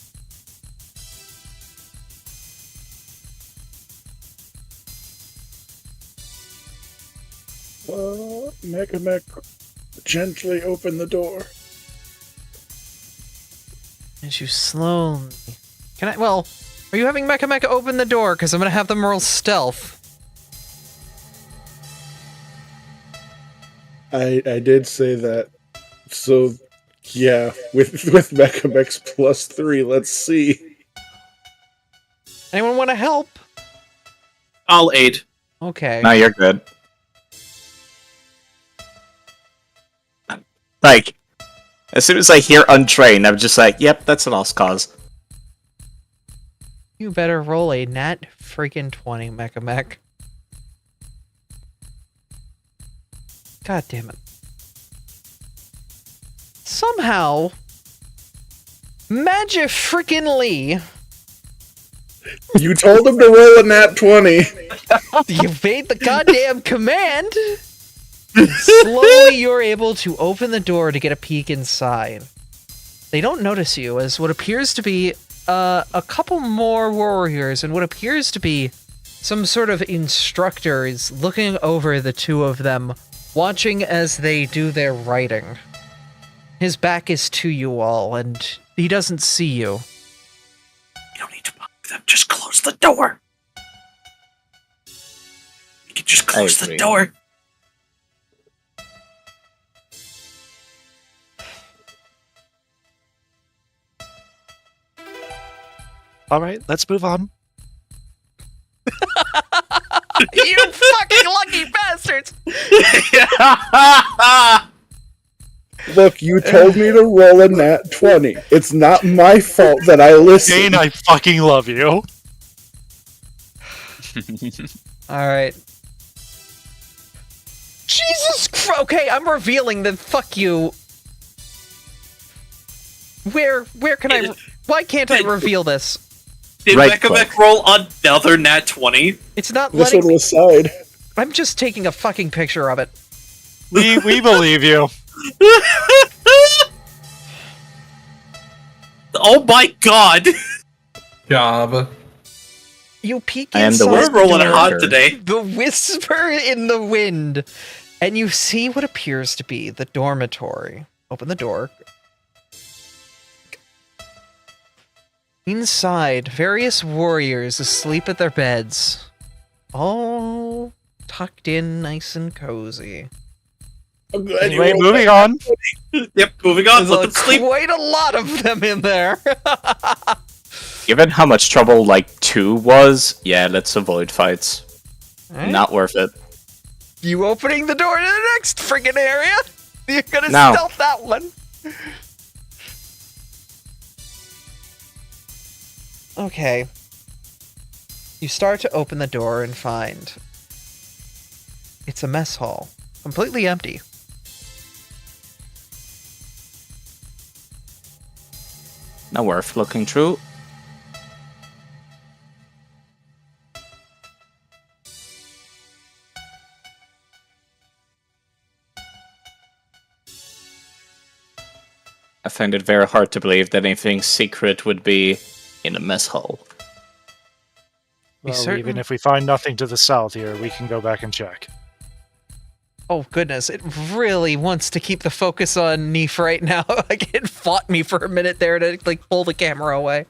Mechamek, gently open the door. As you slowly... are you having Mecha open the door? Because I'm going to have them roll stealth. I did say that. So, yeah, with Mechamek's +3, let's see. Anyone want to help? I'll aid. Okay. No, you're good. Like, as soon as I hear untrained, I'm just like, yep, that's a lost cause. You better roll a nat freaking 20, Mecha Mech. God damn it. Somehow, Magic freaking Lee, You told him to roll a nat 20. you made the goddamn command. Slowly, you're able to open the door to get a peek inside. They don't notice you as what appears to be a couple more warriors and what appears to be some sort of instructor is looking over the two of them, watching as they do their writing. His back is to you all, and he doesn't see you. You don't need to bother them. Just close the door. You can just close the agree. door. All right, let's move on. You fucking lucky bastards! Look, you told me to roll a nat 20. It's not my fault that I Jane, listened. I fucking love you. Alright. Jesus Christ! Okay, I'm revealing that fuck you. Where can I... Why can't I reveal this? Did Right Mecha click. Mech roll another nat 20? It's not This letting one me... was side. I'm just taking a fucking picture of it. We believe you. Oh my god! Job. You peek I am the inside We're whisper rolling it door. hot today. the whisper in the wind, and you see what appears to be the dormitory. Open the door. Inside, various warriors asleep at their beds, all tucked in nice and cozy. I'm glad you Anyway, rolled moving on. Yep, moving on. Let them There's sleep. quite a lot of them in there. Given how much trouble, like, 2 was, yeah, let's avoid fights. Alright. Not worth it. You opening the door to the next friggin' area? You're gonna No. stealth that one. Okay. You start to open the door and find it's a mess hall, completely empty. Not worth looking through. I find it very hard to believe that anything secret would be in a mess hall. Be Well, certain- even if we find nothing to the south here, we can go back and check. Oh goodness, it really wants to keep the focus on Neef right now. Like it fought me for a minute there to like pull the camera away.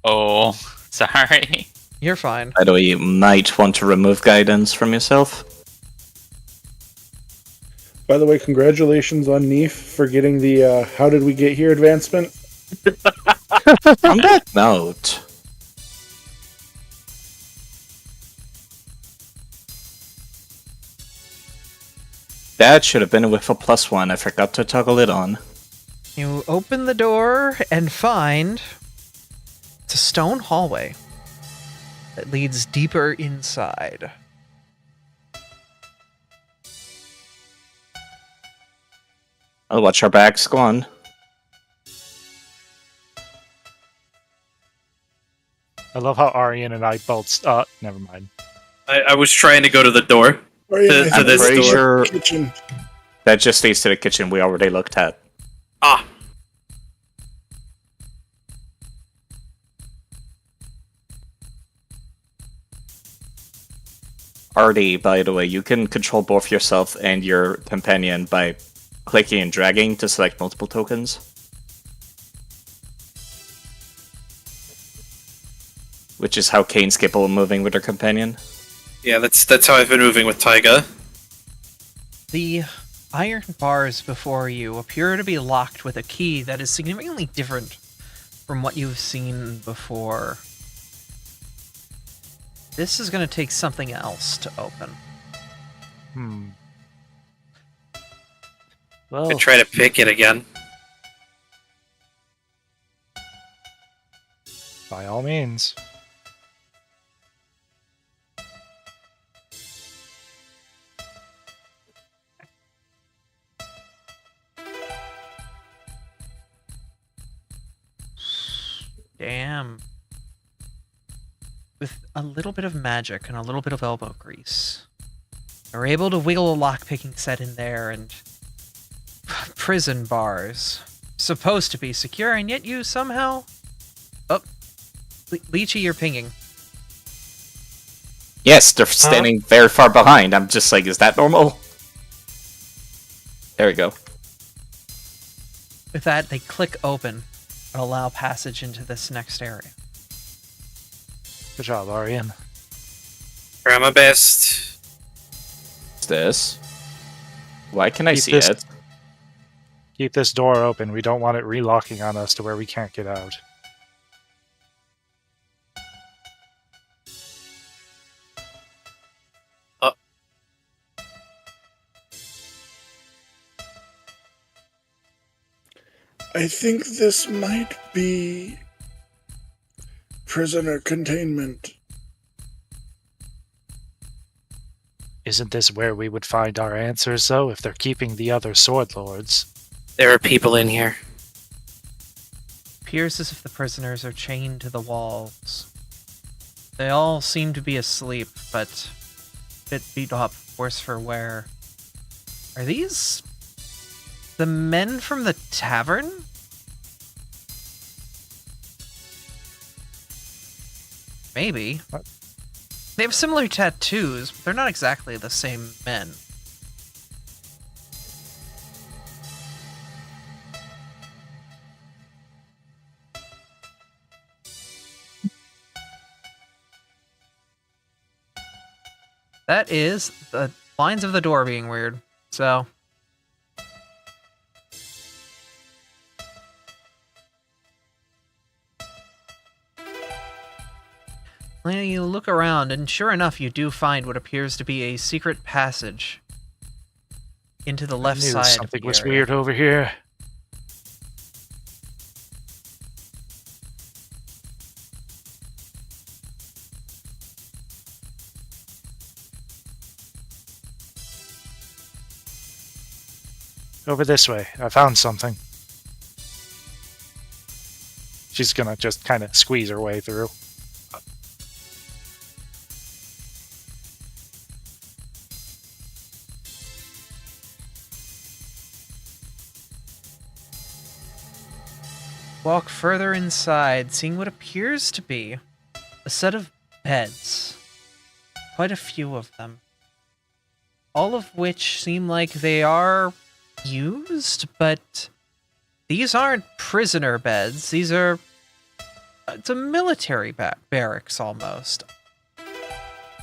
Oh, sorry. You're fine. By the way, you might want to remove guidance from yourself. By the way, congratulations on Neef for getting the How Did We Get Here advancement. On that note, that should have been with a +1. I forgot to toggle it on. You open the door and find it's a stone hallway that leads deeper inside. I'll watch our backs. Go on. I love how Aryan and I both. Never mind. I was trying to go to the door. Oh, yeah, To I this think door. Sure. kitchen. That just leads to the kitchen we already looked at. Ah, Artie, by the way, you can control both yourself and your companion by clicking and dragging to select multiple tokens. Which is how Kane's capable of moving with her companion. yeah, that's how I've been moving with Taiga. The iron bars before you appear to be locked with a key that is significantly different from what you've seen before. This is going to take something else to open. Well, Could try to pick it again. by all means. Damn. With a little bit of magic and a little bit of elbow grease, they're able to wiggle a lockpicking set in there, and prison bars. Supposed to be secure, and yet you somehow... Oh. Leechy, you're pinging. Yes, they're standing very far behind. I'm just like, is that normal? There we go. With that, they click open and allow passage into this next area. Good job, Arian. Try my best. What's this? Why can I Keep see this- it? Keep this door open. We don't want it relocking on us to where we can't get out. I think this might be prisoner containment. Isn't this where we would find our answers, though, if they're keeping the other sword lords? There are people in here. Appears as if the prisoners are chained to the walls. They all seem to be asleep, but a bit beat up, worse for wear. Are these the men from the tavern? Maybe. What? They have similar tattoos, but they're not exactly the same men. That is the lines of the door being weird, so... Well, you look around, and sure enough, you do find what appears to be a secret passage into the left I knew side something of the was area. weird over here. Over this way. I found something. She's gonna just kind of squeeze her way through. Walk further inside, seeing what appears to be a set of beds. Quite a few of them. All of which seem like they are used, but these aren't prisoner beds. These are... It's a military barracks, almost.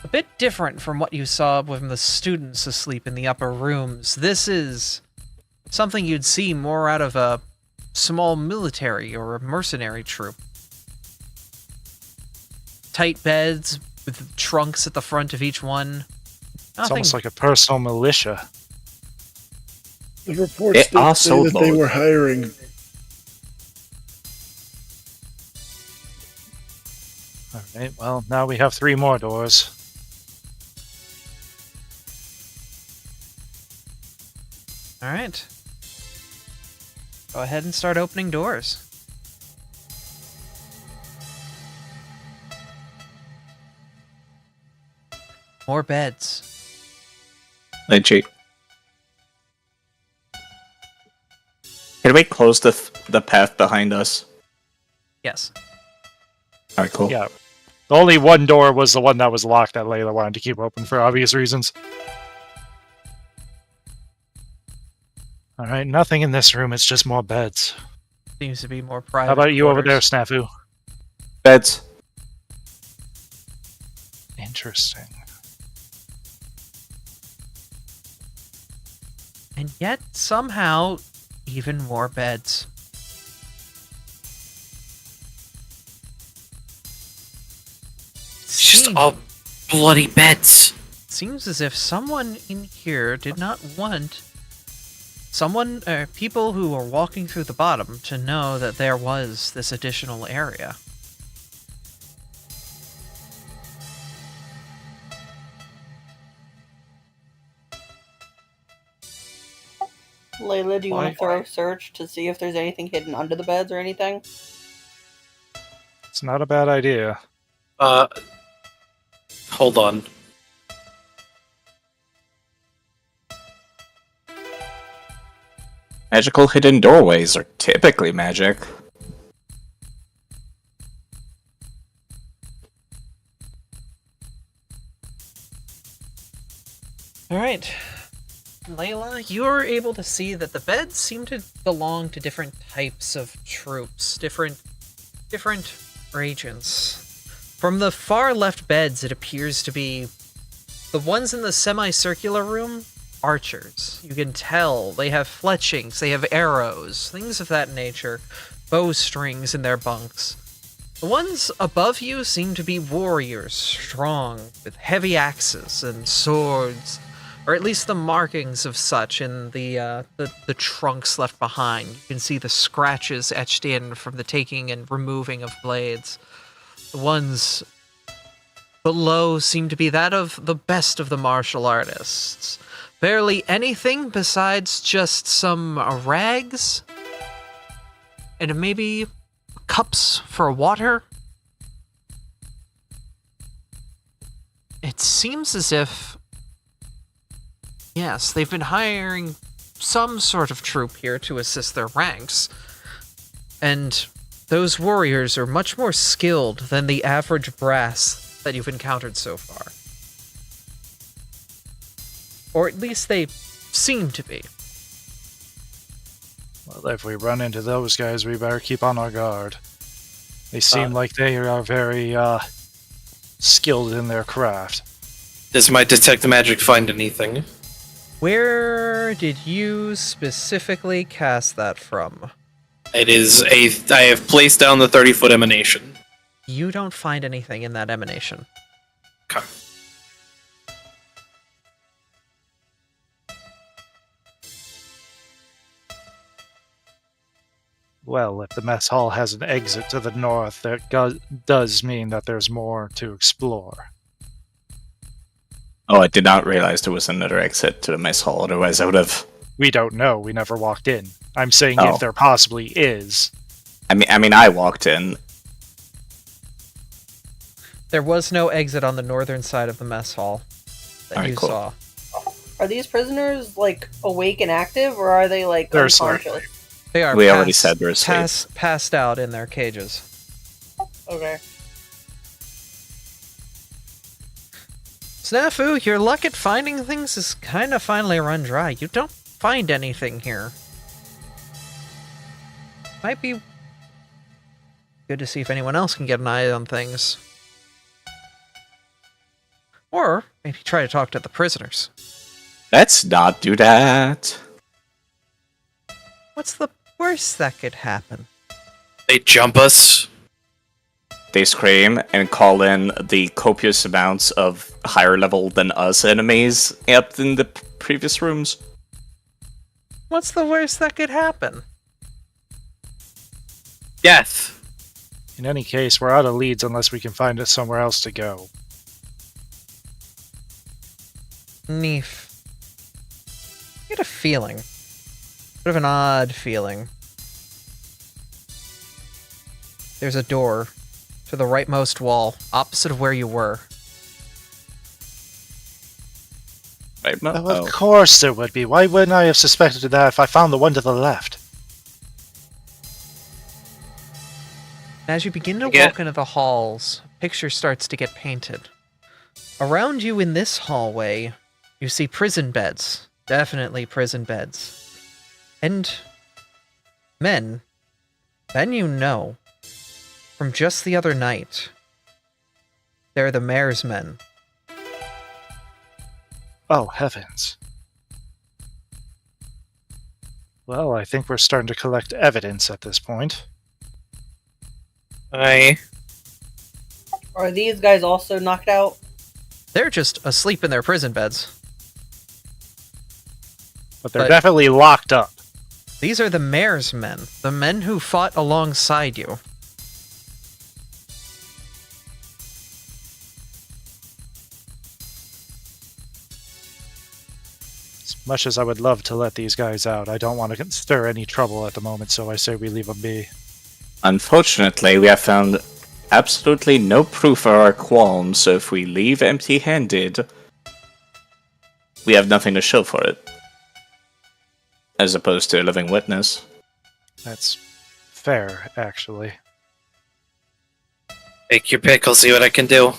A bit different from what you saw when the students asleep in the upper rooms. This is something you'd see more out of a small military or a mercenary troop. Tight beds with trunks at the front of each one. It's almost like a personal militia. The reports They are did say sold that they mode. were hiring. Alright, well, now we have 3 more doors. Alright. Go ahead and start opening doors. More beds. Lynchy. Can we close the path behind us? Yes. Alright, cool. Yeah. Only one door was the one that was locked that Layla wanted to keep open for obvious reasons. Alright, nothing in this room, it's just more beds. Seems to be more private. How about you over there, quarters. Snafu? Beds. Interesting. And yet, somehow, even more beds. It's just Seem all bloody beds. Seems as if someone in here did not want people who were walking through the bottom to know that there was this additional area. Layla, do you want Why- to throw a search to see if there's anything hidden under the beds or anything? It's not a bad idea. Hold on. Magical hidden doorways are typically magic. Alright. Layla, you're able to see that the beds seem to belong to different types of troops, different regions. From the far left beds, it appears to be the ones in the semicircular room, archers. You can tell they have fletchings, they have arrows, things of that nature, bowstrings in their bunks. The ones above you seem to be warriors, strong, with heavy axes and swords, or at least the markings of such in the trunks left behind. You can see the scratches etched in from the taking and removing of blades. The ones below seem to be that of the best of the martial artists. Barely anything besides just some rags and maybe cups for water. It seems as if, yes, they've been hiring some sort of troop here to assist their ranks. And those warriors are much more skilled than the average brass that you've encountered so far. Or at least they seem to be. Well, if we run into those guys, we better keep on our guard. They seem like they are very skilled in their craft. Does my detect magic find anything? Where did you specifically cast that from? It is I have placed down the 30-foot emanation. You don't find anything in that emanation. Okay. Well, if the mess hall has an exit to the north, that does mean that there's more to explore. Oh, I did not realize there was another exit to the mess hall, otherwise I would have... We don't know. We never walked in. I'm saying Oh. if there possibly is. I mean, I walked in. There was no exit on the northern side of the mess hall that Alright, you cool. saw. Are these prisoners, like, awake and active, or are they, like, They're unconscious? They are We already said they're asleep. passed out in their cages. Okay. Snafu, your luck at finding things is kind of finally run dry. You don't find anything here. Might be good to see if anyone else can get an eye on things. Or maybe try to talk to the prisoners. Let's not do that. What's the worst that could happen? They jump us. They scream and call in the copious amounts of higher level than us enemies up in the previous rooms. What's the worst that could happen? Death. In any case, we're out of leads unless we can find us somewhere else to go. Neef. I get a feeling. Bit of an odd feeling. There's a door to the rightmost wall, opposite of where you were. Right, Mo? Oh, of course there would be. Why wouldn't I have suspected that if I found the one to the left? As you begin to Yeah. walk into the halls, a picture starts to get painted. Around you in this hallway, you see prison beds. Definitely prison beds. And men you know, from just the other night. They're the mayor's men. Oh, heavens. Well, I think we're starting to collect evidence at this point. I Are these guys also knocked out? They're just asleep in their prison beds. But they're But- definitely locked up. These are the mayor's men, the men who fought alongside you. As much as I would love to let these guys out, I don't want to stir any trouble at the moment, so I say we leave them be. Unfortunately, we have found absolutely no proof of our qualms, so if we leave empty-handed, we have nothing to show for it. As opposed to a living witness. That's fair, actually. Take your pick, I'll see what I can do.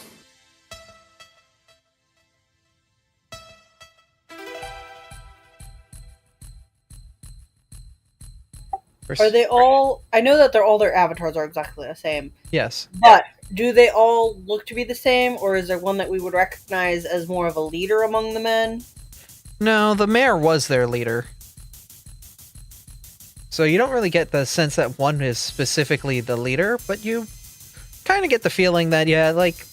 Are they all? I know that all their avatars are exactly the same, Yes. but do they all look to be the same, or is there one that we would recognize as more of a leader among the men? No, the mayor was their leader. So you don't really get the sense that one is specifically the leader, but you kind of get the feeling that, yeah, like,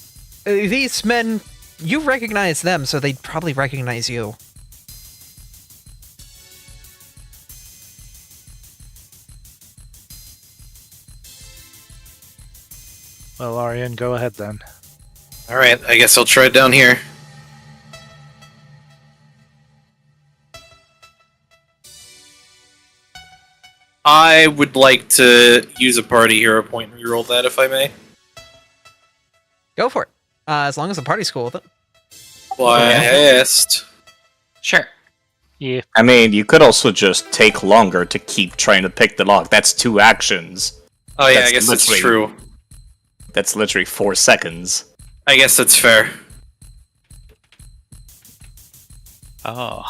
these men, you recognize them, so they'd probably recognize you. Well, Arian, go ahead then. Alright, I guess I'll try it down here. I would like to use a party hero point and reroll that if I may. Go for it. As long as the party's cool with it. Why I asked. Sure. Yeah. I mean, you could also just take longer to keep trying to pick the lock. That's 2 actions. Oh yeah, That's I guess that's literally- true. That's literally 4 seconds. I guess that's fair. Oh.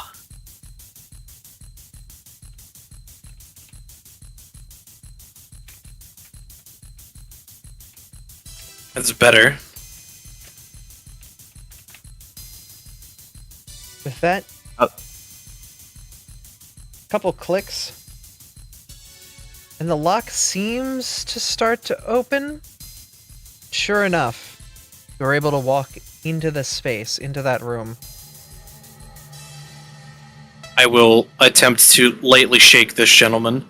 That's better. With that, Oh. couple clicks, and the lock seems to start to open. Sure enough, you're able to walk into the space, into that room. I will attempt to lightly shake this gentleman.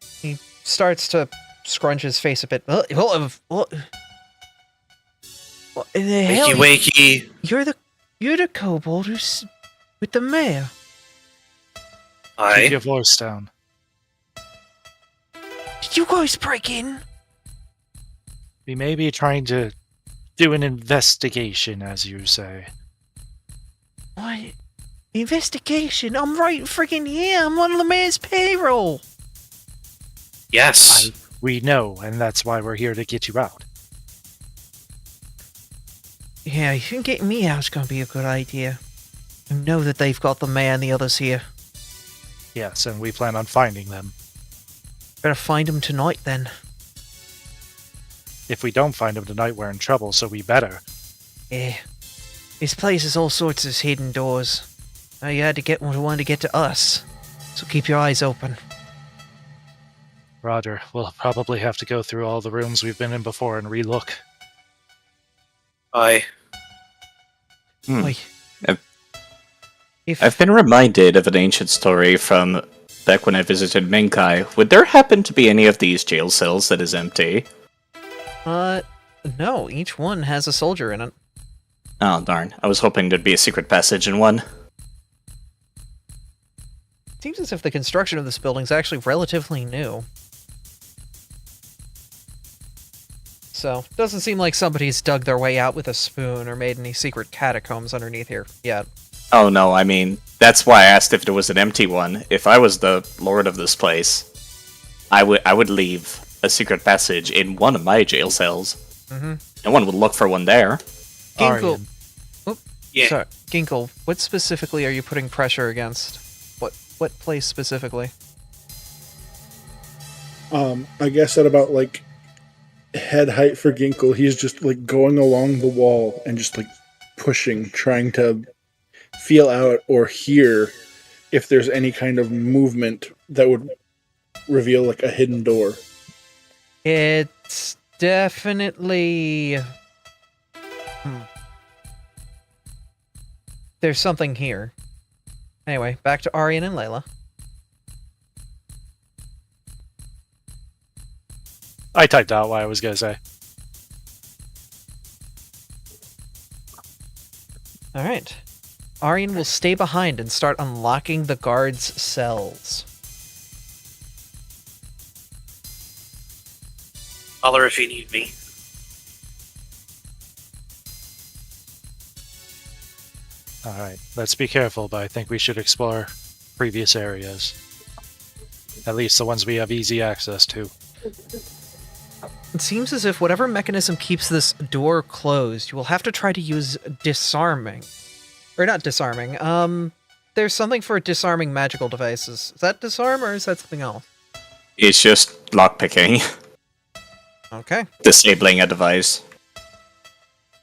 He starts to scrunch his face a bit. What in the hell? Wakey wakey. You're the kobold who's with the mayor. Keep Aye. your voice down. Did you guys break in? We may be trying to do an investigation, as you say. What? Investigation? I'm right freaking here. I'm on the mayor's payroll. Yes. We know, and that's why we're here to get you out. Yeah, you think getting me out is going to be a good idea. I know that they've got the mayor and the others here. Yes, and we plan on finding them. Better find them tonight then. If we don't find them tonight, we're in trouble, so we better. Yeah. This place has all sorts of hidden doors. Now you had to get one to get to us. So keep your eyes open. Roger, we'll probably have to go through all the rooms we've been in before and relook. Aye. Wait. If I've been reminded of an ancient story from back when I visited Minkai. Would there happen to be any of these jail cells that is empty? No, each one has a soldier in it. Oh, darn. I was hoping there'd be a secret passage in one. Seems as if the construction of this building is actually relatively new. So, doesn't seem like somebody's dug their way out with a spoon or made any secret catacombs underneath here yet. Oh no, I mean, that's why I asked if there was an empty one. If I was the lord of this place, I would leave a secret passage in one of my jail cells. Mm-hmm. No one would look for one there. Ginkle. Arian. Yeah. Sorry, Ginkle, what specifically are you putting pressure against? What place specifically? I guess at about like head height for Ginkle, he's just like going along the wall and just like pushing, trying to feel out or hear if there's any kind of movement that would reveal like a hidden door. It's definitely... there's something here. Anyway, back to Aryan and Layla. I typed out what I was gonna say. Alright. Aryan will stay behind and start unlocking the guards' cells. Holler if you need me. Alright, let's be careful, but I think we should explore previous areas. At least the ones we have easy access to. It seems as if whatever mechanism keeps this door closed, you will have to try to use disarming. Or not disarming, there's something for disarming magical devices. Is that disarm or is that something else? It's just lockpicking, Okay. disabling a device.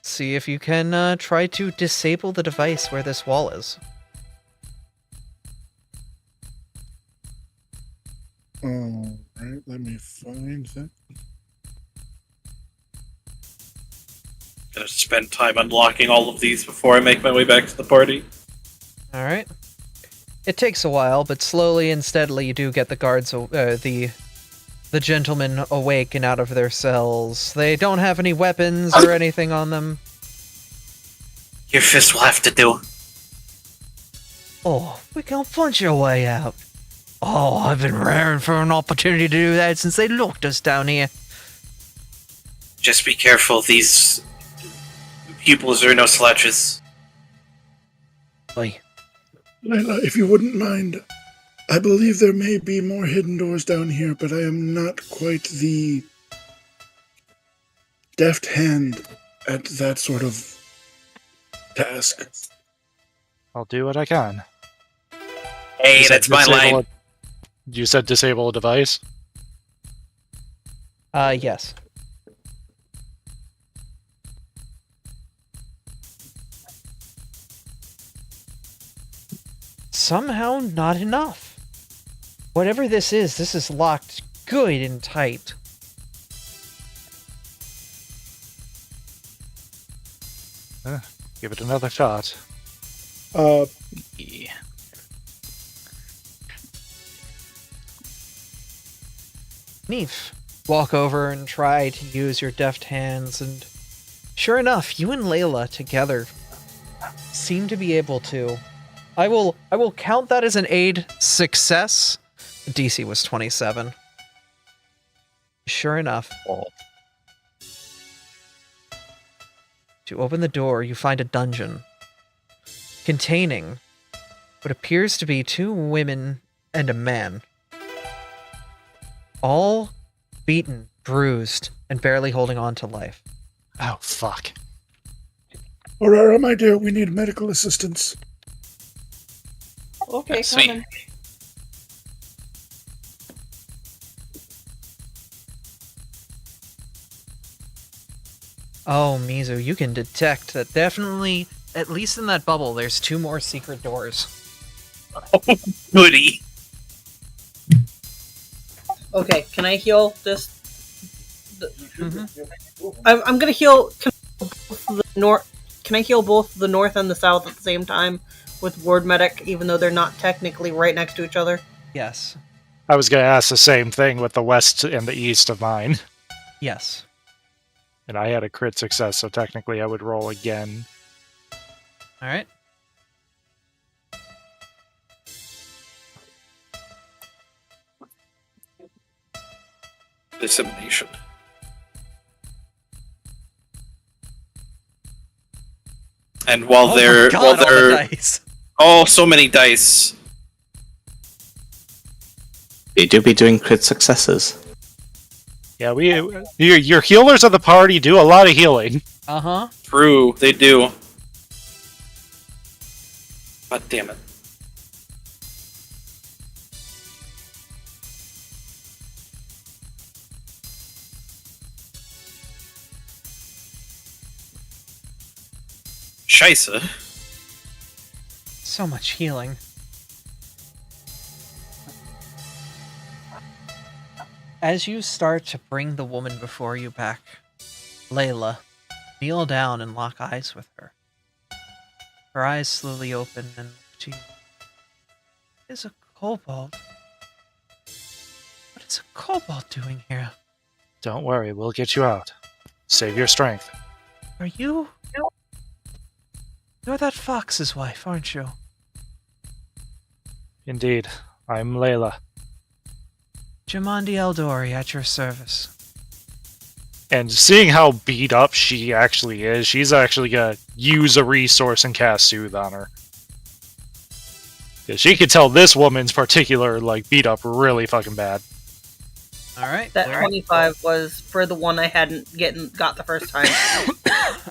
See if you can try to disable the device where this wall is. Alright, let me find that. Gonna spend time unlocking all of these before I make my way back to the party. Alright. It takes a while, but slowly and steadily you do get the guards, the gentlemen awake and out of their cells. They don't have any weapons or anything on them. Your fist will have to do. Oh, we can punch your way out. Oh, I've been raring for an opportunity to do that since they locked us down here. Just be careful, these pupils are no slouches. Oi. Layla, if you wouldn't mind, I believe there may be more hidden doors down here, but I am not quite the deft hand at that sort of task. I'll do what I can. Hey, You said that's my disable line. You said disable a device? Yes. Somehow not enough. Whatever this is locked good and tight. Give it another shot. Yeah. Neef, walk over and try to use your deft hands, and sure enough, you and Layla together seem to be able to. I will count that as an aid success. The DC was 27. Sure enough. To open the door, you find a dungeon containing what appears to be 2 women and a man. All beaten, bruised, and barely holding on to life. Oh, fuck. Aurora, my dear, we need medical assistance. Okay, Sweet. coming. Oh, Mizu, you can detect that definitely, at least in that bubble, there's 2 more secret doors. Goody. Okay, can I heal this? I'm gonna heal. Can I heal both the north and the south at the same time with ward medic, even though they're not technically right next to each other? Yes. I was going to ask the same thing with the west and the east of mine. Yes. And I had a crit success, so technically I would roll again. Alright. Dissemination. And while Oh they're my God, all the dice. oh, so many dice. They do be doing crit successes. Yeah, your healers of the party do a lot of healing. Uh-huh. True, they do. God damn it. Scheisse. So much healing. As you start to bring the woman before you back, Layla, kneel down and lock eyes with her. Her eyes slowly open and look to you. What is a kobold? What is a kobold doing here? Don't worry, we'll get you out. Save your strength. Are you? You're that fox's wife, aren't you? Indeed, I'm Layla. Jamandi Aldori at your service. And seeing how beat up she actually is, she's actually gonna use a resource and cast Soothe on her. 'Cause she could tell this woman's particular, beat up really fucking bad. Alright. That 25 was for the one I hadn't got the first time.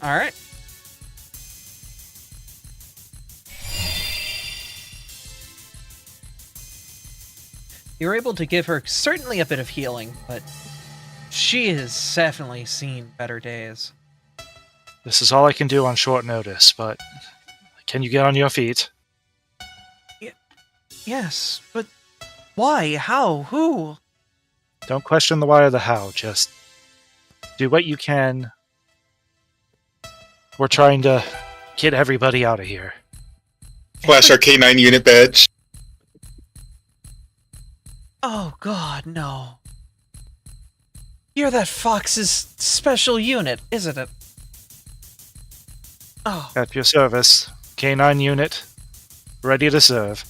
Alright. You're able to give her certainly a bit of healing, but she has definitely seen better days. This is all I can do on short notice, but can you get on your feet? Yes, but why? How? Who? Don't question the why or the how, just do what you can. We're trying to get everybody out of here. Flash our K9 unit badge. Oh god, no. You're that Fox's special unit, isn't it? Oh, At your service, K9 unit, ready to serve.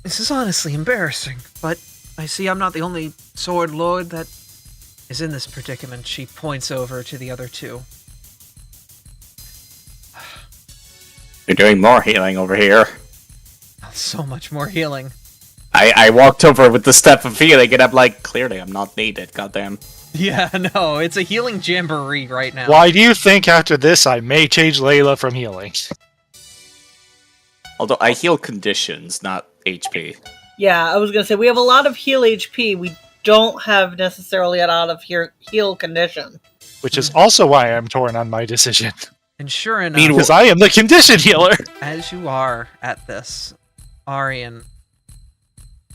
this is honestly embarrassing, but I see I'm not the only sword lord that is in this predicament. She points over to the other two. You're doing more healing over here. So much more healing. I walked over with the step of healing, and I'm like, clearly I'm not needed, goddamn. Yeah, no, it's a healing jamboree right now. Why do you think after this I may change Layla from healing? Although I heal conditions, not HP. Yeah, I was gonna say, we have a lot of heal HP. We don't have necessarily a lot of heal condition. Which is also why I'm torn on my decision. And sure enough, Because I am the condition healer! as you are at this, Arian,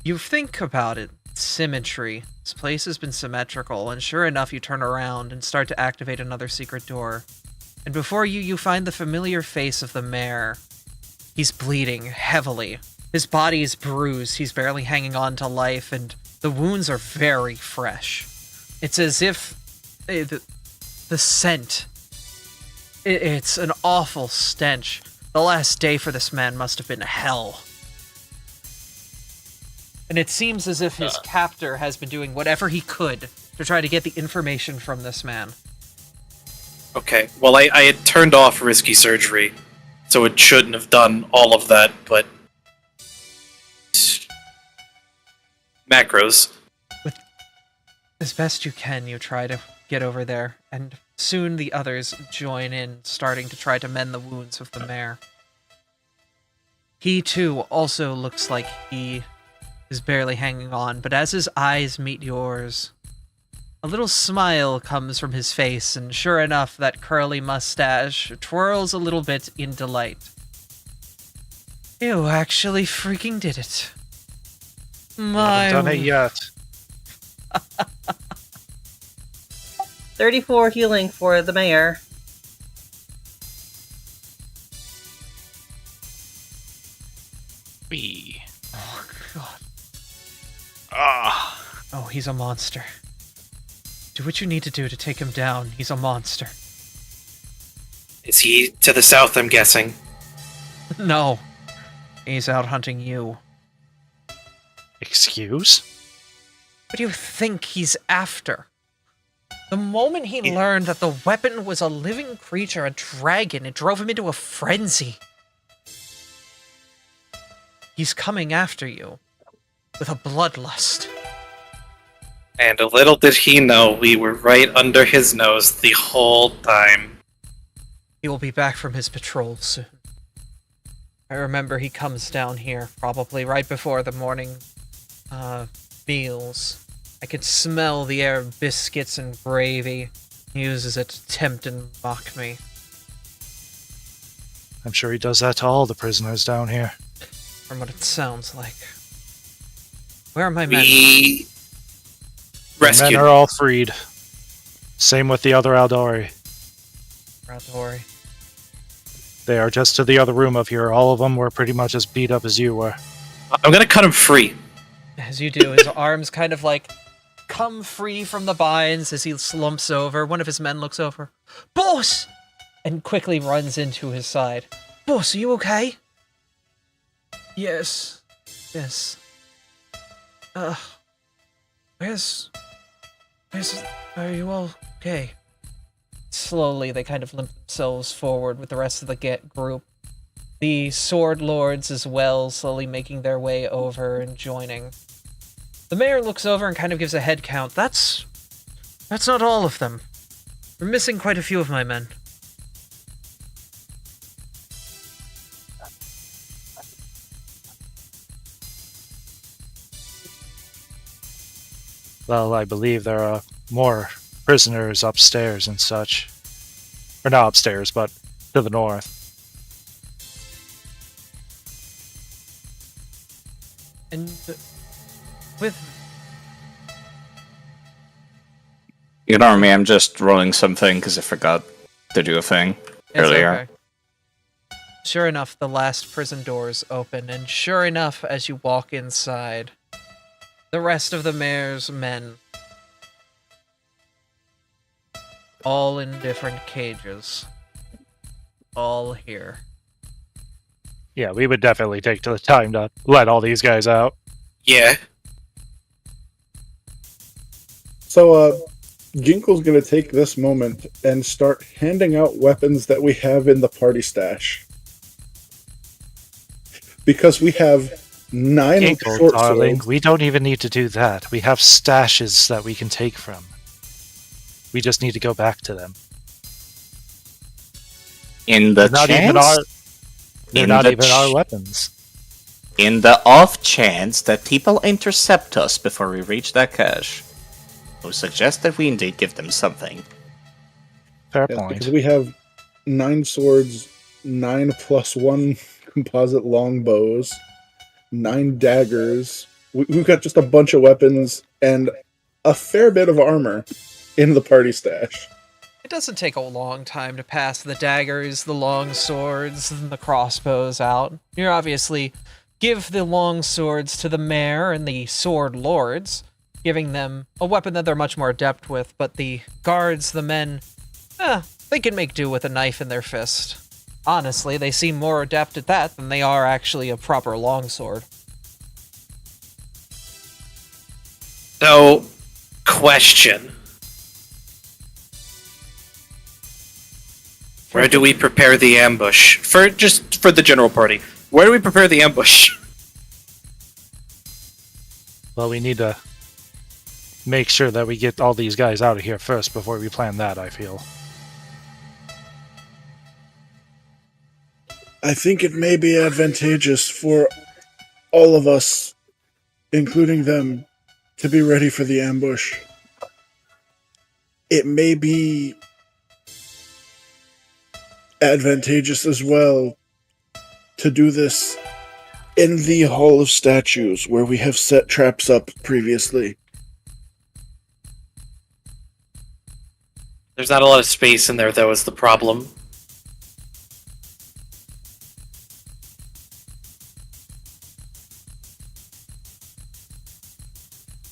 you think about it, symmetry. This place has been symmetrical, and sure enough, you turn around and start to activate another secret door. And before you find the familiar face of the mayor. He's bleeding heavily. His body is bruised, he's barely hanging on to life, and the wounds are very fresh. It's as if the scent, it's an awful stench. The last day for this man must have been hell. And it seems as if his captor has been doing whatever he could to try to get the information from this man. Okay, well, I had turned off risky surgery, so it shouldn't have done all of that, but... Macros. As best you can, you try to get over there, and soon the others join in, starting to try to mend the wounds of the mayor. He, too, also looks like he is barely hanging on, but as his eyes meet yours, a little smile comes from his face, and sure enough, that curly mustache twirls a little bit in delight. You actually freaking did it. Haven't done it yet. 34 healing for the mayor. Wee. Oh, God. Ah. Oh, he's a monster. Do what you need to do to take him down. He's a monster. Is he to the south, I'm guessing? No. He's out hunting you. Excuse? What do you think he's after? The moment he learned that the weapon was a living creature, a dragon, it drove him into a frenzy. He's coming after you with a bloodlust. And a little did he know we were right under his nose the whole time. He will be back from his patrol soon. I remember he comes down here, probably right before the morning meals. I could smell the air of biscuits and gravy. He uses it to tempt and mock me. I'm sure he does that to all the prisoners down here. From what it sounds like. Where are my men? We The rescued. men are all freed. Same with the other Aldori. Aldori. They are just to the other room of here. All of them were pretty much as beat up as you were. I'm gonna cut him free. As you do, his arms kind of like come free from the binds as he slumps over. One of his men looks over. Boss! And quickly runs into his side. Boss, are you okay? Yes. Yes. Where's... Are you all okay? Slowly, they kind of limp themselves forward with the rest of the group. The sword lords as well, slowly making their way over and joining. The mayor looks over and kind of gives a head count. That's not all of them. We're missing quite a few of my men. Well, I believe there are more prisoners upstairs and such. Or not upstairs, but to the north. And with... Ignore me, I'm just rolling something because I forgot to do a thing earlier. Okay. Sure enough, the last prison doors open, and sure enough, as you walk inside, the rest of the mayor's men, all in different cages, all here. Yeah, we would definitely take the time to let all these guys out. Yeah. So, Ginkle's gonna take this moment and start handing out weapons that we have in the party stash. Because we have 9 Ginkle, short darling, swords. we don't even need to do that. We have stashes that we can take from. We just need to go back to them. In the They're not even our weapons. In the off chance that people intercept us before we reach that cache, I would suggest that we indeed give them something. Fair Yes, point. because we have 9 swords, 9 plus 1 composite longbows, 9 daggers. We've got just a bunch of weapons and a fair bit of armor in the party stash. It doesn't take a long time to pass the daggers, the long swords, and the crossbows out. You obviously give the long swords to the mayor and the sword lords, giving them a weapon that they're much more adept with, but the guards, the men, they can make do with a knife in their fist. Honestly, they seem more adept at that than they are actually a proper longsword. So, question. Where do we prepare the ambush? For the general party. Where do we prepare the ambush? Well, we need to make sure that we get all these guys out of here first before we plan that, I feel. I think it may be advantageous for all of us, including them, to be ready for the ambush. It may be advantageous as well to do this in the Hall of Statues, where we have set traps up previously. There's not a lot of space in there, though, is the problem.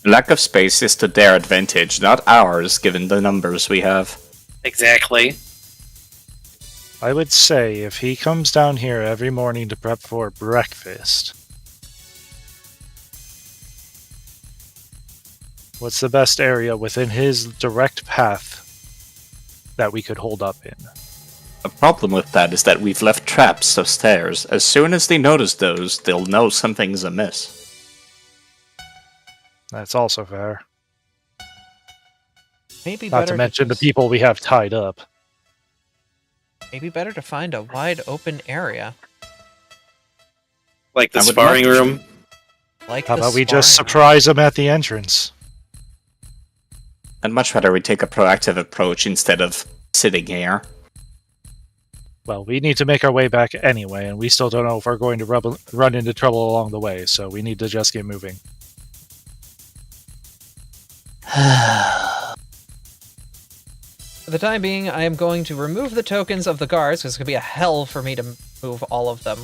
Lack of space is to their advantage, not ours, given the numbers we have. Exactly. I would say if he comes down here every morning to prep for breakfast, what's the best area within his direct path that we could hold up in? The problem with that is that we've left traps upstairs. As soon as they notice those, they'll know something's amiss. That's also fair. Maybe Not better to mention the just- people we have tied up. Maybe better to find a wide open area. Like the I would sparring love to- room. Like How the about we just sparring room. surprise them at the entrance? I'd much rather we take a proactive approach instead of sitting here. Well, we need to make our way back anyway, and we still don't know if we're going to run into trouble along the way, so we need to just get moving. For the time being, I am going to remove the tokens of the guards, because it's going to be a hell for me to move all of them.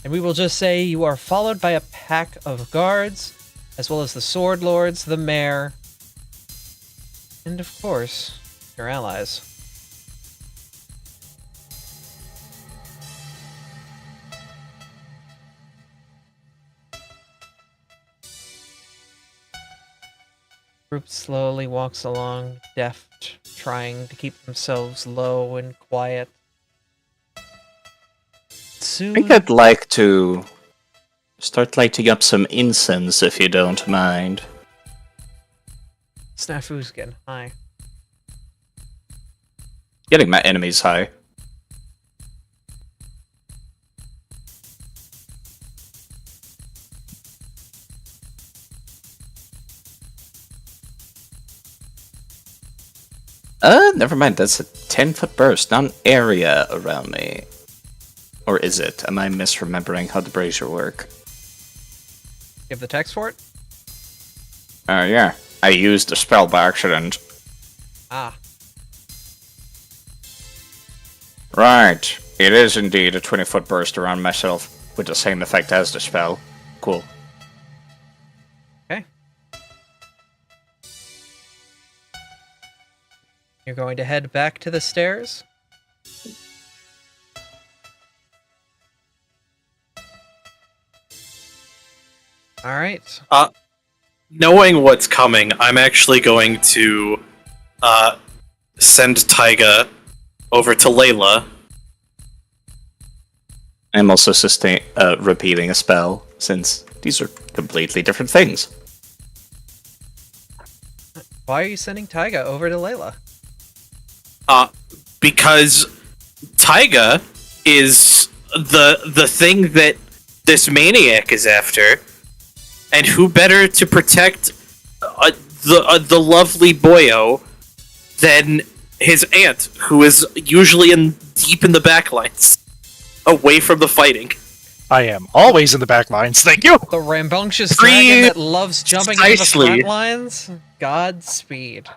And we will just say you are followed by a pack of guards, as well as the sword lords, the mayor, and of course, your allies. Group slowly walks along, deft, trying to keep themselves low and quiet. Soon, I think I'd like to start lighting up some incense, if you don't mind. Snafu's getting high. Getting my enemies high. Never mind, that's a 10-foot burst, not an area around me. Or is it? Am I misremembering how the brazier work? You have the text for it? Yeah. I used the spell by accident. Ah. Right. It is indeed a 20-foot burst around myself, with the same effect as the spell. Cool. Okay. You're going to head back to the stairs? Alright. Knowing what's coming, I'm actually going to send Taiga over to Layla. I'm also repeating a spell, since these are completely different things. Why are you sending Taiga over to Layla? Because Taiga is the thing that this maniac is after, and who better to protect the lovely boyo than his aunt, who is usually deep in the back lines, away from the fighting. I am always in the back lines, thank you! The rambunctious dragon that loves jumping into the front lines? Godspeed.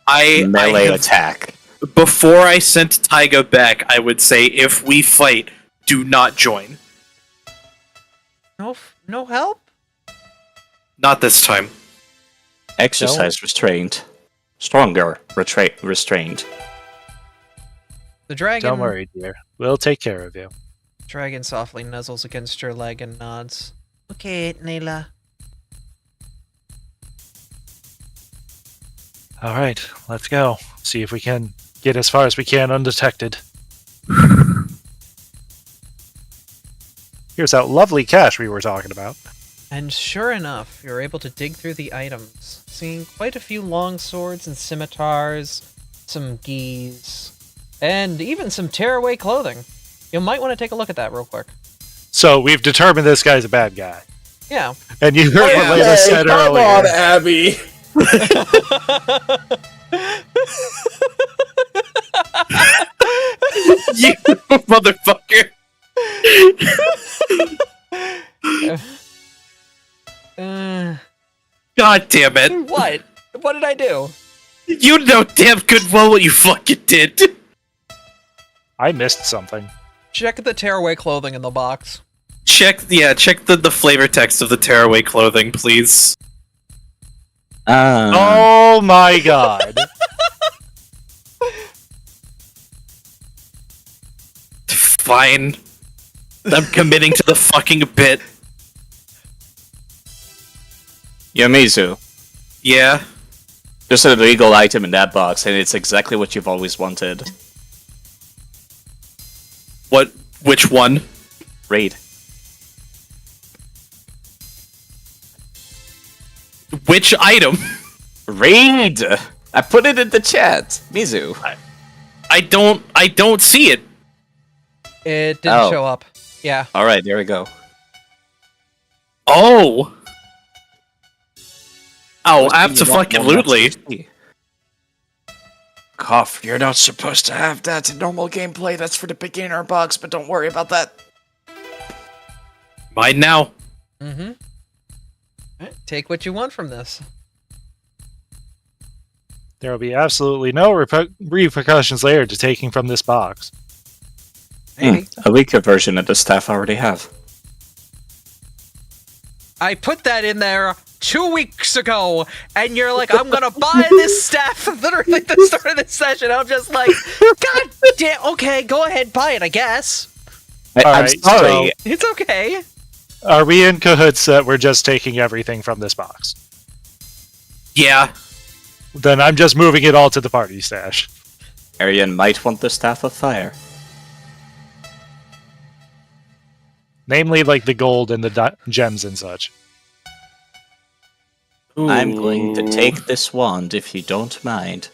Melee attack. Before I sent Taiga back, I would say, if we fight, do not join. No help? Not this time. Exercise restraint. Stronger restraint. The dragon... Don't worry, dear. We'll take care of you. Dragon softly nuzzles against her leg and nods. Okay, Layla. Alright, let's go. See if we can get as far as we can undetected. Here's that lovely cache we were talking about. And sure enough, you're able to dig through the items, seeing quite a few long swords and scimitars, some geese, and even some tearaway clothing. You might want to take a look at that real quick. So, we've determined this guy's a bad guy. Yeah. And you heard what Layla said earlier. Come on, Abby! You motherfucker! God damn it! What? What did I do? You know damn good well what you fucking did! I missed something. Check the tearaway clothing in the box. Check the flavor text of the tearaway clothing, please. Oh my god. Fine. I'm committing to the fucking bit. Yamizu. Yeah? There's an illegal item in that box, and it's exactly what you've always wanted. What? Which one? Raid. Which item? Raid! I put it in the chat. Mizu. I don't see it. It didn't show up. Yeah. Alright, there we go. Oh! Oh, abso-fucking-lutely. Cough, you're not supposed to have that in normal gameplay. That's for the beginner box, but don't worry about that. Mine now. Mm-hmm. Right, take what you want from this. There will be absolutely no repercussions later to taking from this box. Maybe. A weaker version of the staff I already have. I put that in there 2 weeks ago, and you're like, I'm gonna buy this staff literally at the start of this session. I'm just like, God damn, okay, go ahead, buy it, I guess. I'm Alright, sorry. It's okay. Are we in cahoots that we're just taking everything from this box? Yeah. Then I'm just moving it all to the party stash. Arian might want the Staff of Fire. Namely, like the gold and the gems and such. I'm going to Ooh. take this wand if you don't mind.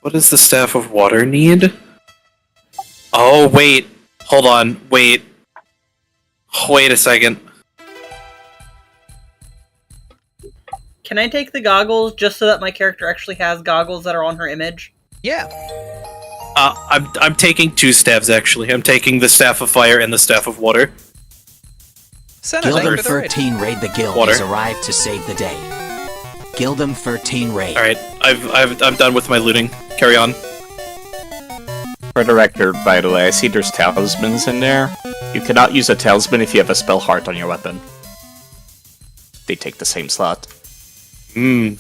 What does the Staff of Water need? Oh, wait. Hold on. Wait. Wait a second. Can I take the goggles just so that my character actually has goggles that are on her image? Yeah. I'm taking 2 staves, actually. I'm taking the Staff of Fire and the Staff of Water. Senna, thank you Gildem for the raid. 13 raid the guild Water. has arrived to save the day. Gildem 13 raid. Alright, I'm done with my looting. Carry on. For the record, by the way, I see there's talismans in there. You cannot use a talisman if you have a spell heart on your weapon. They take the same slot. Hmm.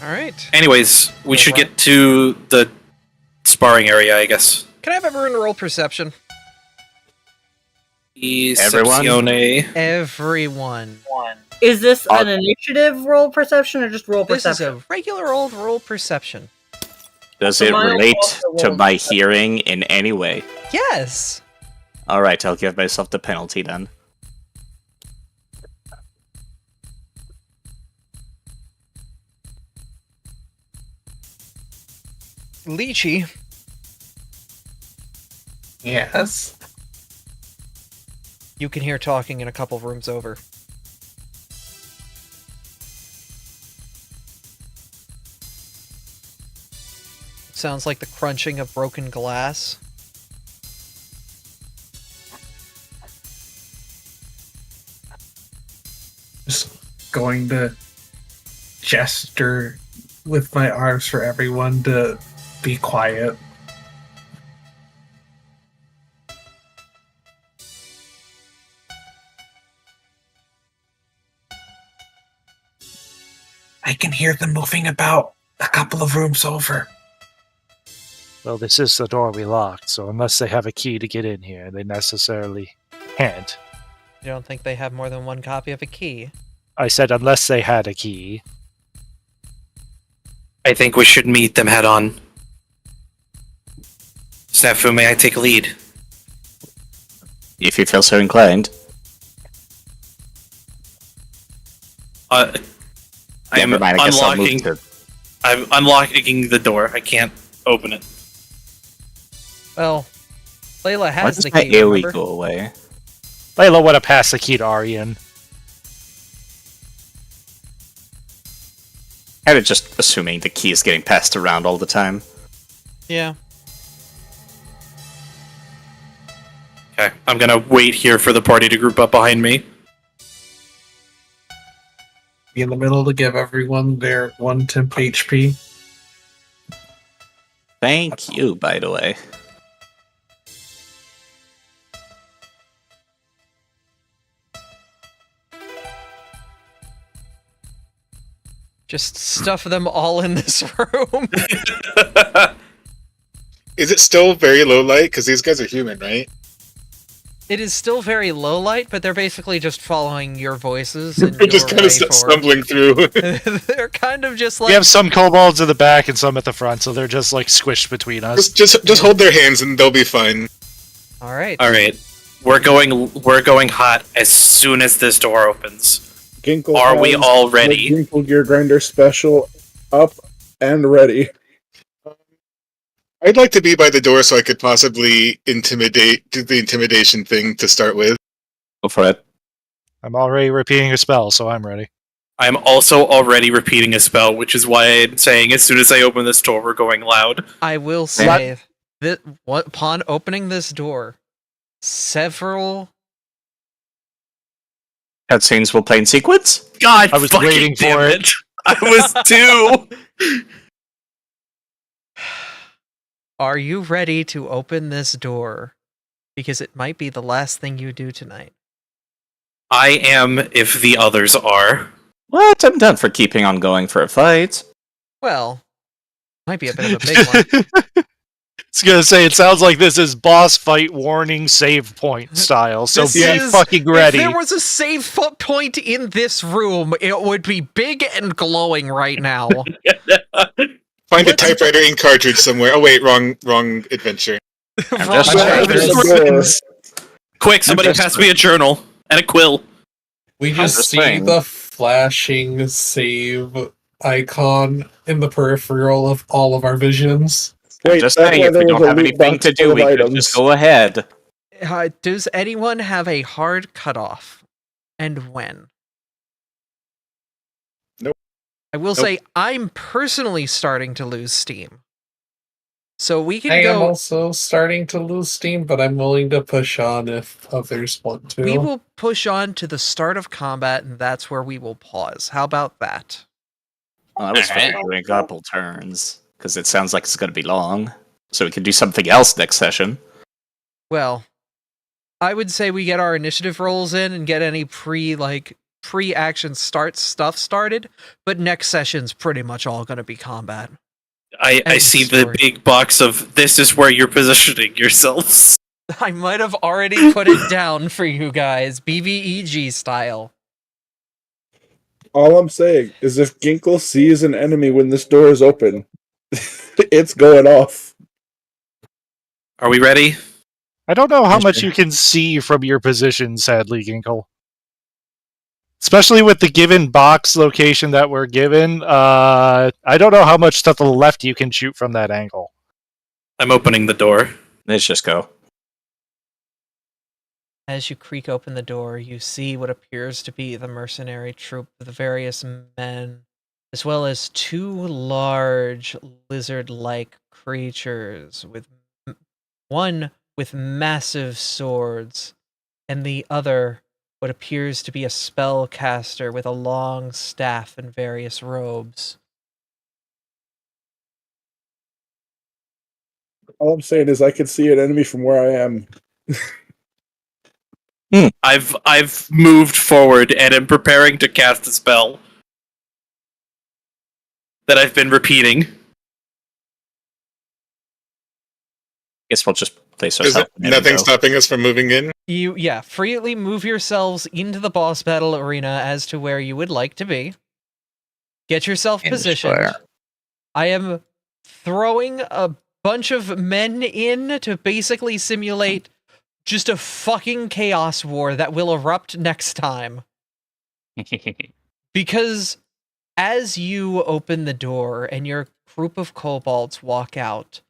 Alright. Anyways, we should get to the sparring area, I guess. Can I have everyone roll perception? Everyone? Percepzione. Everyone. Is this an initiative roll perception or just roll This is perception? a regular old roll perception. Does So it mine relate also to rolls my perception. hearing in any way? Yes. Alright, I'll give myself the penalty then. Lychee. Yes. You can hear talking in a couple rooms over. Sounds like the crunching of broken glass. Just going to gesture with my arms for everyone to be quiet. I can hear them moving about a couple of rooms over. Well, this is the door we locked, so unless they have a key to get in here, they necessarily can't. You don't think they have more than one copy of a key? I said unless they had a key. I think we should meet them head on. Snafu, may I take lead? If you feel so inclined. I am Never mind, I guess I'll move unlocking. to... I'm unlocking the door. I can't open it. Well, Layla Why has does the my key, AoE remember? go away? Layla would have passed the key to Arian. Kind of just assuming the key is getting passed around all the time. Yeah. Okay, I'm gonna wait here for the party to group up behind me. Be in the middle to give everyone their 1 temp HP. Thank you, by the way. Just stuff them all in this room. Is it still very low light? Because these guys are human, right? It is still very low light, but they're basically just following your voices. And They're just kind of stumbling through. They're kind of just like... We have some kobolds in the back and some at the front, so they're just like squished between us. just hold their hands and they'll be fine. Alright. Alright. We're going hot as soon as this door opens. Ginkle Are we has all the ready? Ginkle Gear Grinder special up and ready. I'd like to be by the door so I could possibly do the intimidation thing to start with. Go for it. I'm already repeating a spell, so I'm ready. I'm also already repeating a spell, which is why I'm saying as soon as I open this door, we're going loud. I will say that upon opening this door, several Cutscenes will play in sequence? God, I was fucking waiting damn for it. I was too. Are you ready to open this door? Because it might be the last thing you do tonight. I am, if the others are. What? I'm done for keeping on going for a fight. Well, might be a bit of a big one. I was gonna say, it sounds like this is boss fight warning save point style, so This be is- fucking ready. If there was a save point in this room, it would be big and glowing right now. Find a typewriter ink cartridge somewhere. Oh wait, wrong adventure. I'm Wrong just Well, trying there's to- a door. Quick, somebody I'm pass me a journal and a quill. We just just see saying. the flashing save icon in the peripheral of all of our visions. Wait, Just that's saying, why if we there was don't a have loot anything box to do, full we of could items. just go ahead. Does anyone have a hard cutoff? And when? Nope. I will say, I'm personally starting to lose steam. So we can I am go. also starting to lose steam, but I'm willing to push on if others want to. We will push on to the start of combat, and that's where we will pause. How about that? Well, I was Alright. doing a couple turns, because it sounds like it's going to be long. So we can do something else next session. Well, I would say we get our initiative rolls in and get any pre-action stuff started, but next session's pretty much all going to be combat. I End see story. the big box of this is where you're positioning yourselves. I might have already put it down for you guys, BBEG style. All I'm saying is if Ginkle sees an enemy when this door is open, it's going off. Are we ready? I don't know how Yes, much sir. you can see from your position, sadly, Ginkle. Especially with the given box location that we're given, I don't know how much to the left you can shoot from that angle. I'm opening the door. Let's just go. As you creak open the door, you see what appears to be the mercenary troop of the various men, as well as two large lizard-like creatures, with one with massive swords, and the other what appears to be a spellcaster with a long staff and various robes. All I'm saying is I can see an enemy from where I am. I've moved forward and am preparing to cast a spell that I've been repeating. Guess we'll just place Is ourselves. it nothing stopping us from moving in? You, freely move yourselves into the boss battle arena as to where you would like to be. Get yourself positioned. Square. I am throwing a bunch of men in to basically simulate just a fucking chaos war that will erupt next time. Because as you open the door and your group of kobolds walk out,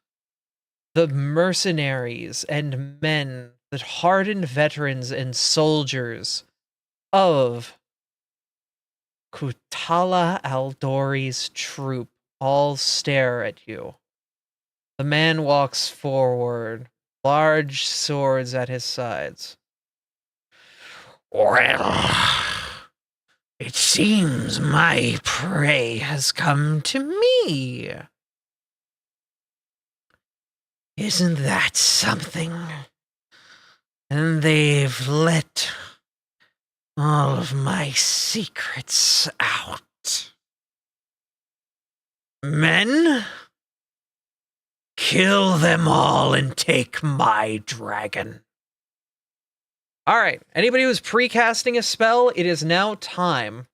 the mercenaries and men, the hardened veterans and soldiers of Khutula Aldori's troop all stare at you. The man walks forward, large swords at his sides. Well, it seems my prey has come to me. Isn't that something? And they've let all of my secrets out. Men, kill them all and take my dragon. All right, anybody who's pre-casting a spell, it is now time.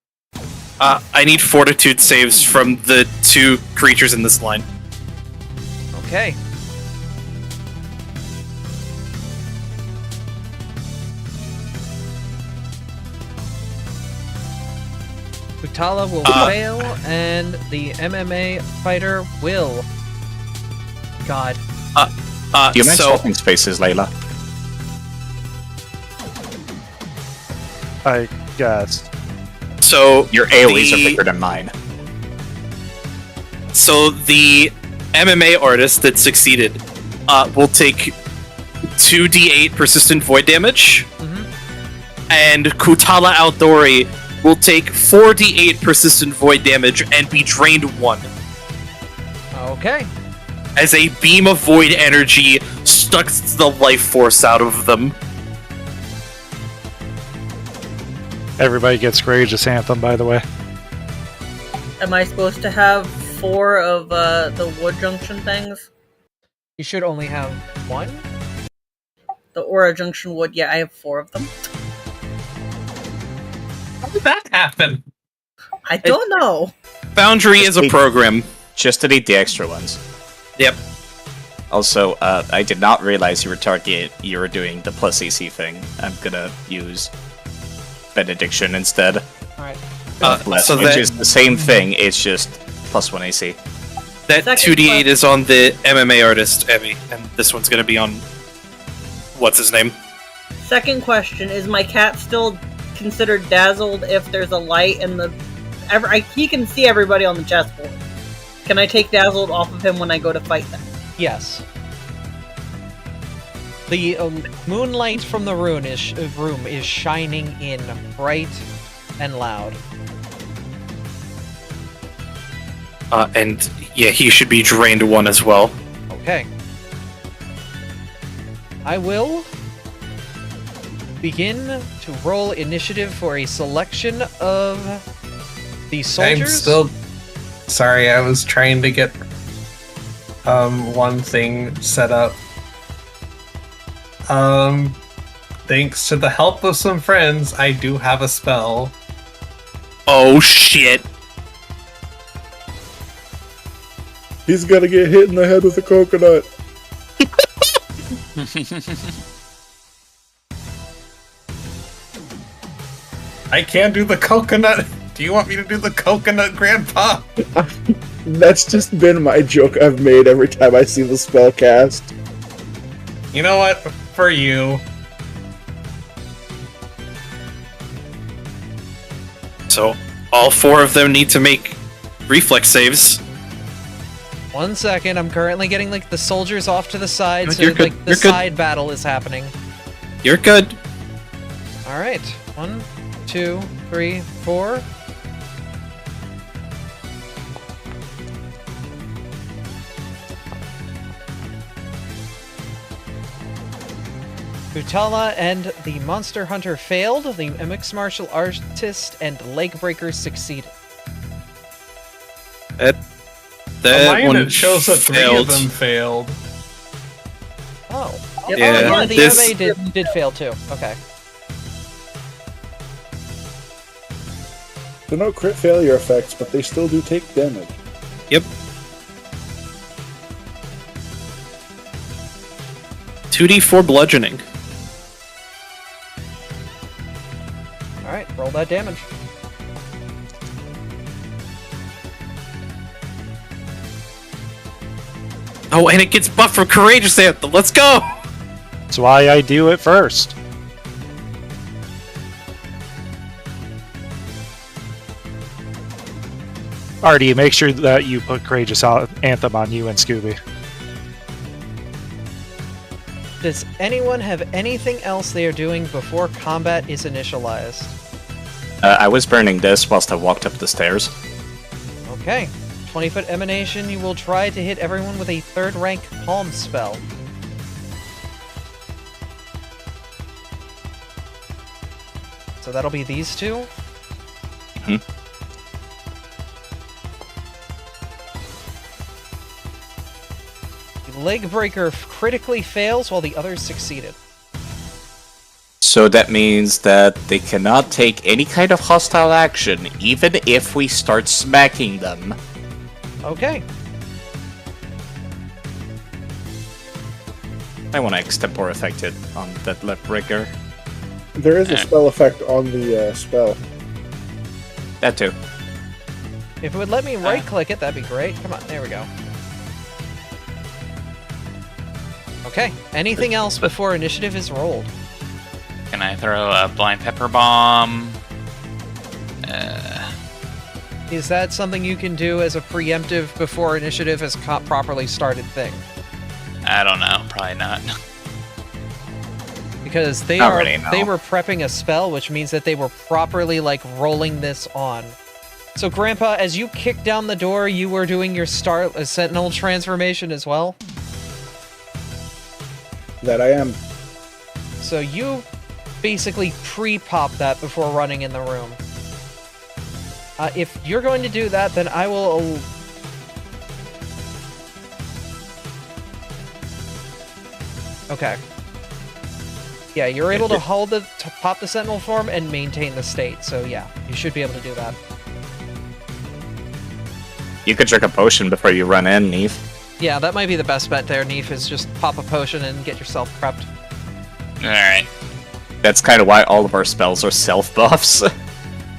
I need fortitude saves from the two creatures in this line. Okay. Khutula will fail, and the MMA fighter will. God. Do you mind so swapping spaces, Layla? I guess. so Your AoEs are the- bigger than mine. So the MMA artist that succeeded will take 2d8 persistent void damage, and Khutula Aldori will take 4d8 persistent void damage and be drained 1. Okay. As a beam of void energy sucks the life force out of them. Everybody gets Courageous Anthem, by the way. Am I supposed to have 4 of the wood junction things? You should only have 1? The Aura Junction wood, yeah, I have 4 of them. How did that happen? I don't know. Foundry is a program. Just delete the extra ones. Yep. Also, I did not realize you were doing the plus AC thing. I'm gonna use Benediction instead. Alright. So which is the same thing, it's just plus 1 AC. That Second 2d8 is on the MMA artist, Evie, and this one's gonna be on... What's his name? Second question, is my cat still considered dazzled if there's a light in the... he can see everybody on the chessboard. Can I take dazzled off of him when I go to fight them? Yes. The moonlight from the room is shining in bright and loud. And yeah, he should be drained 1 as well. Okay. I will begin to roll initiative for a selection of the soldiers. I'm still... Sorry, I was trying to get one thing set up. Thanks to the help of some friends, I do have a spell. Oh shit. He's gonna get hit in the head with a coconut. I can't do the coconut. Do you want me to do the coconut, Grandpa? That's just been my joke I've made every time I see the spell cast. You know what? For you. So, all 4 of them need to make reflex saves. 1 second, I'm currently getting like the soldiers off to the side, No, so you're good, like the you're good. side battle is happening. You're good. Alright. 1, 2, 3, 4. Khutula and the Monster Hunter failed, the Mixed Martial Artist and Leg Breaker succeeded. That Mine one it shows that 3 failed. of them failed. Oh. Yeah, Yeah, the this- MMA did fail too. Okay. There are no crit failure effects, but they still do take damage. Yep. 2d4 bludgeoning. Alright, roll that damage. Oh, and it gets buffed from Courageous Anthem. Let's go! That's why I do it first. Artie, make sure that you put Courageous Anthem on you and Scooby. Does anyone have anything else they are doing before combat is initialized? I was burning this whilst I walked up the stairs. Okay. 20-foot emanation, you will try to hit everyone with a 3rd rank palm spell. So that'll be these 2. The Leg Breaker critically fails while the others succeeded. So that means that they cannot take any kind of hostile action, even if we start smacking them. Okay. I want to extempore effect it on that left breaker. There is a spell effect on the spell. That too. If it would let me right-click it, that'd be great. Come on, there we go. Okay, anything else before initiative is rolled? Can I throw a blind pepper bomb? Is that something you can do as a preemptive before initiative has properly started thing? I don't know. Probably not. because they Already know. they were prepping a spell, which means that they were properly like rolling this on. So, Grandpa, as you kicked down the door, you were doing your Sentinel transformation as well. That I am. So you basically pre-pop that before running in the room. If you're going to do that, then I will... Okay. Yeah, you're able to hold to pop the Sentinel form and maintain the state, so yeah, you should be able to do that. You could drink a potion before you run in, Neve. Yeah, that might be the best bet there, Neef, is just pop a potion and get yourself prepped. Alright. That's kind of why all of our spells are self-buffs.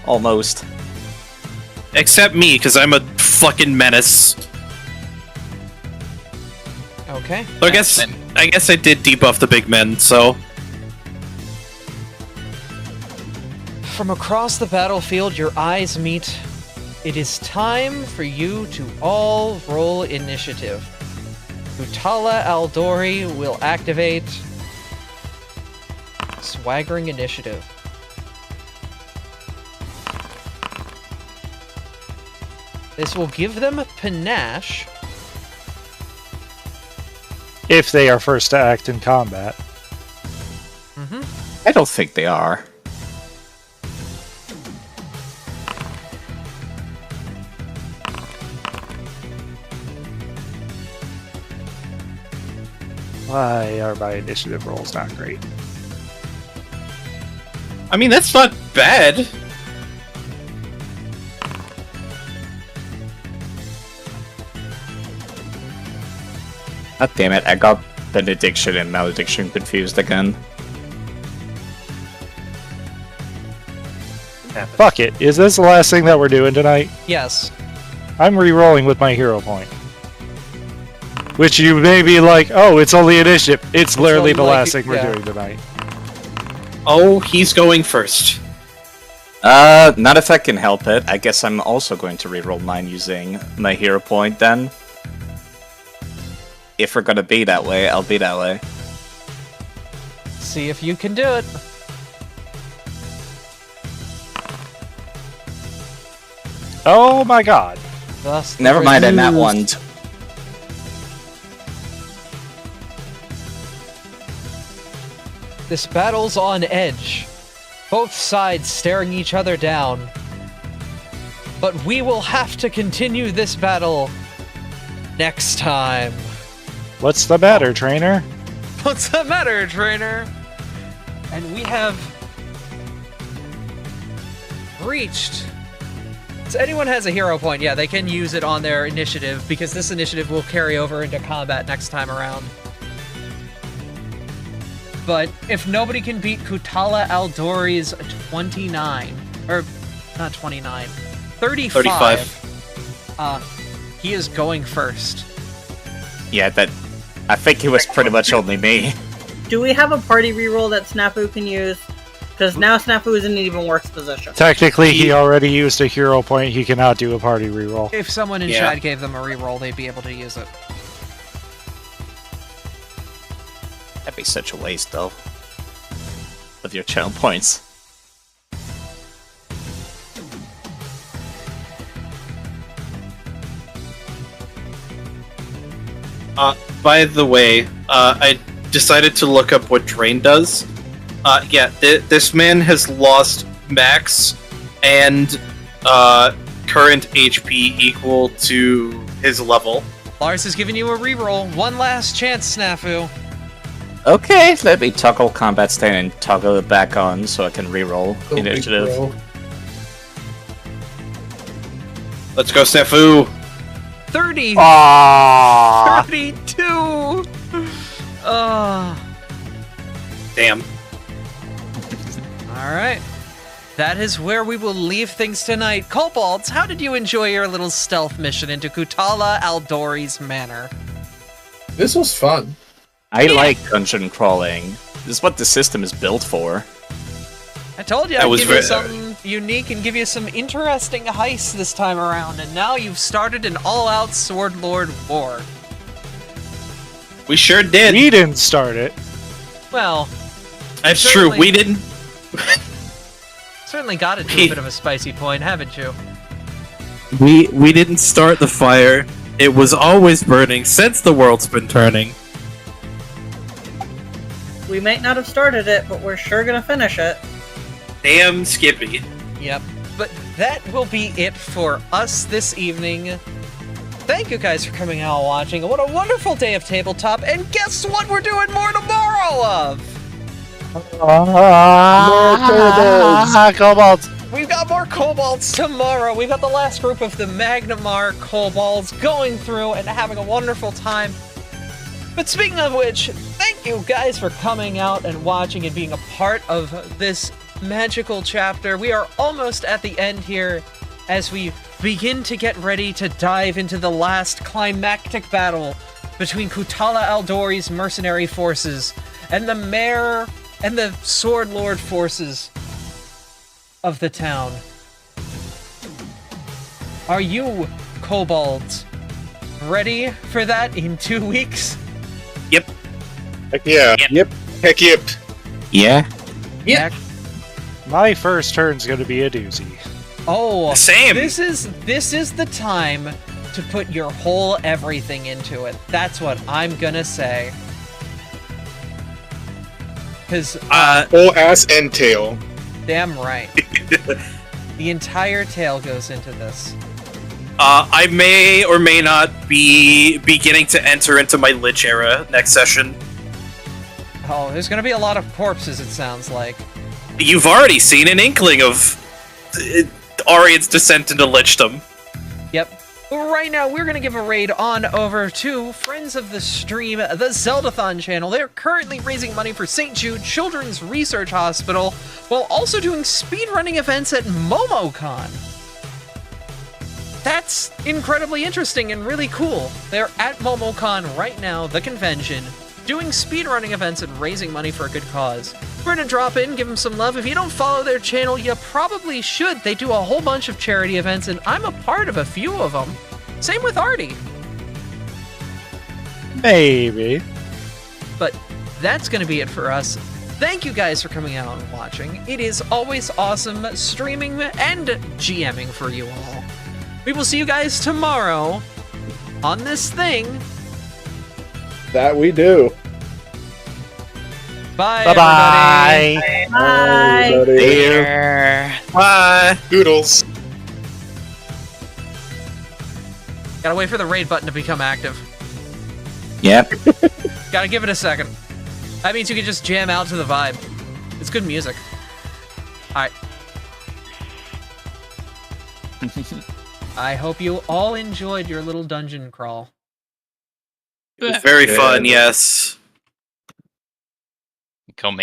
Almost. Except me, because I'm a fucking menace. Okay. So I guess I did debuff the big men, so... From across the battlefield, your eyes meet. It is time for you to all roll initiative. Khutula Aldori will activate Swaggering Initiative. This will give them panache. If they are first to act in combat. Mm-hmm. I don't think they are. Why are my initiative rolls not great? I mean, that's not bad. God damn it, I got benediction and malediction confused again. Fuck it. Is this the last thing that we're doing tonight? Yes. I'm re-rolling with my hero point. Which you may be like, oh, it's only initiative. It's literally the last thing we're doing tonight. Oh, he's going first. Not if I can help it. I guess I'm also going to reroll mine using my hero point then. If we're gonna be that way, I'll be that way. See if you can do it. Oh my god. Thus, Never mind, I nat one. This battle's on edge. Both sides staring each other down. But we will have to continue this battle next time. What's the matter, trainer? What's the matter, trainer? And we have reached... So anyone has a hero point, yeah, they can use it on their initiative, because this initiative will carry over into combat next time around. But if nobody can beat Khutula Aldori's 29, or not 29, 35. He is going first. Yeah, I think it was pretty much only me. Do we have a party reroll that Snafu can use? Because now Snafu is in an even worse position. Technically, he already used a hero point. He cannot do a party reroll. If someone in chat gave them a reroll, they'd be able to use it. That'd be such a waste, though. Of your channel points. By the way, I decided to look up what Drain does. This man has lost max and current HP equal to his level. Lars is giving you a reroll. One last chance, Snafu. Okay, let me toggle combat stain and toggle it back on so I can reroll initiative. Let's go, Snafu! 30! Aww. 32! Damn. Alright. That is where we will leave things tonight. Kobolds, how did you enjoy your little stealth mission into Khutula Aldori's manor? This was fun. I like dungeon crawling. This is what the system is built for. I told you I'd give you something unique and give you some interesting heists this time around, and now you've started an all-out Sword Lord war. We sure did. We didn't start it. Well, That's true. We didn't. Certainly got it to a bit of a spicy point, haven't you? We didn't start the fire. It was always burning since the world's been turning. We might not have started it, but we're sure gonna finish it. Damn Skippy. Yep. But that will be it for us this evening. Thank you guys for coming out and watching. What a wonderful day of tabletop. And guess what we're doing more tomorrow of? Kobolds! We've got more Kobolds tomorrow. We've got the last group of the Magnamar Kobolds going through and having a wonderful time. But speaking of which, thank you guys for coming out and watching and being a part of this magical chapter. We are almost at the end here as we begin to get ready to dive into the last climactic battle between Khutula Aldori's mercenary forces and the mayor and the sword lord forces of the town. Are you, kobolds, ready for that in 2 weeks? Yep. Heck yeah. Yep. Heck yep. Yeah. Yeah. My first turn's gonna be a doozy. Oh, Same. This is the time to put your whole everything into it. That's what I'm gonna say. Cause Whole ass and tail. damn right. The entire tale goes into this. I may or may not be beginning to enter into my Lich era next session. Oh, there's gonna be a lot of corpses, it sounds like. You've already seen an inkling of Arian's descent into Lichdom. Yep. Right now, we're going to give a raid on over to Friends of the Stream, the Zeldathon channel. They're currently raising money for St. Jude Children's Research Hospital, while also doing speedrunning events at MomoCon. That's incredibly interesting and really cool. They're at MomoCon right now, the convention, doing speedrunning events and raising money for a good cause. We're gonna drop in, give them some love. If you don't follow their channel, you probably should. They do a whole bunch of charity events, and I'm a part of a few of them. Same with Artie. Maybe. But that's gonna be it for us. Thank you guys for coming out and watching. It is always awesome streaming and GMing for you all. We will see you guys tomorrow on this thing. That we do. Bye, Bye-bye. everybody. Bye. Everybody. Bye. Doodles. Gotta wait for the raid button to become active. Yep. Gotta give it a second. That means you can just jam out to the vibe. It's good music. Alright. I hope you all enjoyed your little dungeon crawl. It was very fun, yes. Go make